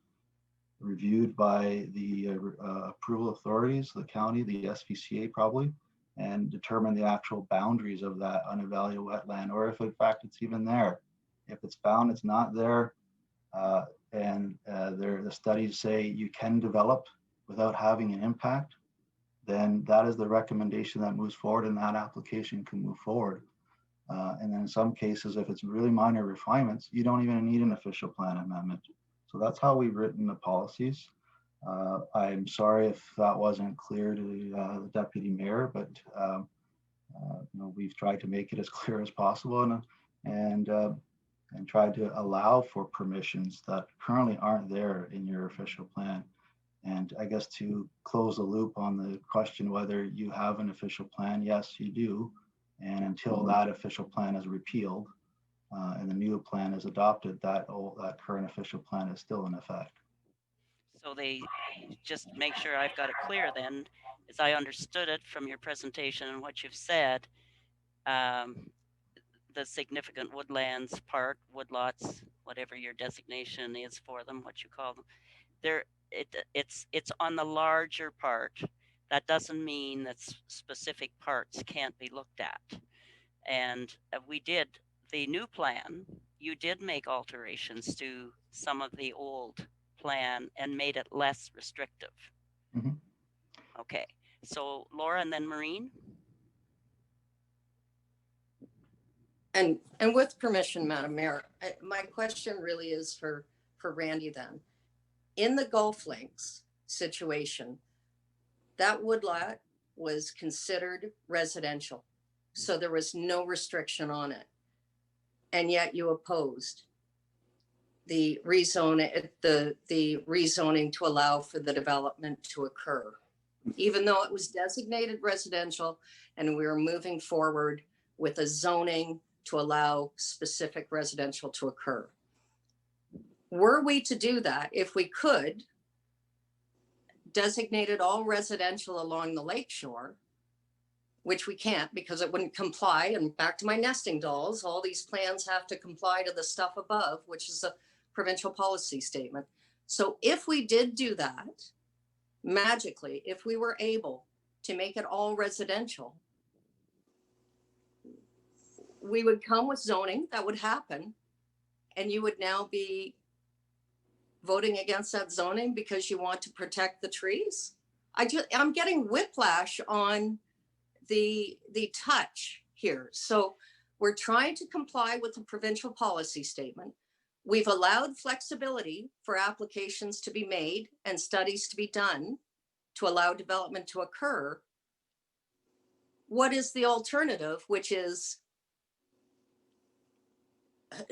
S: reviewed by the approval authorities, the county, the SPCA probably, and determine the actual boundaries of that unevaluated wetland, or if in fact it's even there. If it's found it's not there, and the studies say you can develop without having an impact, then that is the recommendation that moves forward, and that application can move forward. And then in some cases, if it's really minor refinements, you don't even need an official plan amendment. So that's how we've written the policies. I'm sorry if that wasn't clear to the deputy mayor, but we've tried to make it as clear as possible, and tried to allow for permissions that currently aren't there in your official plan. And I guess to close the loop on the question whether you have an official plan, yes, you do. And until that official plan is repealed and the new plan is adopted, that current official plan is still in effect.
A: So they, just make sure I've got it clear then, as I understood it from your presentation and what you've said, the significant woodlands part, woodlots, whatever your designation is for them, what you call them, it's on the larger part. That doesn't mean that specific parts can't be looked at. And we did the new plan, you did make alterations to some of the old plan and made it less restrictive.
S: Mm-hmm.
A: Okay, so Laura and then Maureen.
E: And with permission, Madam Mayor, my question really is for Randy then. In the golf links situation, that woodlot was considered residential. So there was no restriction on it. And yet you opposed the rezoning to allow for the development to occur, even though it was designated residential and we were moving forward with a zoning to allow specific residential to occur. Were we to do that, if we could, designate it all residential along the lakeshore, which we can't because it wouldn't comply. And back to my nesting dolls, all these plans have to comply to the stuff above, which is a provincial policy statement. So if we did do that, magically, if we were able to make it all residential, we would come with zoning, that would happen, and you would now be voting against that zoning because you want to protect the trees. I'm getting whiplash on the touch here. So we're trying to comply with the provincial policy statement. We've allowed flexibility for applications to be made and studies to be done to allow development to occur. What is the alternative, which is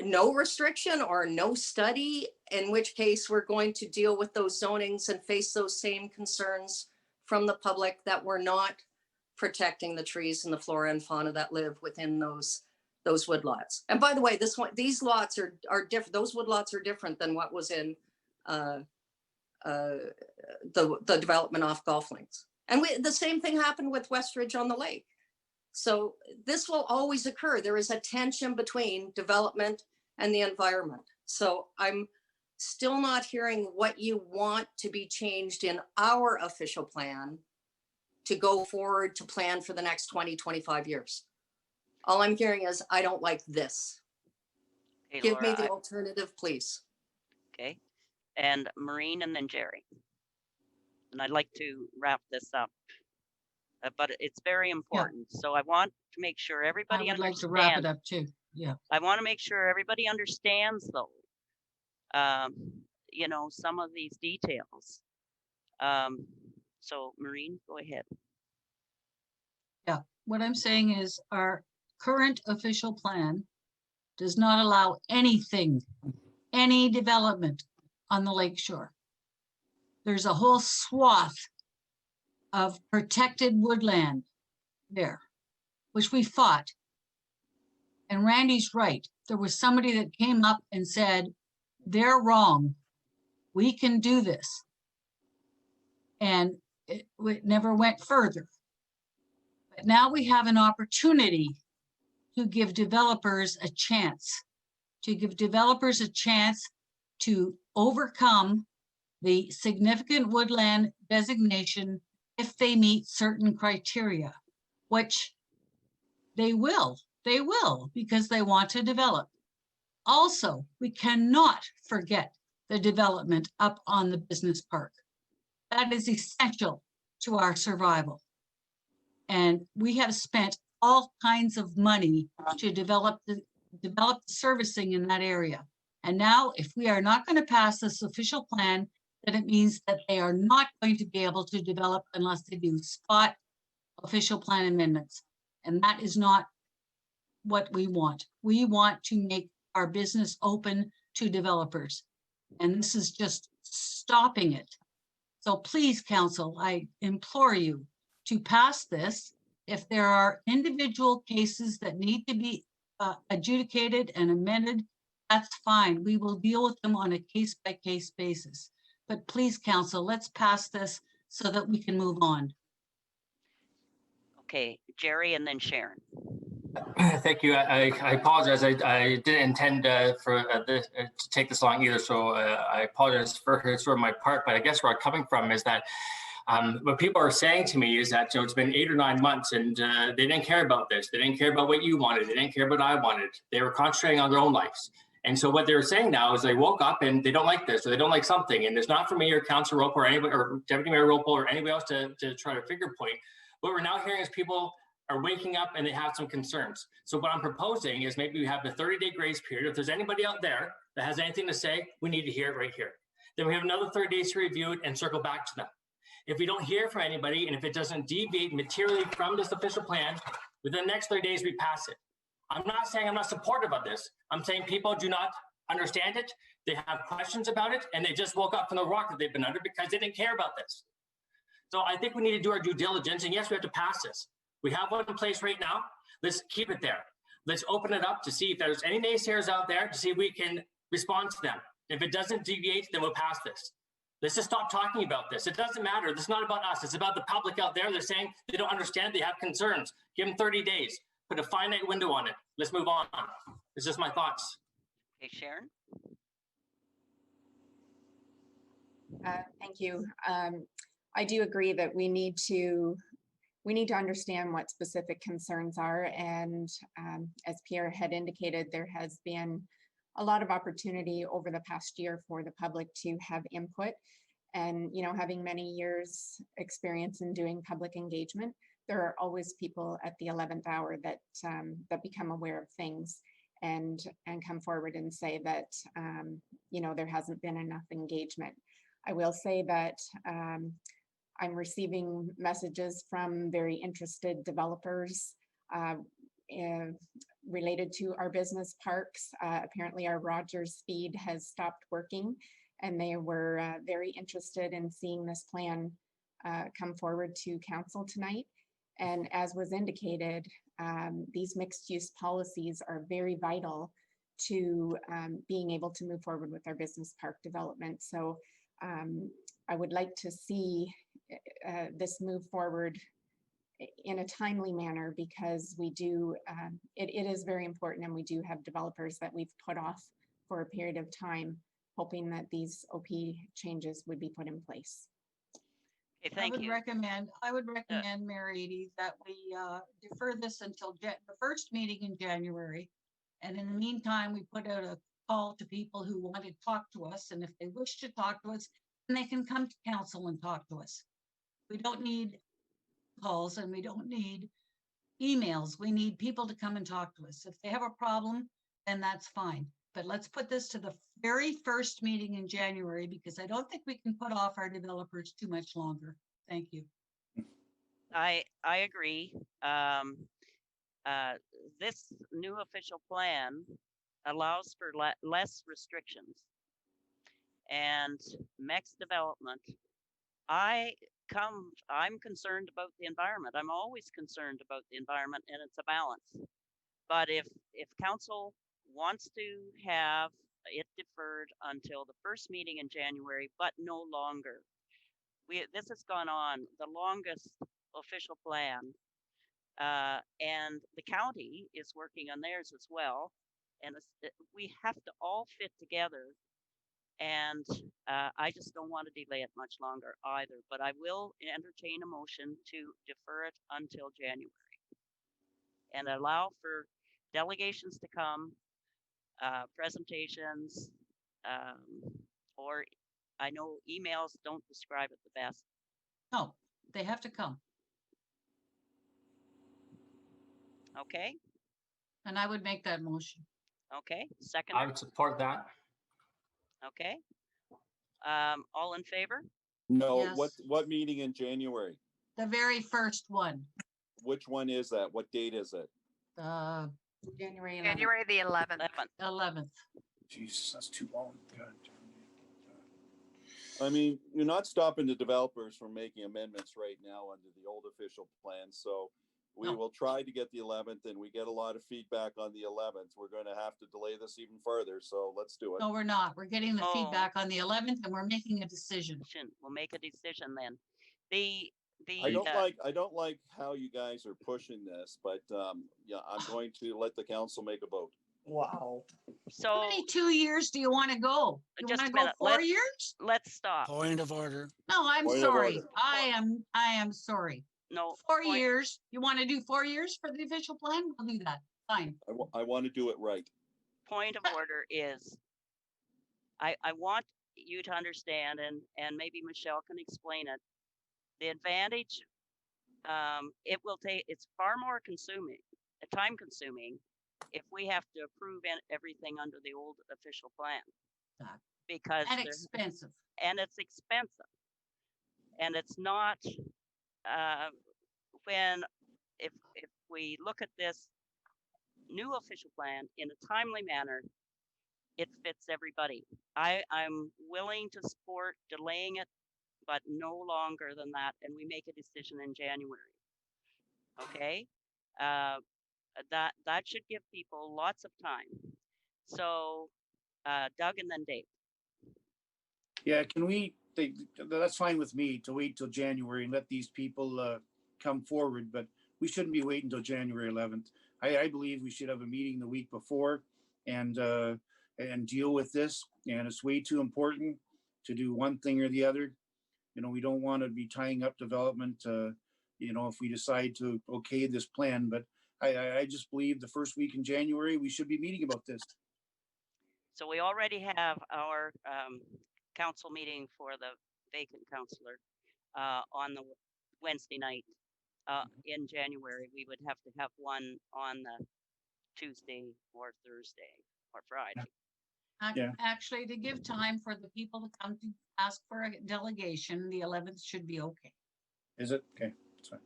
E: no restriction or no study, in which case we're going to deal with those zonings and face those same concerns from the public that we're not protecting the trees and the flora and fauna that live within those woodlots. And by the way, these lots are different. Those woodlots are different than what was in the development off golf links. And the same thing happened with Westridge on the lake. So this will always occur. There is a tension between development and the environment. So I'm still not hearing what you want to be changed in our official plan to go forward to plan for the next 20, 25 years. All I'm hearing is, I don't like this.
A: Okay,
E: Give
A: Laura,
E: me the alternative, please.
A: Okay, and Maureen and then Jerry. And I'd like to wrap this up. But it's very important. Yeah. So I want to make sure everybody understands. I would like to wrap it up too. Yeah. I want to make sure everybody understands though, some of these details. So Maureen, go ahead.
K: Yeah, what I'm saying is our current official plan does not allow anything, any development on the lakeshore. There's a whole swath of protected woodland there, which we fought. And Randy's right. There was somebody that came up and said, they're wrong. We can do this. And it never went further. But now we have an opportunity to give developers a chance, to overcome the significant woodland designation if they meet certain criteria, which they will, because they want to develop. Also, we cannot forget the development up on the business park. That is essential to our survival. And we have spent all kinds of money to develop the servicing in that area. And now, if we are not going to pass this official plan, then it means that they are not going to be able to develop unless they do spot official plan amendments. And that is not what we want. We want to make our business open to developers. And this is just stopping it. So please, council, I implore you to pass this. If there are individual cases that need to be adjudicated and amended, that's fine. We will deal with them on a case-by-case basis. But please, council, let's pass this so that we can move on.
A: Okay, Jerry and then Sharon.
O: Thank you. I apologize. I didn't intend for this to take this long either, so I apologize for my part. But I guess where I'm coming from is that what people are saying to me is that it's been 8 or 9 months and they didn't care about this. They didn't care about what you wanted. They didn't care about what I wanted. They were concentrating on their own lives. And so what they're saying now is they woke up and they don't like this or they don't like something. And it's not for me or Councilor Roper or anybody or Deputy Mayor Roper or anybody else to try to figure point. What we're now hearing is people are waking up and they have some concerns. So what I'm proposing is maybe we have the 30-day grace period. If there's anybody out there that has anything to say, we need to hear it right here. Then we have another 30 days to review it and circle back to them. If we don't hear from anybody and if it doesn't deviate materially from this official plan, within the next 30 days, we pass it. I'm not saying I'm not supportive of this. I'm saying people do not understand it. They have questions about it and they just woke up from the rock that they've been under because they didn't care about this. So I think we need to do our due diligence, and yes, we have to pass this. We have one in place right now. Let's keep it there. Let's open it up to see if there's any naysayers out there to see if we can respond to them. If it doesn't deviate, then we'll pass this. Let's just stop talking about this. It doesn't matter. This is not about us. It's about the public out there. They're saying they don't understand. They have concerns. Give them 30 days. Put a finite window on it. Let's move on. It's just my thoughts.
A: Okay, Sharon.
D: Thank you. I do agree that we need to understand what specific concerns are. And as Pierre had indicated, there has been a lot of opportunity over the past year for the public to have input. And, having many years experience in doing public engagement, there are always people at the 11th hour that become aware of things and come forward and say that, there hasn't been enough engagement. I will say that I'm receiving messages from very interested developers related to our business parks. Apparently our Rogers feed has stopped working and they were very interested in seeing this plan come forward to council tonight. And as was indicated, these mixed use policies are very vital to being able to move forward with our business park development. So I would like to see this move forward in a timely manner because we do, it is very important, and we do have developers that we've put off for a period of time, hoping that these OP changes would be put in place.
A: Okay, thank you.
K: I would recommend, Mayor Edie, that we defer this until the first meeting in January. And in the meantime, we put out a call to people who want to talk to us. And if they wish to talk to us, then they can come to council and talk to us. We don't need calls and we don't need emails. We need people to come and talk to us. If they have a problem, then that's fine. But let's put this to the very first meeting in January because I don't think we can put off our developers too much longer. Thank you.
A: I agree. This new official plan allows for less restrictions and mixed development. I'm concerned about the environment. I'm always concerned about the environment, and it's a balance. But if council wants to have it deferred until the first meeting in January, but no longer. This has gone on the longest official plan, and the county is working on theirs as well. And we have to all fit together And I just don't want to delay it much longer either, but I will entertain a motion to defer it until January and allow for delegations to come, presentations, or I know emails don't describe it the best.
K: No, they have to come.
A: Okay,
K: And I would make that motion.
A: okay, second.
O: I would support that.
A: Okay. All in favor?
I: No,
K: Yes.
I: what meeting in January?
K: The very first one.
I: Which one is that? What date is it?
D: January 11th.
G: January the 11th.
K: 11th.
C: Jesus, that's too long. God.
I: I mean, you're not stopping the developers from making amendments right now under the old official plan. So we will try to get the 11th, and we get a lot of feedback on the 11th. We're going to have to delay this even further. So let's do it.
K: No, we're not. We're getting the feedback on the 11th and we're making a decision.
A: We'll make a decision then.
I: I don't like how you guys are pushing this, but yeah, I'm going to let the council make a vote.
E: Wow.
A: So
K: how many 2 years do you want to go? You
A: just
K: want
A: a
K: to go
A: minute.
K: 4 years?
A: Let's stop.
J: Point of order.
K: No, I'm
I: Point of
K: sorry.
I: order.
K: I am sorry.
A: No.
K: 4 years. You want to do 4 years for the official plan? We'll do that. Fine.
I: I want to do it right.
A: Point of order is, I want you to understand, and maybe Michelle can explain it. The advantage, it's far more time consuming if we have to approve everything under the old official plan. Because
K: And expensive.
A: And it's expensive. And it's not, if we look at this new official plan in a timely manner, it fits everybody. I'm willing to support delaying it, but no longer than that, and we make a decision in January. Okay, that should give people lots of time. So, Doug and then Dave.
C: Yeah, that's fine with me to wait till January and let these people come forward, but we shouldn't be waiting until January 11th. I believe we should have a meeting the week before and deal with this. And it's way too important to do one thing or the other. You know, we don't want to be tying up development, you know, if we decide to okay this plan. But I just believe the first week in January, we should be meeting about this.
A: So we already have our council meeting for the vacant councillor on the Wednesday night. In January, we would have to have one on the Tuesday or Thursday or Friday.
K: Actually, to give time for the people to come to ask for a delegation, the 11th should be okay.
C: Is it? Okay, that's fine.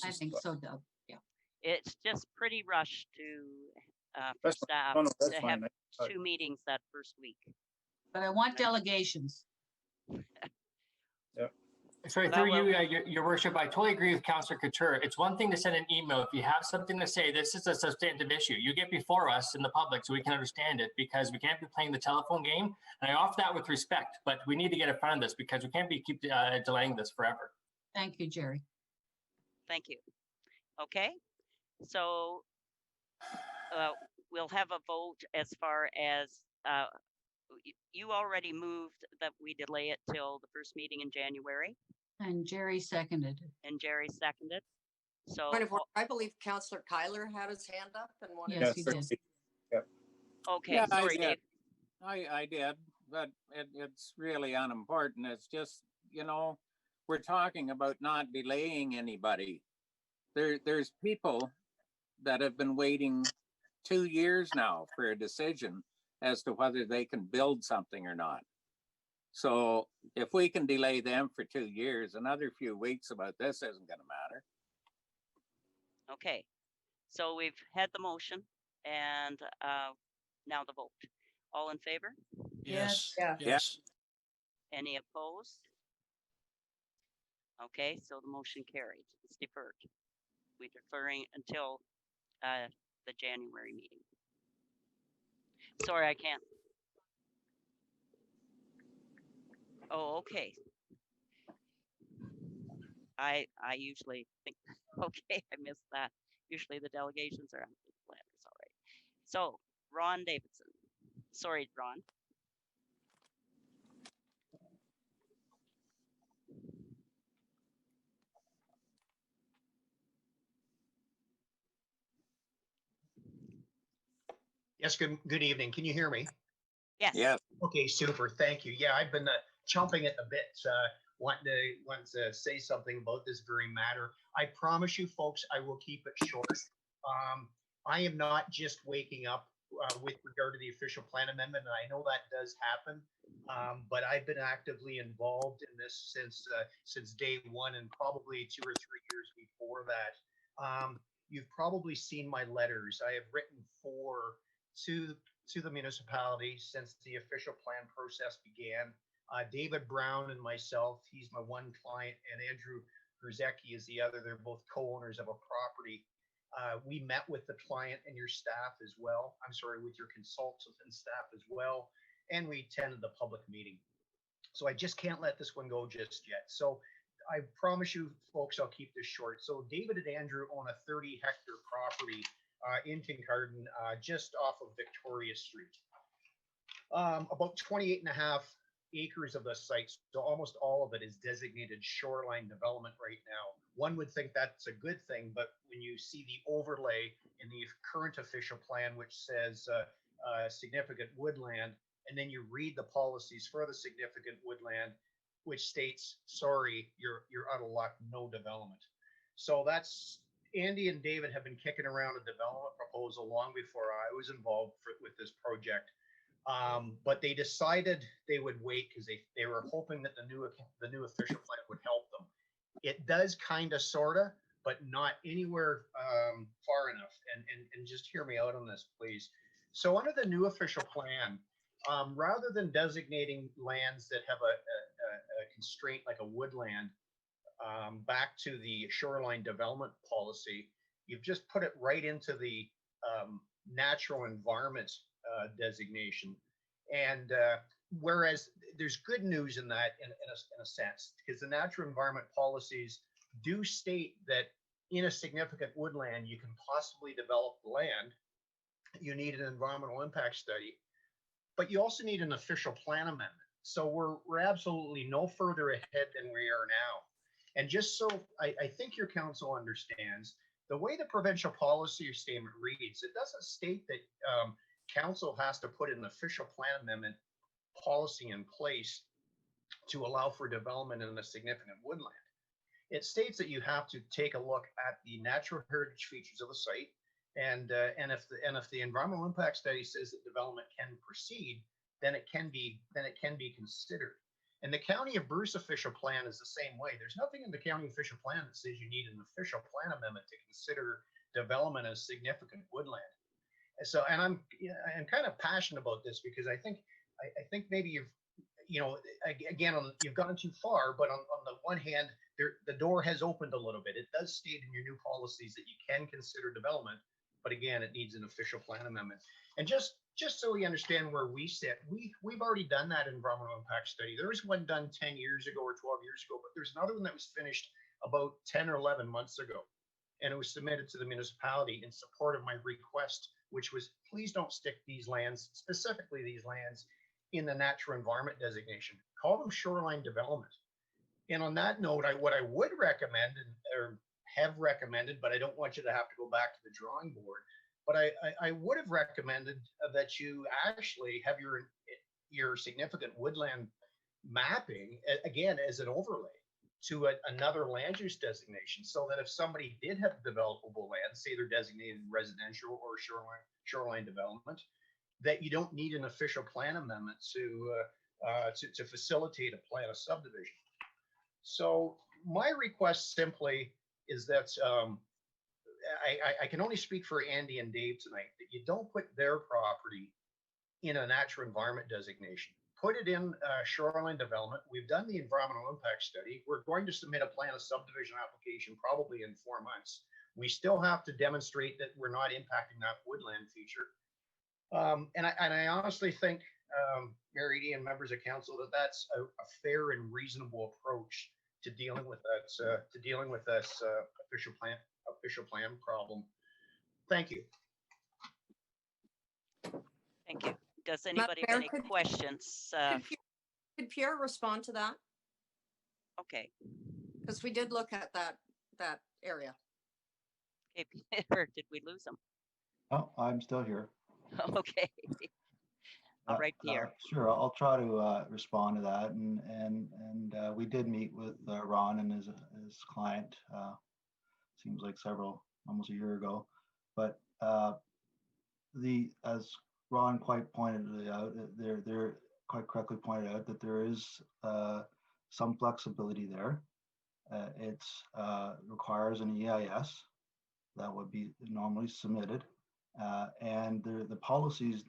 K: I think so, Doug. Yeah.
A: It's just pretty rushed for
C: That's
A: staff
C: fine. Oh, no, that's
A: to
C: fine.
A: have 2 meetings that first week.
K: But I want delegations.
C: Yeah.
O: Sorry, through you, your worship, I totally agree with Councillor Couture. It's one thing to send an email. If you have something to say, this is a substantive issue. You get before us in the public so we can understand it, because we can't be playing the telephone game. And I offer that with respect, but we need to get in front of this because we can't keep delaying this forever.
K: Thank you, Jerry.
A: Thank you. Okay, so we'll have a vote as far as you already moved that we delay it till the first meeting in January.
K: And Jerry seconded.
A: And Jerry seconded. So
E: I believe Councillor Kyler had his hand up and wanted.
K: Yes, he did.
C: Yeah.
A: Okay,
Q: Yeah,
A: sorry, Dave.
Q: I did, but it's really unimportant. It's just, you know, we're talking about not delaying anybody. There's people that have been waiting 2 years now for a decision as to whether they can build something or not. So if we can delay them for 2 years, another few weeks about this isn't going to matter.
A: Okay, so we've had the motion and now the vote. All in favor?
J: Yes.
E: Yeah.
J: Yes.
A: Any opposed? Okay, so the motion carried. It's deferred. We're deferring until the January meeting. Sorry, I can't. Oh, okay. I usually think, okay, I missed that. Usually the delegations are after the planners, all right. So, Ron Davidson. Sorry, Ron.
T: Yes, good evening. Can you hear me?
A: Yes.
Q: Yeah.
T: Okay, super. Thank you. Yeah, I've been chomping at the bit, wanting to say something about this very matter. I promise you, folks, I will keep it short. I am not just waking up with regard to the official plan amendment, and I know that does happen, but I've been actively involved in this since day one, and probably 2 or 3 years before that. You've probably seen my letters. I have written 4 to the municipality since the official plan process began. David Brown and myself, he's my one client, and Andrew Grzecki is the other. They're both co-owners of a property. We met with the client and your staff as well. I'm sorry, with your consultants and staff as well. And we attended the public meeting. So I just can't let this one go just yet. So I promise you, folks, I'll keep this short. So David and Andrew own a 30-hectare property in Kincardine, just off of Victoria Street. About 28 and a half acres of the site, so almost all of it is designated shoreline development right now. One would think that's a good thing, but when you see the overlay in the current official plan, which says significant woodland, and then you read the policies for the significant woodland, which states, sorry, you're out of luck, no development. So that's, Andy and David have been kicking around a development proposal long before I was involved with this project. But they decided they would wait because they were hoping that the new official plan would help them. It does kind of, sort of, but not anywhere far enough. And just hear me out on this, please. So under the new official plan, rather than designating lands that have a constraint like a woodland back to the shoreline development policy, you've just put it right into the natural environment designation. And whereas there's good news in that in a sense, because the natural environment policies do state that in a significant woodland, you can possibly develop the land. You need an environmental impact study, but you also need an official plan amendment. So we're absolutely no further ahead than we are now. And just so I think your council understands, the way the provincial policy statement reads, it doesn't state that council has to put an official plan amendment policy in place to allow for development in a significant woodland. It states that you have to take a look at the natural heritage features of the site, and if the environmental impact study says that development can proceed, then it can be considered. And the County of Bruce official plan is the same way. There's nothing in the county official plan that says you need an official plan amendment to consider development as significant woodland. So, and I'm kind of passionate about this because I think maybe you've gone too far, but on the one hand, the door has opened a little bit. It does state in your new policies that you can consider development, but again, it needs an official plan amendment. And just so we understand where we sit, we've already done that environmental impact study. There was one done 10 years ago or 12 years ago, but there's another one that was finished about 10 or 11 months ago. And it was submitted to the municipality in support of my request, which was, please don't stick these lands, specifically these lands, in the natural environment designation. Call them shoreline development. And on that note, what I would recommend, or have recommended, but I don't want you to have to go back to the drawing board, but I would have recommended that you actually have your significant woodland mapping, again, as an overlay to another land use designation, so that if somebody did have developable land, say they're designated residential or shoreline development, that you don't need an official plan amendment to facilitate a plan of subdivision. So my request simply is that I can only speak for Andy and Dave tonight, that you don't put their property in a natural environment designation. Put it in shoreline development. We've done the environmental impact study. We're going to submit a plan of subdivision application probably in 4 months. We still have to demonstrate that we're not impacting that woodland feature. And I honestly think, Mayor Eadie and members of council, that that's a fair and reasonable approach to dealing with that official plan problem. Thank you.
A: Thank you. Does anybody have any questions?
U: Could Pierre respond to that?
A: Okay.
U: Because we did look at that area.
A: Okay, Peter, did we lose him?
S: Oh, I'm still here.
A: Okay. All right, Pierre.
S: Sure, I'll try to respond to that. And we did meet with Ron and his client. Seems like almost a year ago. But as Ron quite pointed out, they're quite correctly pointed out that there is some flexibility there. It requires an EIS that would be normally submitted. And the policies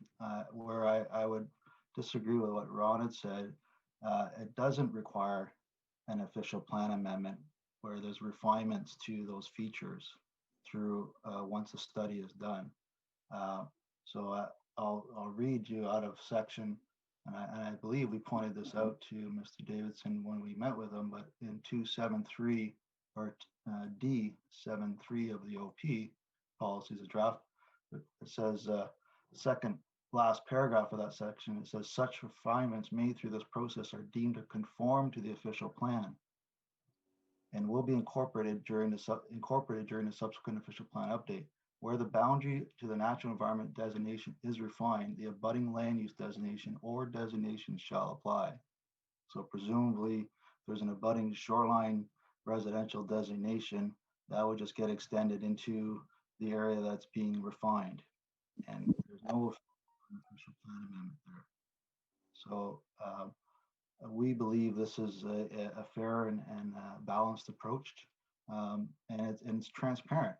S: where I would disagree with what Ron had said, it doesn't require an official plan amendment where there's refinements to those features through once a study is done. So I'll read you out of section, and I believe we pointed this out to Mr. Davidson when we met with him, but in 273 or D73 of the OP policies, a draft, it says second last paragraph of that section, it says such refinements made through this process are deemed to conform to the official plan and will be incorporated during the subsequent official plan update. Where the boundary to the natural environment designation is refined, the abutting land use designation or designation shall apply. So presumably, if there's an abutting shoreline residential designation, that would just get extended into the area that's being refined. And there's no official plan amendment there. So we believe this is a fair and balanced approach, and it's transparent.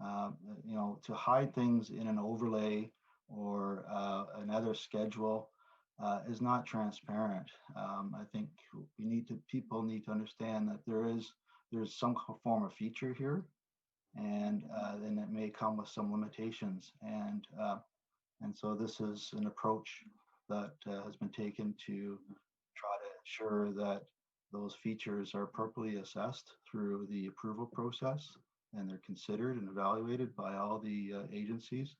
S: To hide things in an overlay or another schedule is not transparent. I think people need to understand that there's some form of feature here, and then it may come with some limitations. And so this is an approach that has been taken to try to ensure that those features are appropriately assessed through the approval process, and they're considered and evaluated by all the agencies.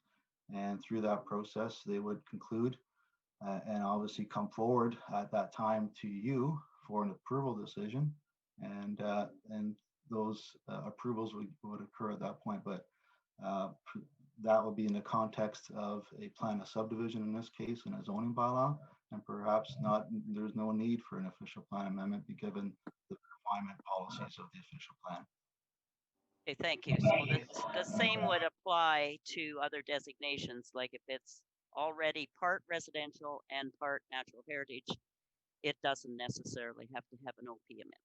S: And through that process, they would conclude and obviously come forward at that time to you for an approval decision. And those approvals would occur at that point. But that would be in the context of a plan of subdivision in this case, and a zoning bylaw, and perhaps not. There's no need for an official plan amendment given the refinement policies of the official plan.
A: Okay, thank you. So the same would apply to other designations, like if it's already part residential and part natural heritage, it doesn't necessarily have to have an OP amendment.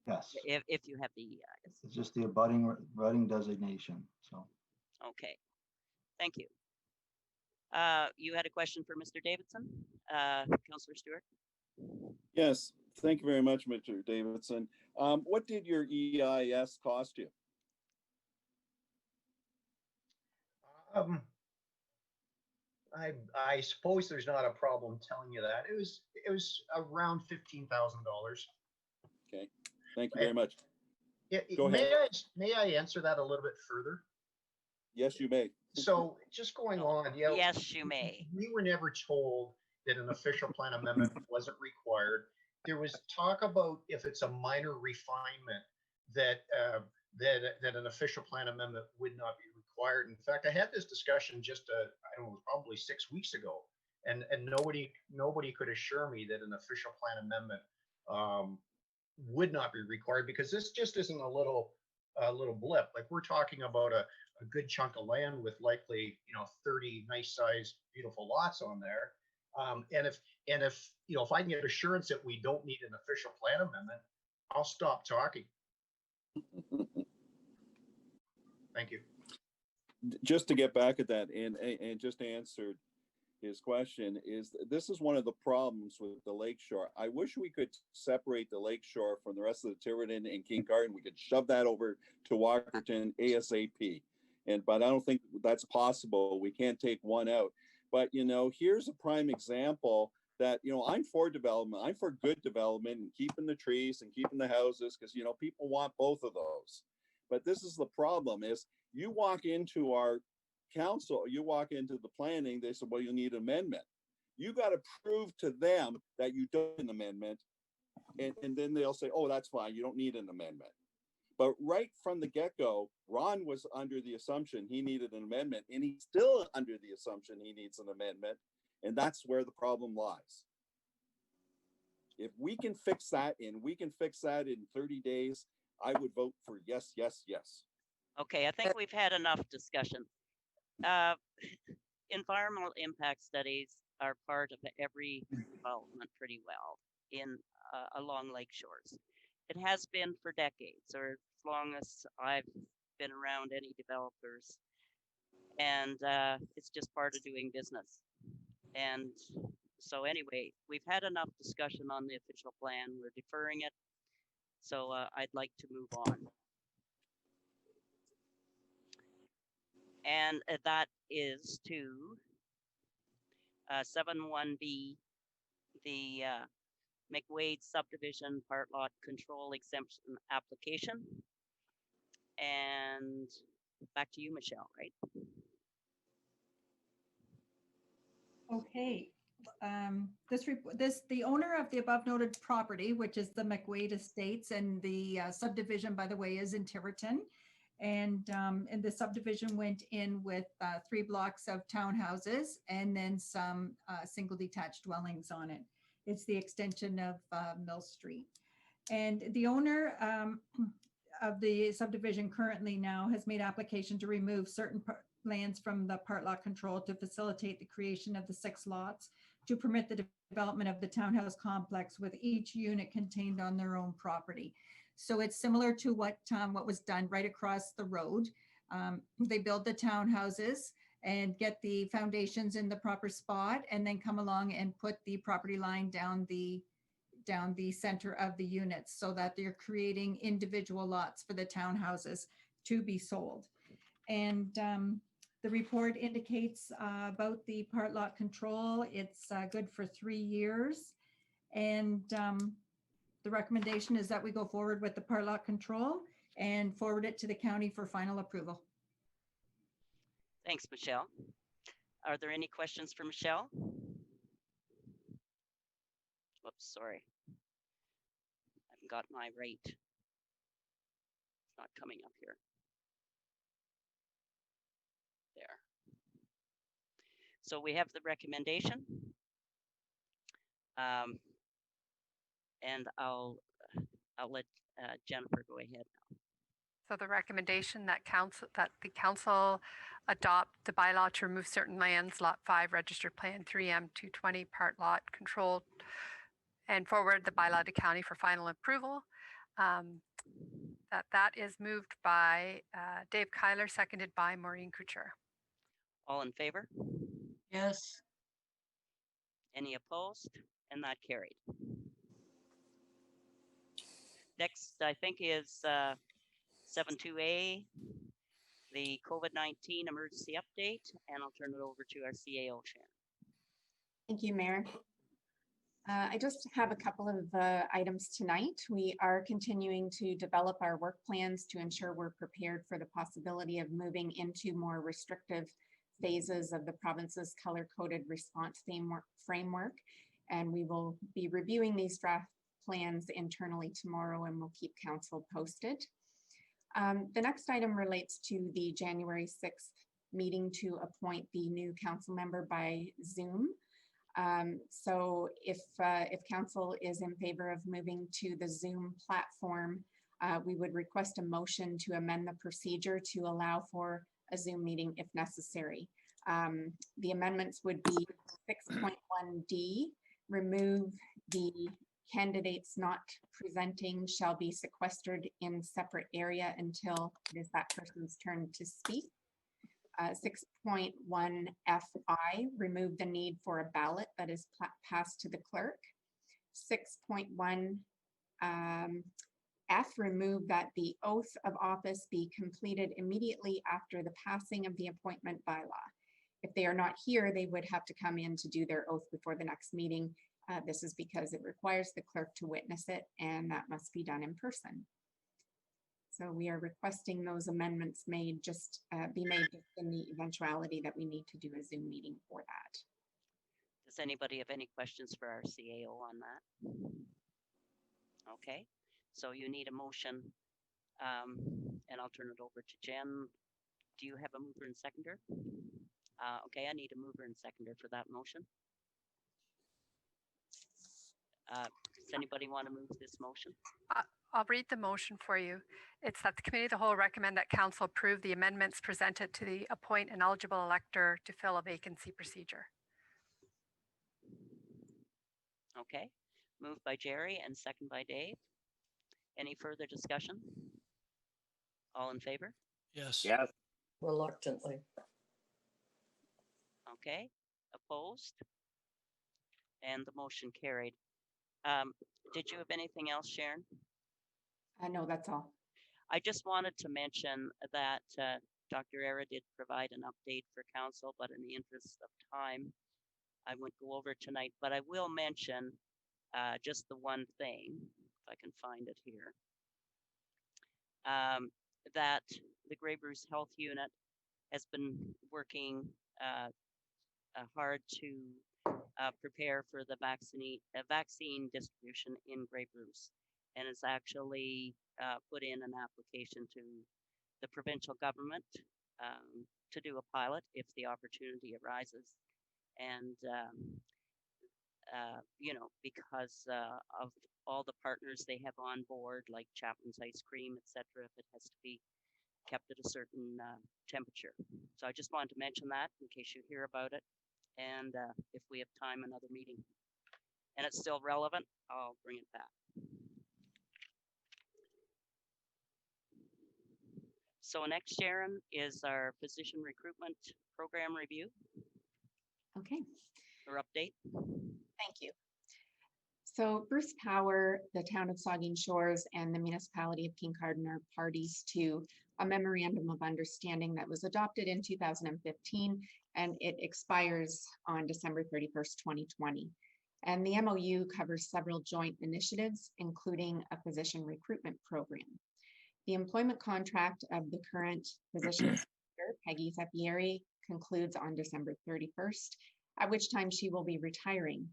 S: Yes.
A: If you have the EIS.
S: It's just the abutting designation. So.
A: Okay, thank you. You had a question for Mr. Davidson, Councillor Stewart?
I: Yes, thank you very much, Mr. Davidson. What did your EIS cost you?
T: I suppose there's not a problem telling you that. It was around $15,000.
I: Okay, thank you very much.
T: Go ahead. May I answer that a little bit further?
I: Yes, you may.
T: So just going on, yeah.
A: Yes, you may.
T: We were never told that an official plan amendment wasn't required. There was talk about if it's a minor refinement that an official plan amendment would not be required. In fact, I had this discussion just I don't know, probably 6 weeks ago, and nobody could assure me that an official plan amendment would not be required, because this just isn't a little blip. Like, we're talking about a good chunk of land with likely 30 nice sized beautiful lots on there. And if I can get assurance that we don't need an official plan amendment, I'll stop talking. Thank you.
I: Just to get back at that and just answered his question, this is one of the problems with the lakeshore. I wish we could separate the lakeshore from the rest of the Tiverton and Kincardine. We could shove that over to Walkerton ASAP. But I don't think that's possible. We can't take one out. But, here's a prime example that, I'm for development. I'm for good development and keeping the trees and keeping the houses, because, people want both of those. But this is the problem is you walk into our council, you walk into the planning, they said, well, you need an amendment. You got to prove to them that you don't need an amendment. And then they'll say, oh, that's fine. You don't need an amendment. But right from the get-go, Ron was under the assumption he needed an amendment, and he's still under the assumption he needs an amendment, and that's where the problem lies. If we can fix that, and we can fix that in 30 days, I would vote for yes, yes, yes.
A: Okay, I think we've had enough discussion. Environmental impact studies are part of every development pretty well in along lake shores. It has been for decades, or as long as I've been around any developers, and it's just part of doing business. And so anyway, we've had enough discussion on the official plan. We're deferring it. So I'd like to move on. And that is to 7.1b, the McWade subdivision part lot control exemption application. And back to you, Michelle, right?
B: Okay. The owner of the above noted property, which is the McWade Estates, and the subdivision, by the way, is in Tiverton. And the subdivision went in with 3 blocks of townhouses and then some single detached dwellings on it. It's the extension of Mill Street. And the owner of the subdivision currently now has made application to remove certain lands from the part lot control to facilitate the creation of the 6 lots to permit the development of the townhouse complex with each unit contained on their own property. So it's similar to what was done right across the road. They build the townhouses and get the foundations in the proper spot, and then come along and put the property line down the center of the units, so that they're creating individual lots for the townhouses to be sold. And the report indicates about the part lot control. It's good for 3 years. And the recommendation is that we go forward with the part lot control and forward it to the county for final approval.
A: Thanks, Michelle. Are there any questions for Michelle? Whoops, sorry. I haven't got my rate. It's not coming up here. There. So we have the recommendation. And I'll let Jennifer go ahead now.
G: So the recommendation that the council adopt the bylaw to remove certain lands, lot 5, registered plan 3M 220, part lot controlled, and forward the bylaw to county for final approval. That is moved by Dave Kyler, seconded by Maureen Couture.
A: All in favor?
K: Yes.
A: Any opposed? And that carried. Next, I think, is 7.2a, the COVID-19 emergency update, and I'll turn it over to our CAO, Shannon.
D: Thank you, Mayor. I just have a couple of items tonight. We are continuing to develop our work plans to ensure we're prepared for the possibility of moving into more restrictive phases of the province's color-coded response framework. And we will be reviewing these draft plans internally tomorrow, and we'll keep council posted. The next item relates to the January 6th meeting to appoint the new council member by Zoom. So if council is in favor of moving to the Zoom platform, we would request a motion to amend the procedure to allow for a Zoom meeting if necessary. The amendments would be 6.1D, remove the candidates not presenting shall be sequestered in separate area until it is that person's turn to speak. 6.1 FI, remove the need for a ballot that is passed to the clerk. 6.1 F, remove that the oath of office be completed immediately after the passing of the appointment bylaw. If they are not here, they would have to come in to do their oath before the next meeting. This is because it requires the clerk to witness it, and that must be done in person. So we are requesting those amendments be made just in the eventuality that we need to do a Zoom meeting for that.
A: Does anybody have any questions for our CAO on that? Okay, so you need a motion And I'll turn it over to Jen. Do you have a mover and seconder? Okay, I need a mover and seconder for that motion. Does anybody want to move this motion?
G: I'll read the motion for you. It's that the Committee of the Whole recommend that Council approve the amendments presented to the appoint an eligible elector to fill a vacancy procedure.
A: Okay, moved by Jerry and second by Dave. Any further discussion? All in favor?
J: Yes.
Q: Yes.
E: Reluctantly.
A: Okay, opposed? And the motion carried. Did you have anything else, Sharon?
D: No, that's all.
A: I just wanted to mention that Dr. Era did provide an update for council, but in the interest of time, I won't go over tonight, but I will mention just the one thing, if I can find it here, that the Grey Bruce Health Unit has been working hard to prepare for the vaccine distribution in Grey Bruce, and has actually put in an application to the provincial government to do a pilot if the opportunity arises. And, you know, because of all the partners they have on board, like Chapman's Ice Cream, etc., if it has to be kept at a certain temperature. So I just wanted to mention that in case you hear about it. And if we have time, another meeting. And it's still relevant, I'll bring it back. So next, Sharon, is our physician recruitment program review.
D: Okay.
A: Or update.
D: Thank you. So Bruce Power, the town of Saugeen Shores, and the municipality of Kincardine are parties to a memorandum of understanding that was adopted in 2015, and it expires on December 31st, 2020. And the MOU covers several joint initiatives, including a physician recruitment program. The employment contract of the current physician recruiter, Peggy Zappieri, concludes on December 31st, at which time she will be retiring.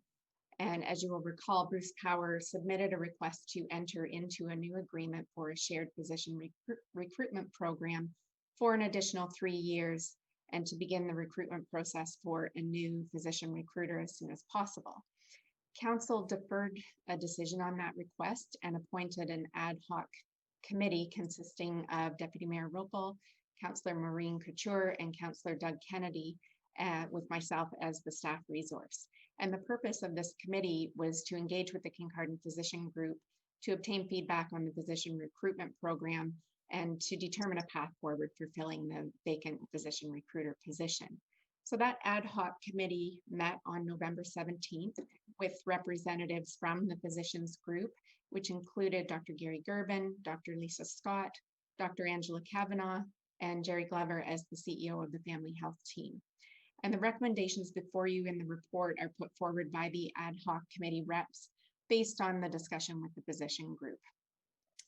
D: And as you will recall, Bruce Power submitted a request to enter into a new agreement for a shared physician recruitment program for an additional 3 years, and to begin the recruitment process for a new physician recruiter as soon as possible. Council deferred a decision on that request and appointed an ad hoc committee consisting of Deputy Mayor Ropel, Councillor Maureen Couture, and Councillor Doug Kennedy, with myself as the staff resource. And the purpose of this committee was to engage with the Kincardine Physician Group to obtain feedback on the physician recruitment program and to determine a path forward for filling the vacant physician recruiter position. So that ad hoc committee met on November 17th with representatives from the physicians group, which included Dr. Gary Gerben, Dr. Lisa Scott, Dr. Angela Kavanaugh, and Jerry Glover as the CEO of the family health team. And the recommendations before you in the report are put forward by the ad hoc committee reps based on the discussion with the physician group.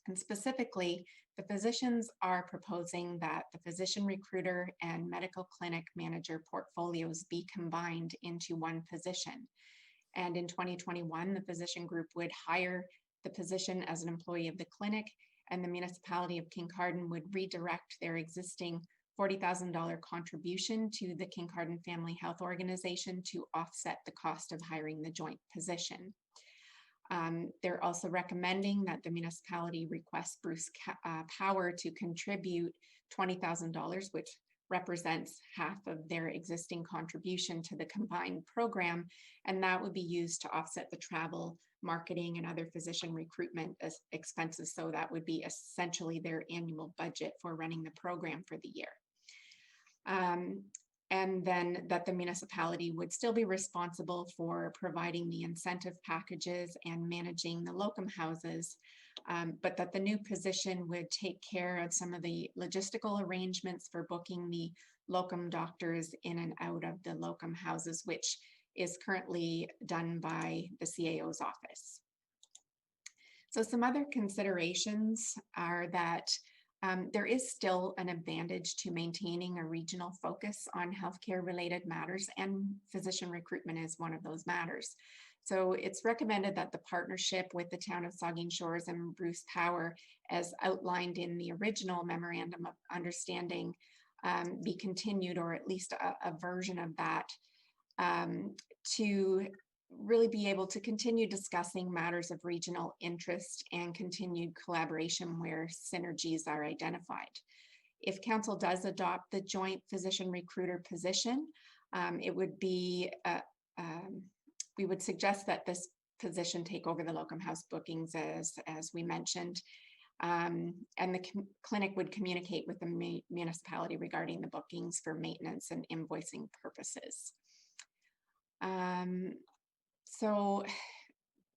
D: And specifically, the physicians are proposing that the physician recruiter and medical clinic manager portfolios be combined into one position. And in 2021, the physician group would hire the position as an employee of the clinic, and the municipality of Kincardine would redirect their existing $40,000 contribution to the Kincardine Family Health Organization to offset the cost of hiring the joint position. They're also recommending that the municipality request Bruce Power to contribute $20,000, which represents half of their existing contribution to the combined program, and that would be used to offset the travel, marketing, and other physician recruitment expenses. So that would be essentially their annual budget for running the program for the year. And then that the municipality would still be responsible for providing the incentive packages and managing the locum houses, but that the new position would take care of some of the logistical arrangements for booking the locum doctors in and out of the locum houses, which is currently done by the CAO's office. So some other considerations are that there is still an advantage to maintaining a regional focus on healthcare related matters, and physician recruitment is one of those matters. So it's recommended that the partnership with the town of Saugeen Shores and Bruce Power, as outlined in the original memorandum of understanding, be continued, or at least a version of that, to really be able to continue discussing matters of regional interest and continued collaboration where synergies are identified. If council does adopt the joint physician recruiter position, it would be, we would suggest that this position take over the locum house bookings as we mentioned. And the clinic would communicate with the municipality regarding the bookings for maintenance and invoicing purposes. So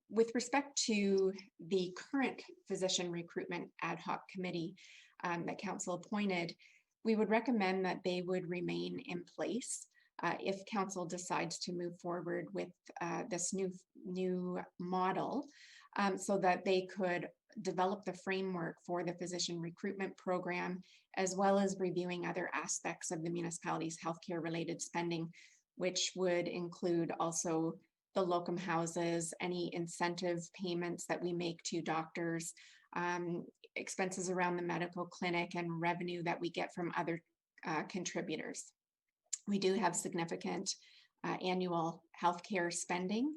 D: with respect to the current physician recruitment ad hoc committee that council appointed, we would recommend that they would remain in place if council decides to move forward with this new model, so that they could develop the framework for the physician recruitment program, as well as reviewing other aspects of the municipality's healthcare related spending, which would include also the locum houses, any incentive payments that we make to doctors, expenses around the medical clinic, and revenue that we get from other contributors. We do have significant annual healthcare spending,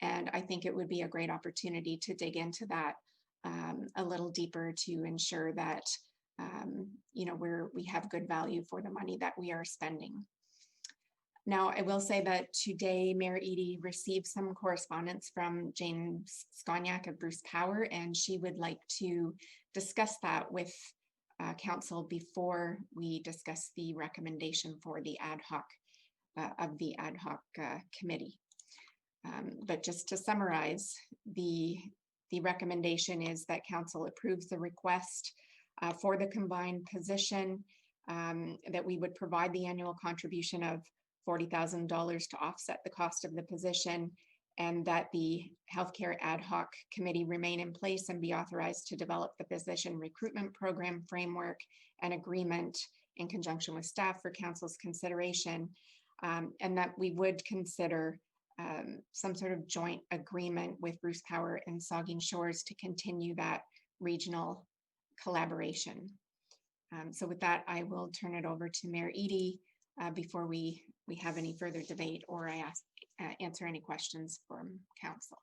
D: and I think it would be a great opportunity to dig into that a little deeper to ensure that we have good value for the money that we are spending. Now, I will say that today, Mayor Edie received some correspondence from James Skoniak of Bruce Power, and she would like to discuss that with council before we discuss the recommendation for the ad hoc committee. But just to summarize, the recommendation is that council approves the request for the combined position, that we would provide the annual contribution of $40,000 to offset the cost of the position, and that the healthcare ad hoc committee remain in place and be authorized to develop the physician recruitment program framework and agreement in conjunction with staff for council's consideration, and that we would consider some sort of joint agreement with Bruce Power and Saugeen Shores to continue that regional collaboration. So with that, I will turn it over to Mayor Edie before we have any further debate, or I answer any questions from council.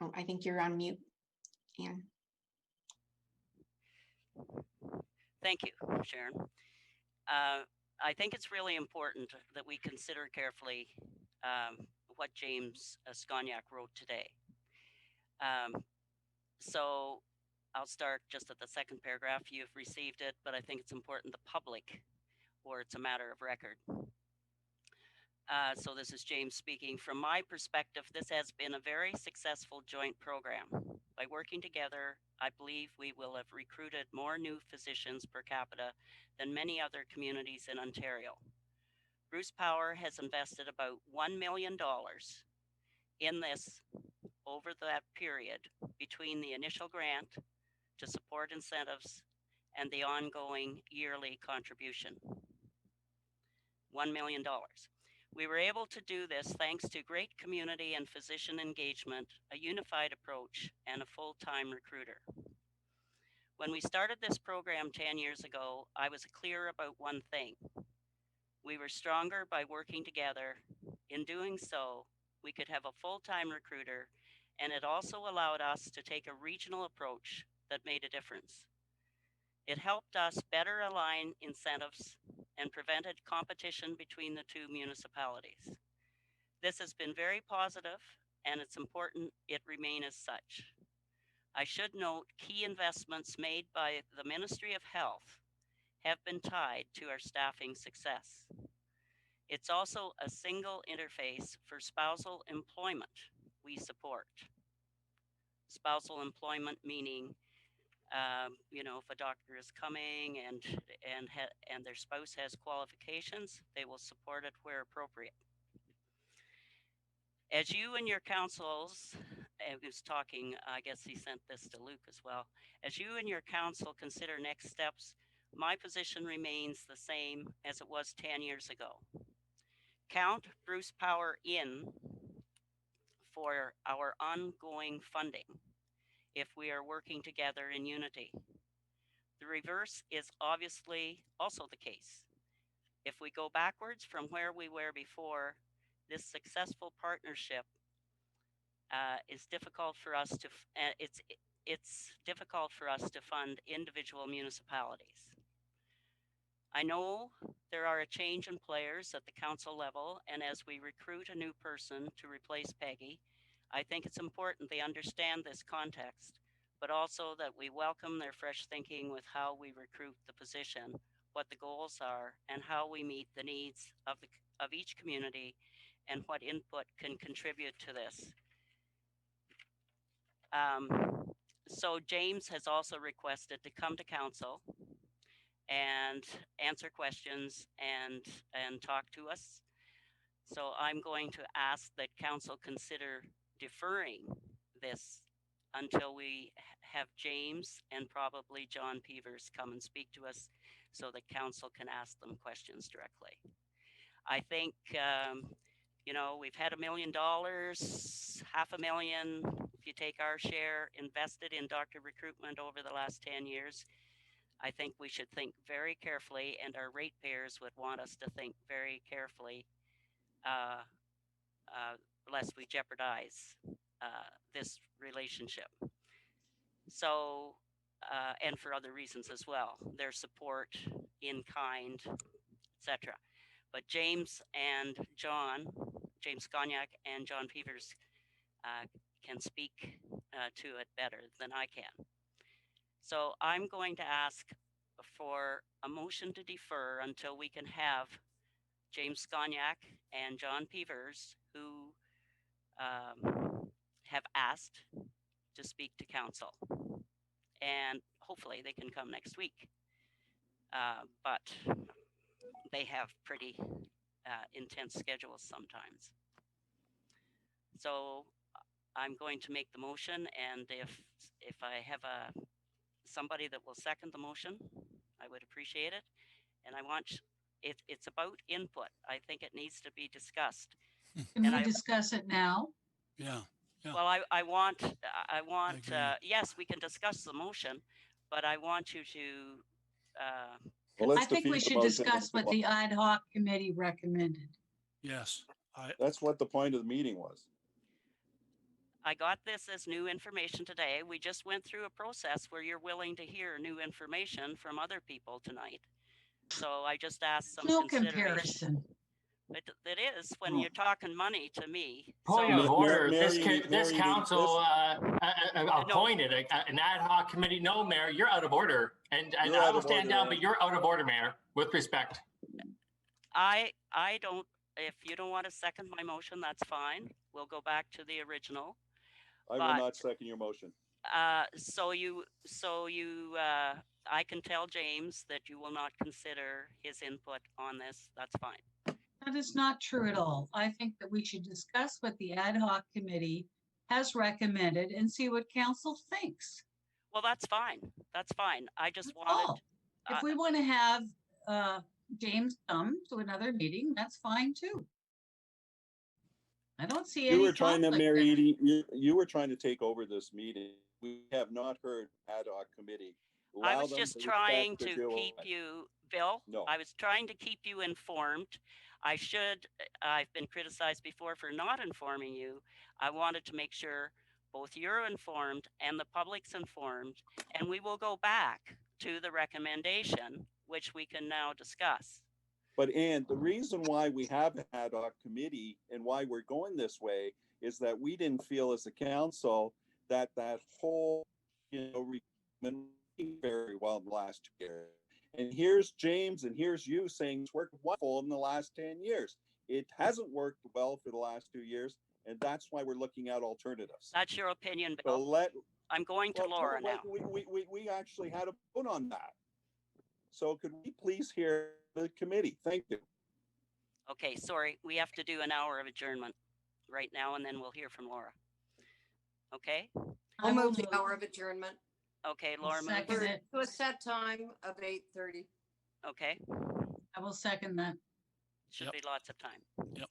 D: Oh, I think you're on mute, Anne.
A: Thank you, Sharon. I think it's really important that we consider carefully what James Skoniak wrote today. So I'll start just at the second paragraph. You've received it, but I think it's important the public, or it's a matter of record. So this is James speaking. From my perspective, this has been a very successful joint program. By working together, I believe we will have recruited more new physicians per capita than many other communities in Ontario. Bruce Power has invested about $1 million in this over that period between the initial grant to support incentives and the ongoing yearly contribution. $1 million. We were able to do this thanks to great community and physician engagement, a unified approach, and a full-time recruiter. When we started this program 10 years ago, I was clear about one thing. We were stronger by working together. In doing so, we could have a full-time recruiter, and it also allowed us to take a regional approach that made a difference. It helped us better align incentives and prevented competition between the two municipalities. This has been very positive, and it's important it remain as such. I should note key investments made by the Ministry of Health have been tied to our staffing success. It's also a single interface for spousal employment we support. Spousal employment meaning if a doctor is coming and their spouse has qualifications, they will support it where appropriate. As you and your councils, and who's talking, I guess he sent this to Luke as well. As you and your council consider next steps, my position remains the same as it was 10 years ago. count Bruce Power in for our ongoing funding if we are working together in unity. The reverse is obviously also the case. If we go backwards from where we were before, this successful partnership is difficult for us to. It's difficult for us to fund individual municipalities. I know there are a change in players at the council level, and as we recruit a new person to replace Peggy, I think it's important they understand this context, but also that we welcome their fresh thinking with how we recruit the position, what the goals are, and how we meet the needs of each community, and what input can contribute to this. So James has also requested to come to council and answer questions and talk to us. So I'm going to ask that council consider deferring this until we have James and probably John Peevers come and speak to us so that council can ask them questions directly. I think, you know, we've had $1 million, $500,000, if you take our share, invested in doctor recruitment over the last 10 years. I think we should think very carefully, and our ratepayers would want us to think very carefully, lest we jeopardize this relationship. So, and for other reasons as well, their support in kind, etc. But James and John, James Cognac and John Peevers can speak to it better than I can. So I'm going to ask for a motion to defer until we can have James Cognac and John Peevers, who have asked to speak to council. And hopefully they can come next week. But they have pretty intense schedules sometimes. So I'm going to make the motion, and if I have somebody that will second the motion, I would appreciate it. And I want it's about input. I think it needs to be discussed.
K: Can we discuss it now?
J: Yeah.
A: Well, I want, yes, we can discuss the motion, but I want you to.
K: I think we should discuss what the ad hoc committee recommended.
J: Yes.
I: That's what the point of the meeting was.
A: I got this as new information today. We just went through a process where you're willing to hear new information from other people tonight. So I just asked some
K: comparison.
A: But it is when you're talking money to me.
O: Point of order, this council appointed an ad hoc committee. No, Mayor, you're out of order. And I'll stand down, but you're out of order, Mayor, with respect.
A: I don't, if you don't want to second my motion, that's fine. We'll go back to the original.
I: I will not second your motion.
A: I can tell James that you will not consider his input on this. That's fine.
K: That is not true at all. I think that we should discuss what the ad hoc committee has recommended and see what council thinks.
A: Well, that's fine. That's fine. I just wanted.
K: If we want to have James come to another meeting, that's fine too. I don't see any.
I: You were trying to, Mary Edie, you were trying to take over this meeting. We have not heard ad hoc committee.
A: I was just trying to keep you, Bill.
I: No.
A: I was trying to keep you informed. I've been criticized before for not informing you. I wanted to make sure both you're informed and the public's informed, and we will go back to the recommendation, which we can now discuss.
I: But Ann, the reason why we have an ad hoc committee and why we're going this way is that we didn't feel as a council that whole, very well in the last year. And here's James and here's you saying it's worked wonderful in the last 10 years. It hasn't worked well for the last 2 years, and that's why we're looking at alternatives.
A: That's your opinion, Bill.
I: So
A: I'm going to Laura now.
I: We actually had a vote on that. So could we please hear the committee? Thank you.
A: Okay, sorry. We have to do an hour of adjournment right now, and then we'll hear from Laura. Okay?
U: I'll move the hour of adjournment.
A: Okay, Laura moves.
U: To a set time of 8:30.
A: Okay.
K: I will second that.
A: Should
J: Yep.
A: be lots of time.
J: Yep.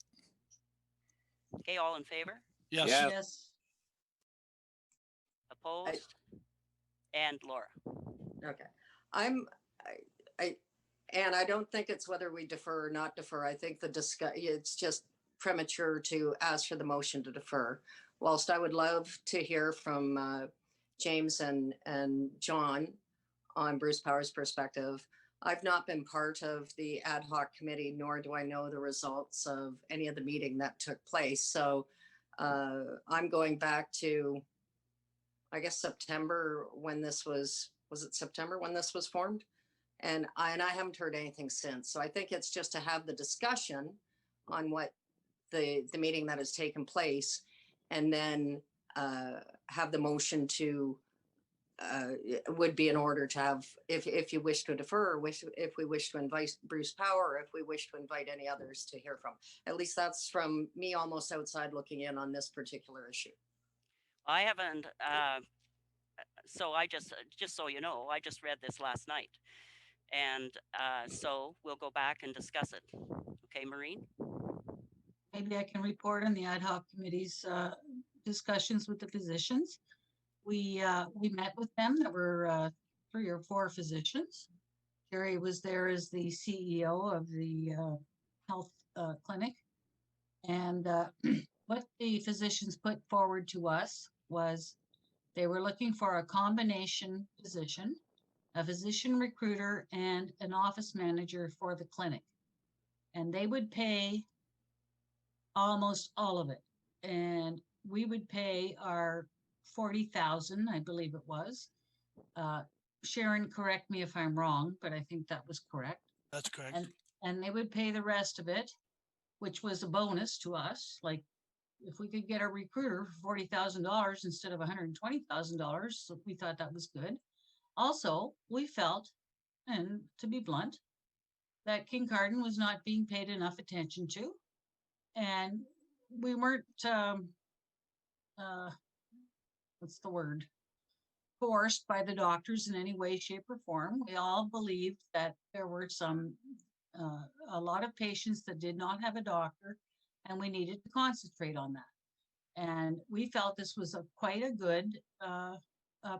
A: Okay, all in favor?
J: Yes.
Q: Yeah.
K: Yes.
A: Opposed? And Laura.
E: Okay. And I don't think it's whether we defer or not defer. I think it's just premature to ask for the motion to defer. Whilst I would love to hear from James and John on Bruce Power's perspective, I've not been part of the ad hoc committee, nor do I know the results of any of the meeting that took place. So I'm going back to, I guess, September when this was it September when this was formed? And I haven't heard anything since. So I think it's just to have the discussion on what the meeting that has taken place, and then have the motion to would be in order to have, if you wish to defer, or if we wish to invite Bruce Power, or if we wish to invite any others to hear from. At least that's from me almost outside looking in on this particular issue.
A: I haven't, so I just so you know, I just read this last night. And so we'll go back and discuss it. Okay, Maureen?
K: Maybe I can report on the ad hoc committee's discussions with the physicians. We met with them. There were 3 or 4 physicians. Jerry was there as the CEO of the health clinic. And what the physicians put forward to us was they were looking for a combination position, a physician recruiter, and an office manager for the clinic. And they would pay almost all of it. And we would pay our 40,000, I believe it was. Sharon, correct me if I'm wrong, but I think that was correct.
J: That's correct.
K: And they would pay the rest of it, which was a bonus to us. Like, if we could get a recruiter for $40,000 instead of $120,000, so we thought that was good. Also, we felt, and to be blunt, that Kincardine was not being paid enough attention to. And we weren't, what's the word? Forced by the doctors in any way, shape, or form. We all believed that there were a lot of patients that did not have a doctor, and we needed to concentrate on that. And we felt this was quite a good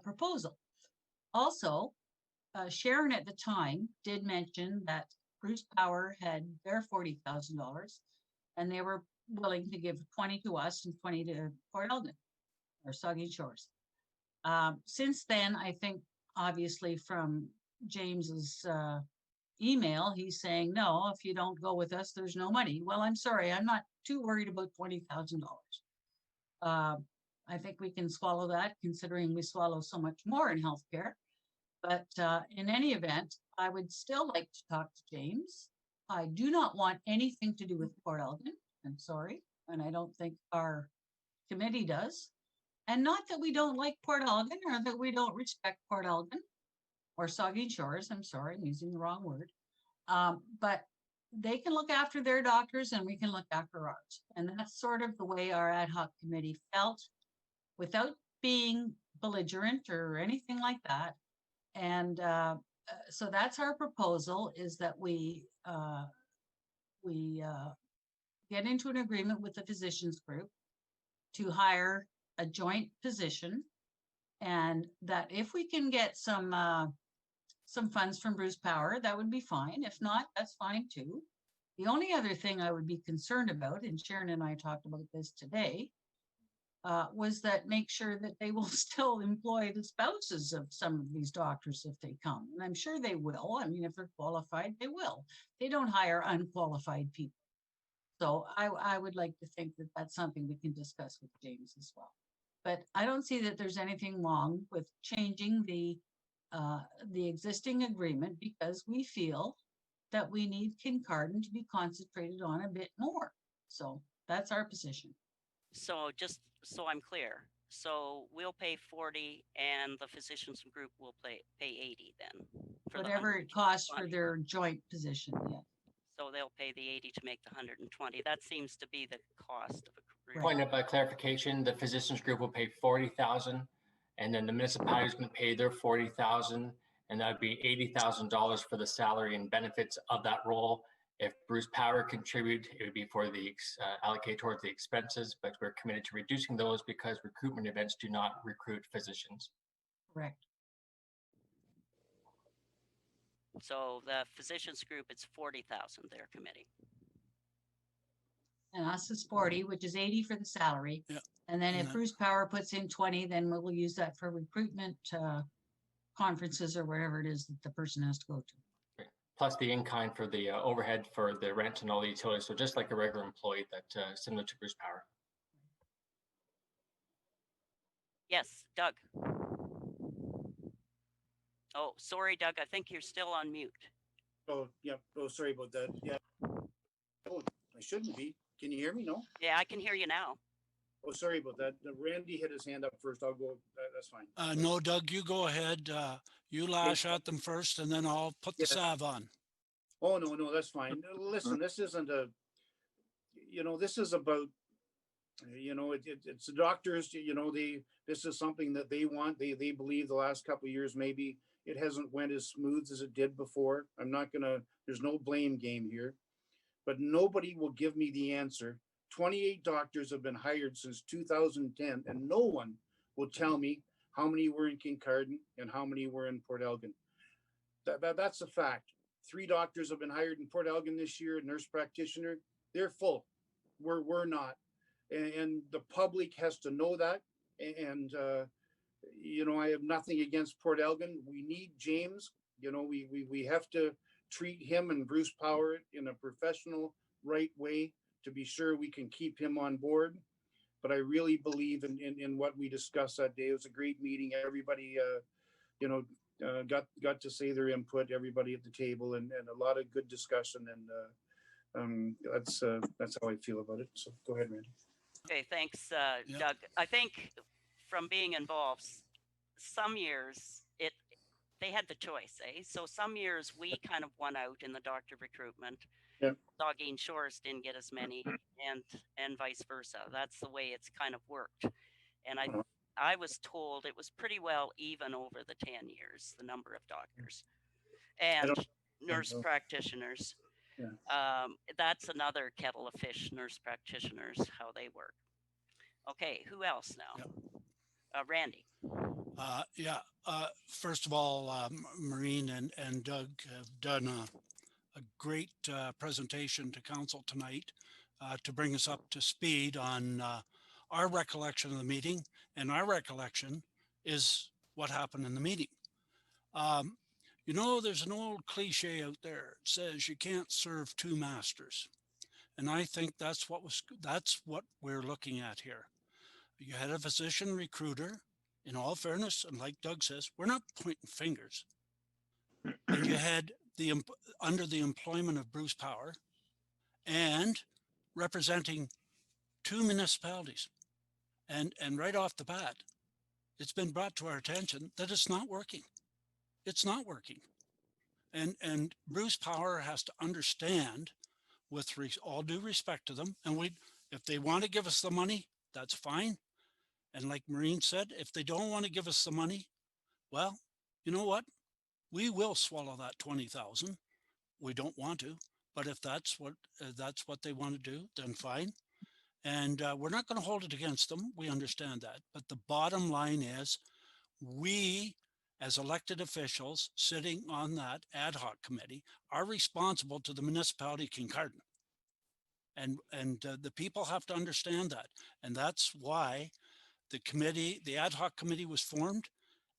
K: proposal. Also, Sharon at the time did mention that Bruce Power had their $40,000, and they were willing to give 20 to us and 20 to Port Elgin or Saugeen Shores. Since then, I think obviously from James's email, he's saying, no, if you don't go with us, there's no money. Well, I'm sorry, I'm not too worried about $20,000. I think we can swallow that, considering we swallow so much more in healthcare. But in any event, I would still like to talk to James. I do not want anything to do with Port Elgin. I'm sorry. And I don't think our committee does. And not that we don't like Port Elgin or that we don't respect Port Elgin or Saugeen Shores. I'm sorry, I'm using the wrong word. But they can look after their doctors and we can look after ours. And that's sort of the way our ad hoc committee felt, without being belligerent or anything like that. And so that's our proposal, is that we get into an agreement with the physicians group to hire a joint position, and that if we can get some funds from Bruce Power, that would be fine. If not, that's fine too. The only other thing I would be concerned about, and Sharon and I talked about this today, was that make sure that they will still employ the spouses of some of these doctors if they come. And I'm sure they will. I mean, if they're qualified, they will. They don't hire unqualified people. So I would like to think that that's something we can discuss with James as well. But I don't see that there's anything wrong with changing the existing agreement, because we feel that we need Kincardine to be concentrated on a bit more. So that's our position.
A: So just so I'm clear, so we'll pay 40 and the physicians group will pay 80 then? For
K: Whatever it costs for their joint position, yeah.
A: So they'll pay the 80 to make the 120. That seems to be the cost of a career.
O: Point of clarification, the physicians group will pay 40,000, and then the municipality is going to pay their 40,000, and that'd be $80,000 for the salary and benefits of that role. If Bruce Power contribute, it would be for the allocate towards the expenses, but we're committed to reducing those because recruitment events do not recruit physicians.
K: Correct.
A: So the physicians group, it's 40,000, their committee.
K: And us is 40, which is 80 for the salary.
J: Yeah.
K: And then
J: And
K: if
J: then-
K: Bruce Power puts in 20, then we'll use that for recruitment conferences or wherever it is that the person has to go to.
O: Plus the in-kind for the overhead for the rent and all the utilities. So just like a regular employee that similar to Bruce Power.
A: Yes, Doug. Oh, sorry, Doug. I think you're still on mute.
C: Oh, yeah. Oh, sorry about that. Yeah. Oh, I shouldn't be. Can you hear me? No?
A: Yeah, I can hear you now.
C: Oh, sorry about that. Randy had his hand up first. I'll go. That's fine.
J: No, Doug, you go ahead. You lash at them first, and then I'll put the
C: Yes.
J: salve on.
C: Oh, no, that's fine. Listen, this isn't a, this is about, it's the doctors, this is something that they want. They believe the last couple of years, maybe it hasn't went as smooth as it did before. There's no blame game here, but nobody will give me the answer. 28 doctors have been hired since 2010, and no one will tell me how many were in Kincardine and how many were in Port Elgin. That's a fact. 3 doctors have been hired in Port Elgin this year, a nurse practitioner. They're full. We're not. And the public has to know that. And, I have nothing against Port Elgin. We need James. We have to treat him and Bruce Power in a professional, right way to be sure we can keep him on board. But I really believe in what we discussed that day. It was a great meeting. Everybody, got to say their input, everybody at the table, and a lot of good discussion, and that's how I feel about it. So go ahead, Randy.
A: Okay, thanks, Doug. I think from being involved, some years they had the choice, eh? So some years we kind of won out in the doctor recruitment.
C: Yeah.
A: Saugeen Shores didn't get as many, and vice versa. That's the way it's kind of worked. And I was told it was pretty well even over the 10 years, the number of doctors and nurse practitioners.
C: Yeah.
A: That's another kettle of fish, nurse practitioners, how they work. Okay, who else now? Randy.
J: First of all, Maureen and Doug have done a great presentation to council tonight to bring us up to speed on our recollection of the meeting, and our recollection is what happened in the meeting. There's an old cliche out there. It says you can't serve 2 masters. And I think that's what we're looking at here. You had a physician recruiter, in all fairness, and like Doug says, we're not pointing fingers. And you had under the employment of Bruce Power and representing 2 municipalities. And right off the bat, it's been brought to our attention that it's not working. It's not working. And Bruce Power has to understand, with all due respect to them, and if they want to give us the money, that's fine. And like Maureen said, if they don't want to give us the money, well, you know what? We will swallow that 20,000. We don't want to, but if that's what they want to do, then fine. And we're not going to hold it against them. We understand that. But the bottom line is, we, as elected officials sitting on that ad hoc committee, are responsible to the municipality of Kincardine. And the people have to understand that. And that's why the ad hoc committee was formed,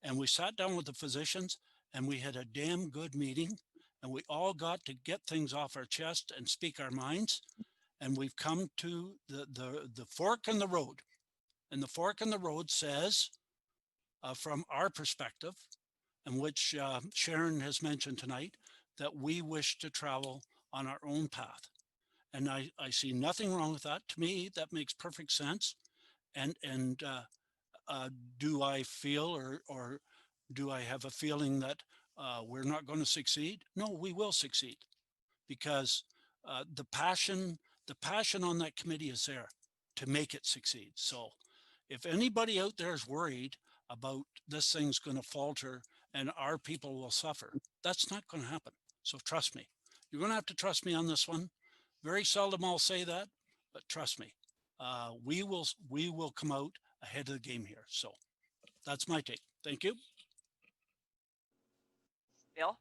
J: and we sat down with the physicians, and we had a damn good meeting, and we all got to get things off our chest and speak our minds. And we've come to the fork in the road. And the fork in the road says, from our perspective, and which Sharon has mentioned tonight, that we wish to travel on our own path. And I see nothing wrong with that. To me, that makes perfect sense. And do I feel or do I have a feeling that we're not going to succeed? No, we will succeed, because the passion on that committee is there to make it succeed. So if anybody out there is worried about this thing's going to falter and our people will suffer, that's not going to happen. So trust me, You're going to have to trust me on this one. Very seldom I'll say that, but trust me, we will come out ahead of the game here. So that's my take. Thank you.
A: Bill?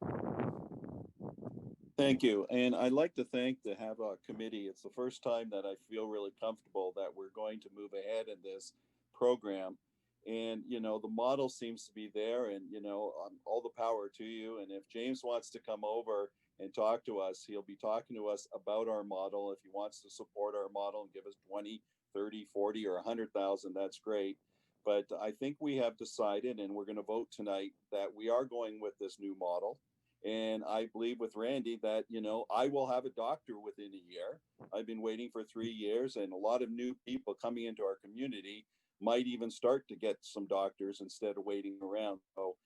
I: Thank you. And I'd like to thank the HAVOC committee. It's the first time that I feel really comfortable that we're going to move ahead in this program. And, you know, the model seems to be there, and, you know, all the power to you. And if James wants to come over and talk to us, he'll be talking to us about our model. If he wants to support our model and give us 20, 30, 40, or 100,000, that's great. But I think we have decided, and we're going to vote tonight, that we are going with this new model. And I believe with Randy that, you know, I will have a doctor within a year. I've been waiting for 3 years, and a lot of new people coming into our community might even start to get some doctors instead of waiting around. So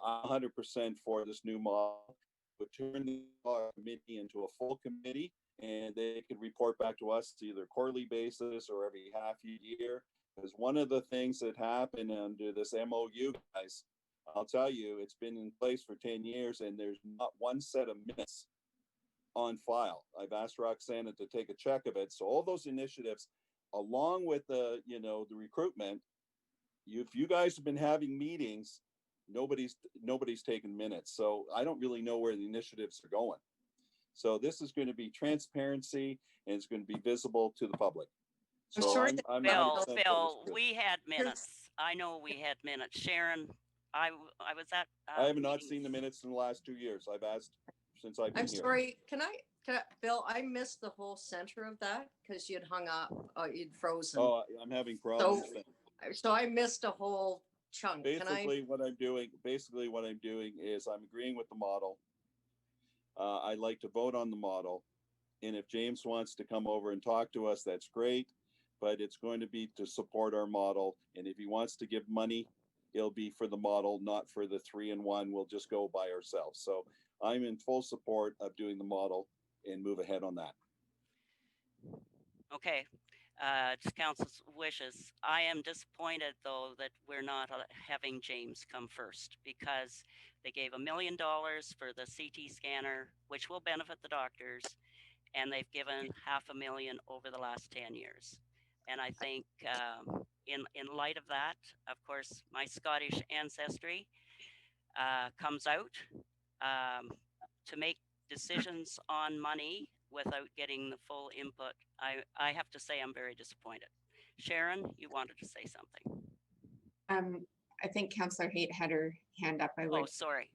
I: I'm 100% for this new model. Would turn the committee into a full committee, and they could report back to us either quarterly basis or every half year. Because one of the things that happened under this MOU, guys, I'll tell you, it's been in place for 10 years and there's not one set of minutes on file. I've asked Roxana to take a check of it. So all those initiatives, along with the, you know, the recruitment, if you guys have been having meetings, nobody's taken minutes. So I don't really know where the initiatives are going. So this is going to be transparency, and it's going to be visible to the public. So I'm
A: Bill, we had minutes. I know we had minutes. Sharon, I was at.
I: I have not seen the minutes in the last 2 years. I've asked since I've been
E: I'm
I: here.
E: sorry, can I, Bill, I missed the whole center of that because you'd hung up, you'd frozen.
I: Oh, I'm having problems.
E: So I missed a whole chunk.
I: Basically what I'm doing is I'm agreeing with the model. I'd like to vote on the model. And if James wants to come over and talk to us, that's great. But it's going to be to support our model. And if he wants to give money, it'll be for the model, not for the 3-in-1. We'll just go by ourselves. So I'm in full support of doing the model and move ahead on that.
A: Okay. It's council's wishes. I am disappointed, though, that we're not having James come first, because they gave $1 million for the CT scanner, which will benefit the doctors, and they've given $500,000 over the last 10 years. And I think in light of that, of course, my Scottish ancestry comes out to make decisions on money without getting the full input. I have to say I'm very disappointed. Sharon, you wanted to say something.
D: I think Councillor Haight had her hand up.
A: Oh, sorry.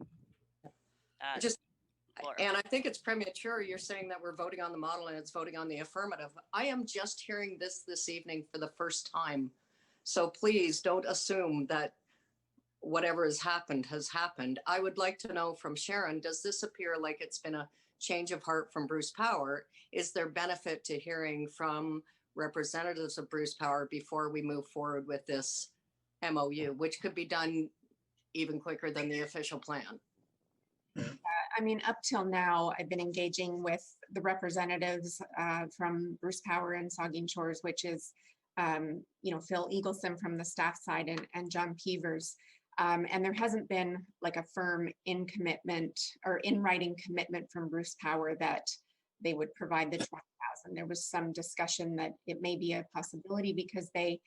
E: And I think it's premature. You're saying that we're voting on the model and it's voting on the affirmative. I am just hearing this evening for the first time. So please don't assume that whatever has happened. I would like to know from Sharon, does this appear like it's been a change of heart from Bruce Power? Is there benefit to hearing from representatives of Bruce Power before we move forward with this MOU, which could be done even quicker than the official plan?
D: I mean, up till now, I've been engaging with the representatives from Bruce Power and Saugeen Shores, which is, Phil Eagleson from the staff side and John Peevers. And there hasn't been like a firm in writing commitment from Bruce Power that they would provide the 20,000. There was some discussion that it may be a possibility because they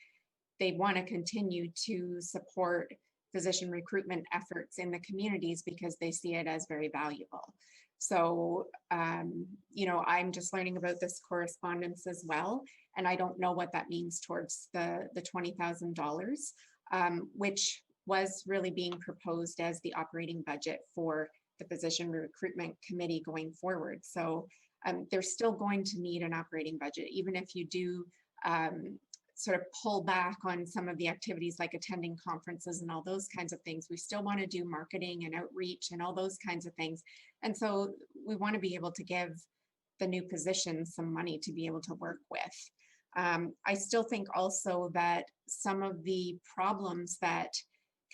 D: want to continue to support physician recruitment efforts in the communities because they see it as very valuable. So, I'm just learning about this correspondence as well. And I don't know what that means towards the $20,000, which was really being proposed as the operating budget for the physician recruitment committee going forward. So they're still going to need an operating budget, even if you do sort of pull back on some of the activities like attending conferences and all those kinds of things. We still want to do marketing and outreach and all those kinds of things. And so we want to be able to give the new positions some money to be able to work with. I still think also that some of the problems that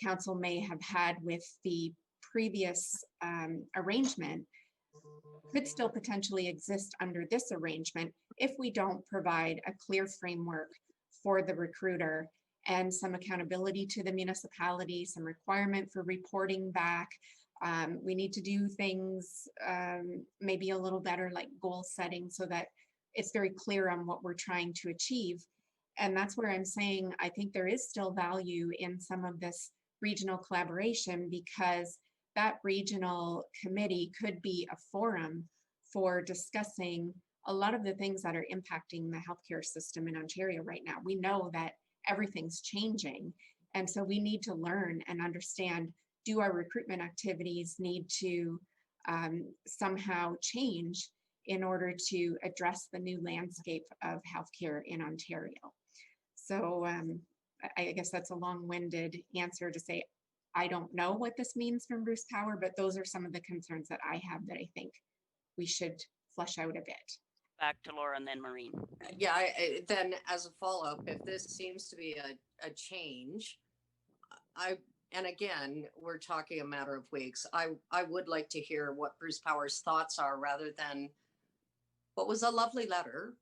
D: council may have had with the previous arrangement could still potentially exist under this arrangement if we don't provide a clear framework for the recruiter and some accountability to the municipality, some requirement for reporting back, We need to do things maybe a little better, like goal setting, so that it's very clear on what we're trying to achieve. And that's where I'm saying I think there is still value in some of this regional collaboration, because that regional committee could be a forum for discussing a lot of the things that are impacting the healthcare system in Ontario right now. We know that everything's changing. And so we need to learn and understand, do our recruitment activities need to somehow change in order to address the new landscape of healthcare in Ontario? So I guess that's a long-winded answer to say, I don't know what this means from Bruce Power, but those are some of the concerns that I have that I think we should flesh out a bit.
A: Back to Laura and then Maureen.
E: Yeah, then as a follow-up, if this seems to be a change, and again, we're talking a matter of weeks, I would like to hear what Bruce Power's thoughts are, rather than what was a lovely letter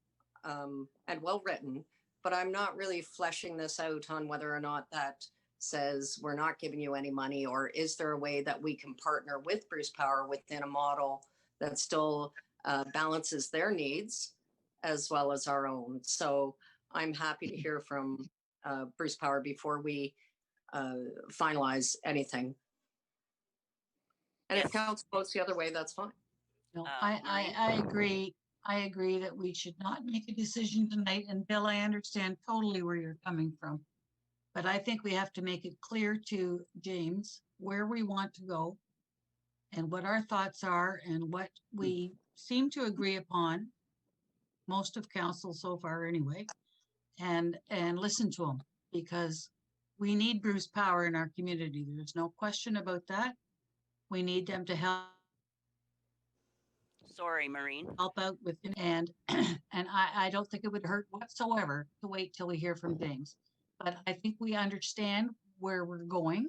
E: and well-written, but I'm not really fleshing this out on whether or not that says we're not giving you any money, or is there a way that we can partner with Bruce Power within a model that still balances their needs as well as our own. So I'm happy to hear from Bruce Power before we finalize anything. And if council votes the other way, that's fine.
K: No, I agree. I agree that we should not make a decision tonight. And Bill, I understand totally where you're coming from. But I think we have to make it clear to James where we want to go and what our thoughts are and what we seem to agree upon, most of council so far anyway, and listen to them, because we need Bruce Power in our community. There's no question about that. We need them to help.
A: Sorry, Maureen.
K: Help out with, and I don't think it would hurt whatsoever to wait till we hear from James. But I think we understand where we're going.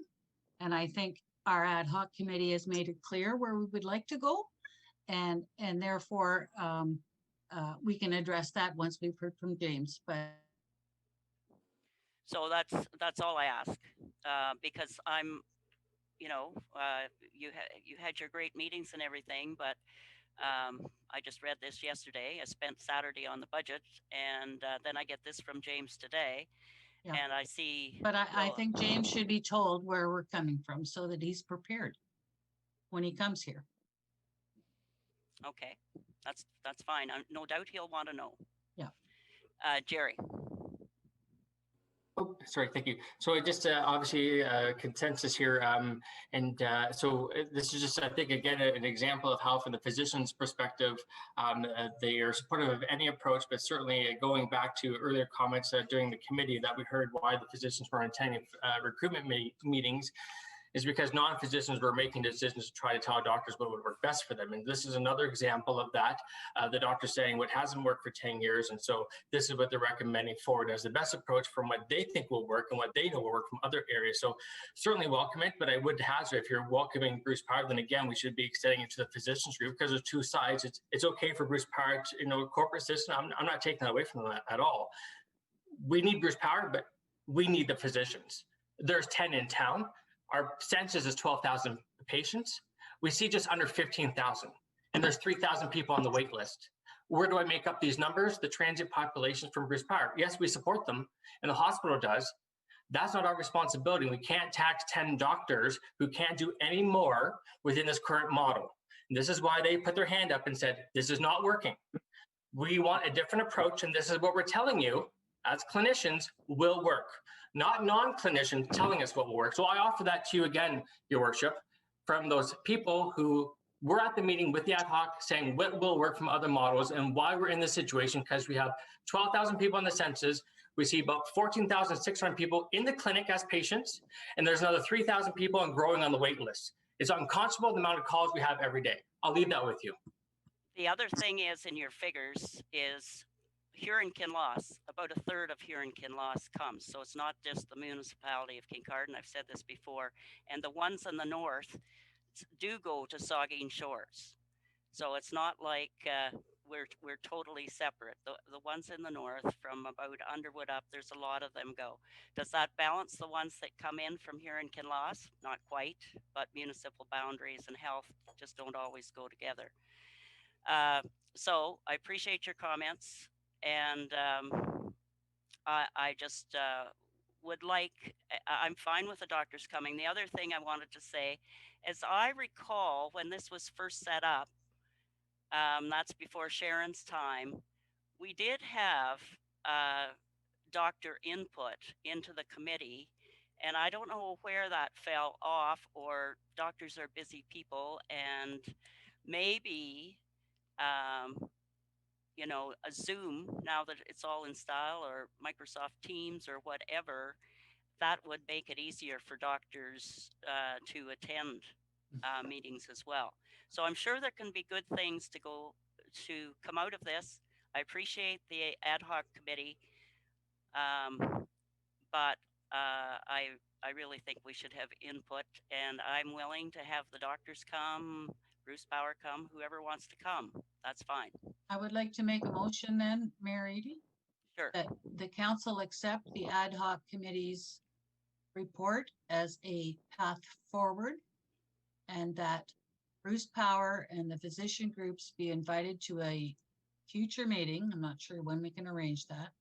K: And I think our ad hoc committee has made it clear where we would like to go. And therefore, we can address that once we've heard from James. But
A: so that's all I ask, because I'm, you had your great meetings and everything, but I just read this yesterday. I spent Saturday on the budget, and then I get this from James today.
K: yeah.
A: And I see.
K: But I think James should be told where we're coming from so that he's prepared when he comes here.
A: Okay, that's fine. No doubt he'll want to know.
K: Yeah.
A: Jerry.
O: Oh, sorry, thank you. So just obviously consensus here. So this is just, I think, again, an example of how from the physician's perspective, they are supportive of any approach, but certainly going back to earlier comments during the committee that we heard why the physicians were attending recruitment meetings, is because non-physicians were making decisions to try to tell doctors what would work best for them. And this is another example of that. The doctor saying what hasn't worked for 10 years. And so this is what they're recommending forward as the best approach from what they think will work and what they know will work from other areas. So certainly welcome it, but I would hazard, if you're welcoming Bruce Power, then again, we should be extending it to the physicians group, because there's two sides. It's okay for Bruce Power to, corporate system. I'm not taking that away from that at all. We need Bruce Power, but we need the physicians. There's 10 in town. Our census is 12,000 patients. We see just under 15,000, and there's 3,000 people on the wait list. Where do I make up these numbers? The transient population from Bruce Power. Yes, we support them, and the hospital does. That's not our responsibility. We can't tax 10 doctors who can't do any more within this current model. And this is why they put their hand up and said, this is not working. We want a different approach, and this is what we're telling you as clinicians will work. Not non-clinicians telling us what will work. So I offer that to you again, Your Worship, from those people who were at the meeting with the ad hoc saying what will work from other models and why we're in this situation, because we have 12,000 people in the census. We see about 14,600 people in the clinic as patients, and there's another 3,000 people and growing on the wait list. It's unconscionable the amount of calls we have every day. I'll leave that with you.
A: The other thing is, in your figures, is Huron-Kinloss, about a third of Huron-Kinloss comes. So it's not just the municipality of Kincardine. I've said this before. And the ones in the north do go to Saugeen Shores. So it's not like we're totally separate. The ones in the north from about Underwood up, there's a lot of them go. Does that balance the ones that come in from here in Kinloss? Not quite, but municipal boundaries and health just don't always go together. So I appreciate your comments, and I just would like, I'm fine with the doctors coming. The other thing I wanted to say, as I recall, when this was first set up, that's before Sharon's time, we did have doctor input into the committee, and I don't know where that fell off, or doctors are busy people, and maybe you know, a Zoom, now that it's all in style, or Microsoft Teams or whatever, that would make it easier for doctors to attend meetings as well. So I'm sure there can be good things to come out of this. I appreciate the ad hoc committee, but I really think we should have input, and I'm willing to have the doctors come, Bruce Bauer come, whoever wants to come. That's fine.
K: I would like to make a motion then, Mayor Eady,
A: Sure.
K: that the council accept the ad hoc committee's report as a path forward, and that Bruce Power and the physician groups be invited to a future meeting. I'm not sure when we can arrange that,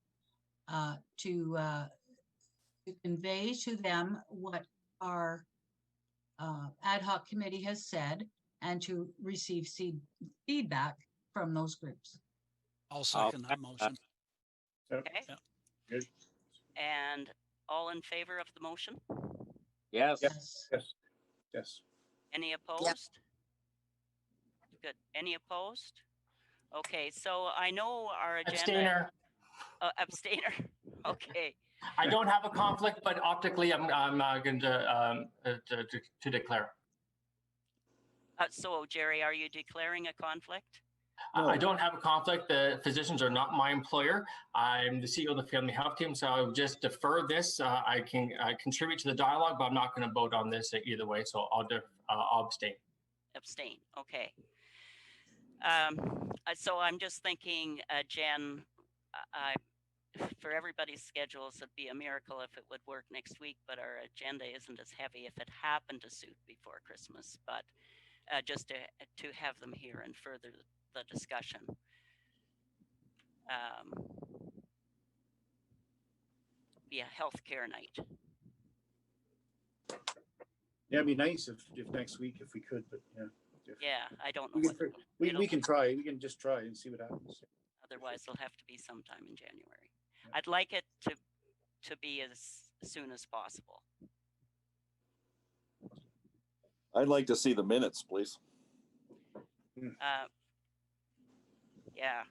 K: to convey to them what our ad hoc committee has said, and to receive feedback from those groups.
J: I'll second that motion.
A: Okay.
J: Yeah.
C: Good.
A: And all in favor of the motion?
Q: Yes.
C: Yes. Yes.
A: Any opposed? Good. Any opposed? Okay, so I know our agenda.
O: Abstainer.
A: Abstainer. Okay.
O: I don't have a conflict, but optically, I'm going to declare.
A: So Jerry, are you declaring a conflict?
O: I don't have a conflict. The physicians are not my employer. I'm the CEO of the family health team, so I would just defer this. I can contribute to the dialogue, but I'm not going to vote on this either way. So I'll abstain.
A: Abstain. Okay. So I'm just thinking, Jen, for everybody's schedules, it'd be a miracle if it would work next week, but our agenda isn't as heavy if it happened to suit before Christmas, but just to have them here and further the discussion. Be a healthcare night.
C: Yeah, it'd be nice if next week, if we could, but yeah.
A: Yeah, I don't know.
C: We can try. We can just try and see what happens.
A: Otherwise, it'll have to be sometime in January. I'd like it to be as soon as possible.
I: I'd like to see the minutes, please.
A: Yeah,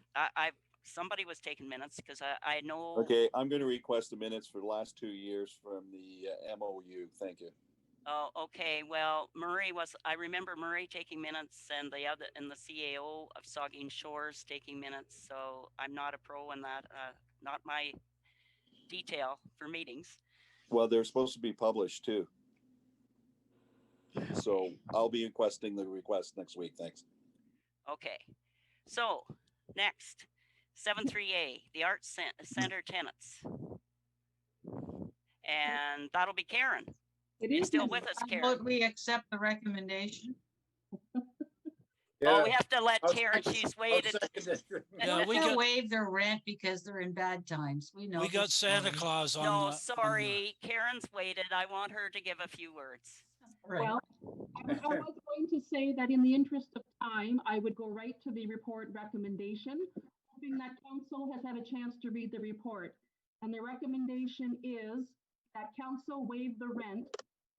A: somebody was taking minutes because I know.
I: Okay, I'm going to request the minutes for the last 2 years from the MOU. Thank you.
A: Oh, okay. Well, I remember Murray taking minutes, and the CAO of Saugeen Shores taking minutes. So I'm not a pro in that. Not my detail for meetings.
I: Well, they're supposed to be published too. So I'll be requesting the request next week. Thanks.
A: Okay. So next, 7.3A, the Arts Center tenants. And that'll be Karen. You're still with us, Karen.
K: How about we accept the recommendation?
C: Yeah.
A: Oh, we have to let Karen, she's waited.
J: Yeah,
K: we can waive their rent because they're in bad times. We know.
J: We got Santa Claus on.
A: No, sorry, Karen's waited. I want her to give a few words.
K: Right.
H: Well, I was going to say that in the interest of time, I would go right to the report recommendation, hoping that council has had a chance to read the report. And the recommendation is that council waive the rent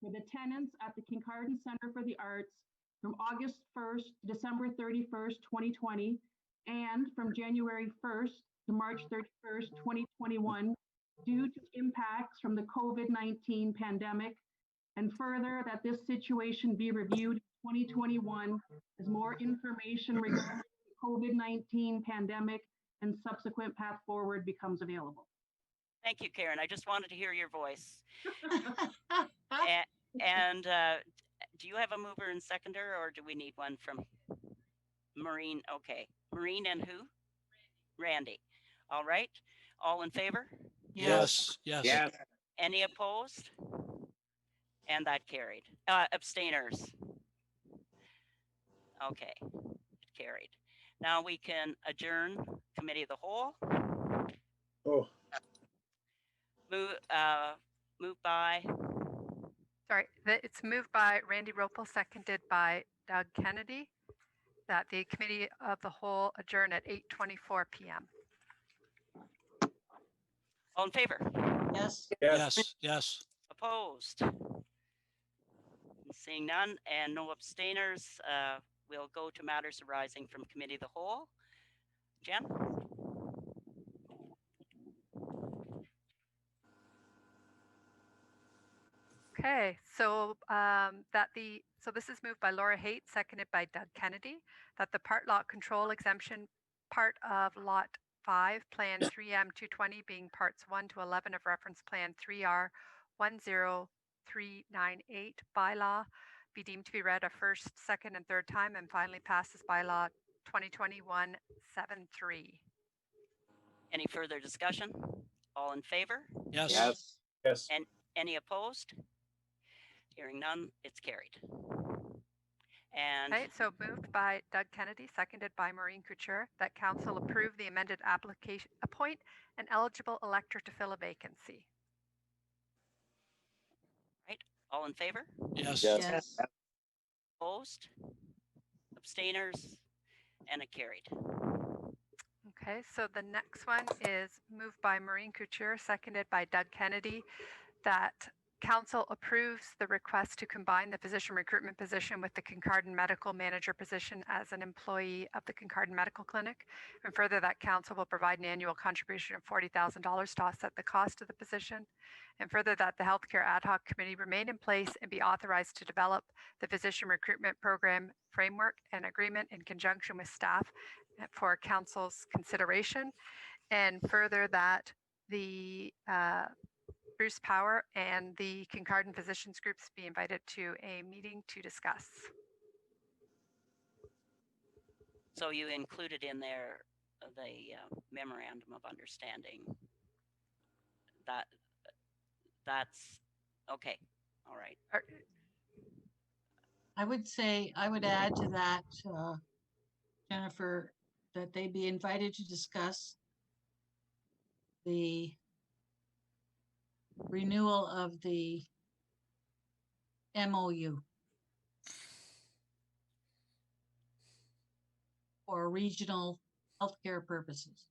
H: for the tenants at the Kincardine Center for the Arts from August 1st to December 31st, 2020, and from January 1st to March 31st, 2021, due to impacts from the COVID-19 pandemic, and further that this situation be reviewed in 2021 as more information regarding the COVID-19 pandemic and subsequent path forward becomes available.
A: Thank you, Karen. I just wanted to hear your voice. and do you have a mover and seconder, or do we need one from Maureen? Okay, Maureen and who? Randy. All right. All in favor?
J: Yes, yes.
Q: Yes.
A: Any opposed? And that carried. Abstainers. Okay, carried. Now we can adjourn committee of the whole.
C: Oh,
A: Move by,
G: Sorry, it's moved by Randy Ropel, seconded by Doug Kennedy, that the committee of the whole adjourn at 8:24 p.m.
A: all in favor?
K: Yes.
J: Yes, yes.
A: Opposed? Seeing none and no abstainers, we'll go to matters arising from committee of the whole. Jen?
G: Okay, so this is moved by Laura Haight, seconded by Doug Kennedy, that the part lot control exemption part of lot 5, Plan 3M 220 being parts 1 to 11 of reference Plan 3R 10398 bylaw be deemed to be read a first, second, and third time and finally passed as bylaw 2021-73.
A: Any further discussion? All in favor?
J: Yes.
Q: Yes.
C: yes.
A: And any opposed? Hearing none, it's carried. And
G: Okay, so moved by Doug Kennedy, seconded by Maureen Couture, that council approve the amended application, appoint an eligible elector to fill a vacancy.
A: right, all in favor?
J: Yes.
K: Yes.
A: Opposed? Abstainers? And it carried.
G: Okay, so the next one is moved by Maureen Couture, seconded by Doug Kennedy, that council approves the request to combine the physician recruitment position with the Kincardine medical manager position as an employee of the Kincardine Medical Clinic. And further, that council will provide an annual contribution of $40,000 to offset the cost of the position. And further, that the healthcare ad hoc committee remain in place and be authorized to develop the physician recruitment program framework and agreement in conjunction with staff for council's consideration. And further, that the Bruce Power and the Kincardine Physicians Groups be invited to a meeting to discuss.
A: So you included in there the memorandum of understanding. That's okay. All right.
K: I would say, I would add to that, Jennifer, that they be invited to discuss the renewal of the MOU for regional healthcare purposes.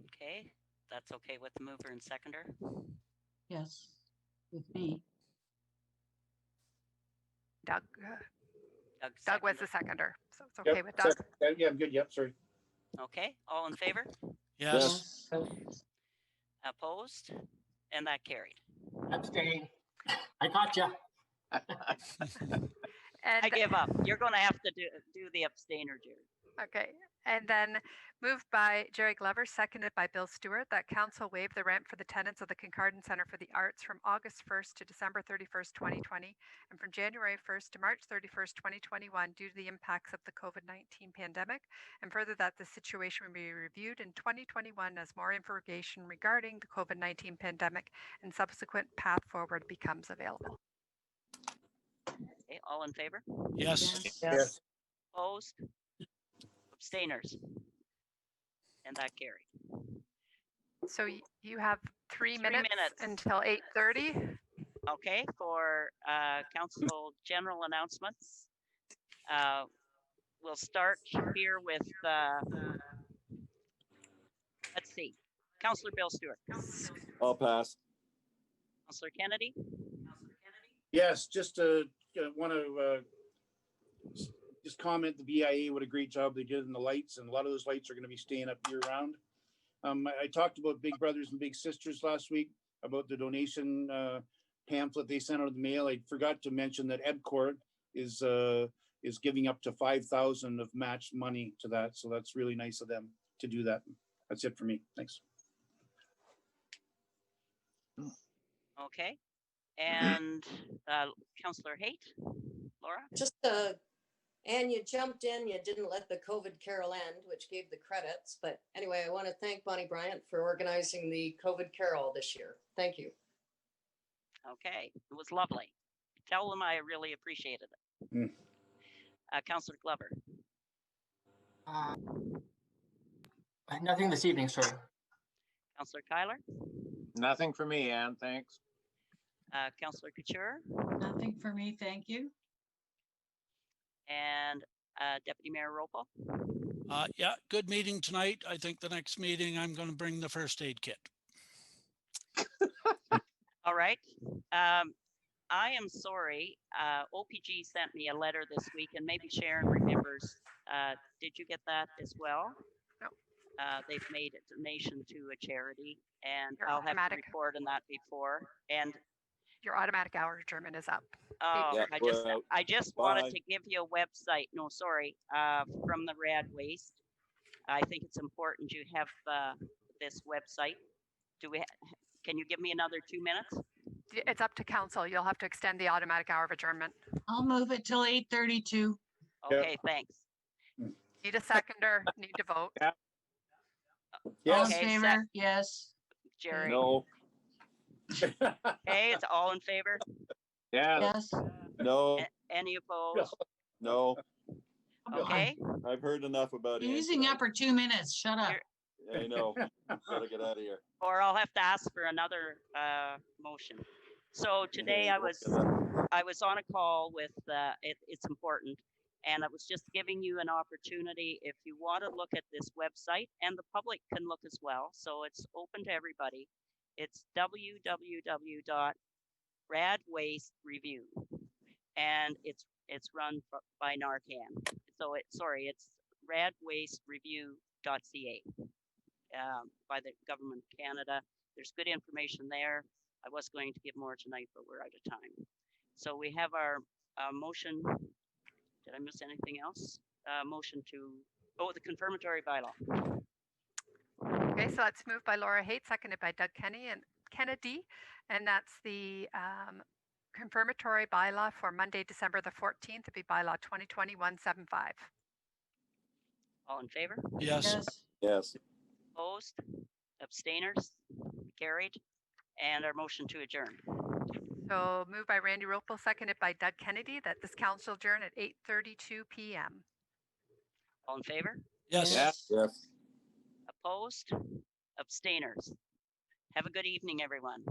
A: Okay, that's okay with the mover and seconder.
K: Yes, with me.
G: Doug
A: Doug
G: was the seconder, so it's okay with Doug.
C: Yeah, I'm good. Yep, sorry.
A: Okay, all in favor?
J: Yes.
A: Opposed? And that carried.
O: Abstain. I gotcha.
G: And
A: I give up. You're going to have to do the abstainer, Jerry.
G: okay, and then moved by Jerry Glover, seconded by Bill Stewart, that council waive the rent for the tenants of the Kincardine Centre for the Arts from August 1st to December 31st, 2020, and from January 1st to March 31st, 2021, due to the impacts of the COVID-19 pandemic, and further that the situation will be reviewed in 2021 as more information regarding the COVID-19 pandemic and subsequent path forward becomes available.
A: Okay, all in favor?
J: Yes.
C: Yes.
A: Opposed? Abstainers? And that carried.
G: So you have 3 minutes,
A: minutes.
G: until 8:30.
A: Okay, for council general announcements. We'll start here with, let's see, Councillor Bill Stewart.
I: I'll pass.
A: Councillor Kennedy?
C: Yes, just want to just comment the BIA, what a great job they did in the lights, and a lot of those lights are going to be staying up year round. I talked about Big Brothers and Big Sisters last week, about the donation pamphlet they sent out in the mail. I forgot to mention that EBCORT is giving up to $5,000 of matched money to that, so that's really nice of them to do that. That's it for me. Thanks.
A: Okay. And Councillor Haight, Laura?
E: Just, and you jumped in, you didn't let the COVID carol end, which gave the credits. But anyway, I want to thank Bonnie Bryant for organizing the COVID carol this year. Thank you.
A: Okay, it was lovely. Tell them I really appreciated it.
C: Mm.
A: Councillor Glover?
O: Nothing this evening, sir.
A: Councillor Tyler?
Q: Nothing for me, Ann, thanks.
A: Councillor Couture?
K: Nothing for me, thank you.
A: And Deputy Mayor Ropel?
J: Yeah, good meeting tonight. I think the next meeting, I'm going to bring the first aid kit.
A: All right. I am sorry. OPG sent me a letter this week, and maybe Sharon remembers. Did you get that as well?
G: No.
A: They've made a donation to a charity, and
G: Your
A: I'll have to
G: automatic-
A: report on that before. And
G: Your automatic hour adjournment is up.
A: oh,
I: Yeah,
A: I just
I: bye.
A: wanted to give you a website. No, sorry, from the Rad Waste. I think it's important you have this website. Can you give me another 2 minutes?
G: It's up to council. You'll have to extend the automatic hour of adjournment.
K: I'll move it till 8:32.
A: Okay, thanks.
G: Need a seconder, need to vote.
K: All in
C: Yes.
A: Okay,
K: favor? Yes.
A: Jerry.
I: No,
A: Okay, it's all in favor?
Q: Yeah.
K: Yes.
I: no,
A: Any opposed?
I: no.
A: Okay,
I: I've heard enough about
K: You're
I: Ann
K: using
I: tonight.
K: up her 2 minutes. Shut up.
A: You're-
I: I know. Gotta get out of here.
A: or I'll have to ask for another motion. So today I was on a call with, it's important, and I was just giving you an opportunity if you want to look at this website, and the public can look as well. So it's open to everybody. It's www.radwastereview, and it's run by Narcan. So it's radwastereview.ca. By the government of Canada. There's good information there. I was going to give more tonight, but we're out of time. So we have our motion. Did I miss anything else? Motion to, the confirmatory bylaw.
G: Okay, so that's moved by Laura Haight, seconded by Doug Kennedy, and that's the confirmatory bylaw for Monday, December the 14th, to be bylaw 2020-175.
A: All in favor?
J: Yes.
I: Yes.
A: Opposed? Abstainers? Carried. And our motion to adjourn.
G: So moved by Randy Ropel, seconded by Doug Kennedy, that this council adjourn at 8:32 p.m.
A: All in favor?
J: Yes.
I: Yes.
A: Opposed? Abstainers? Have a good evening, everyone.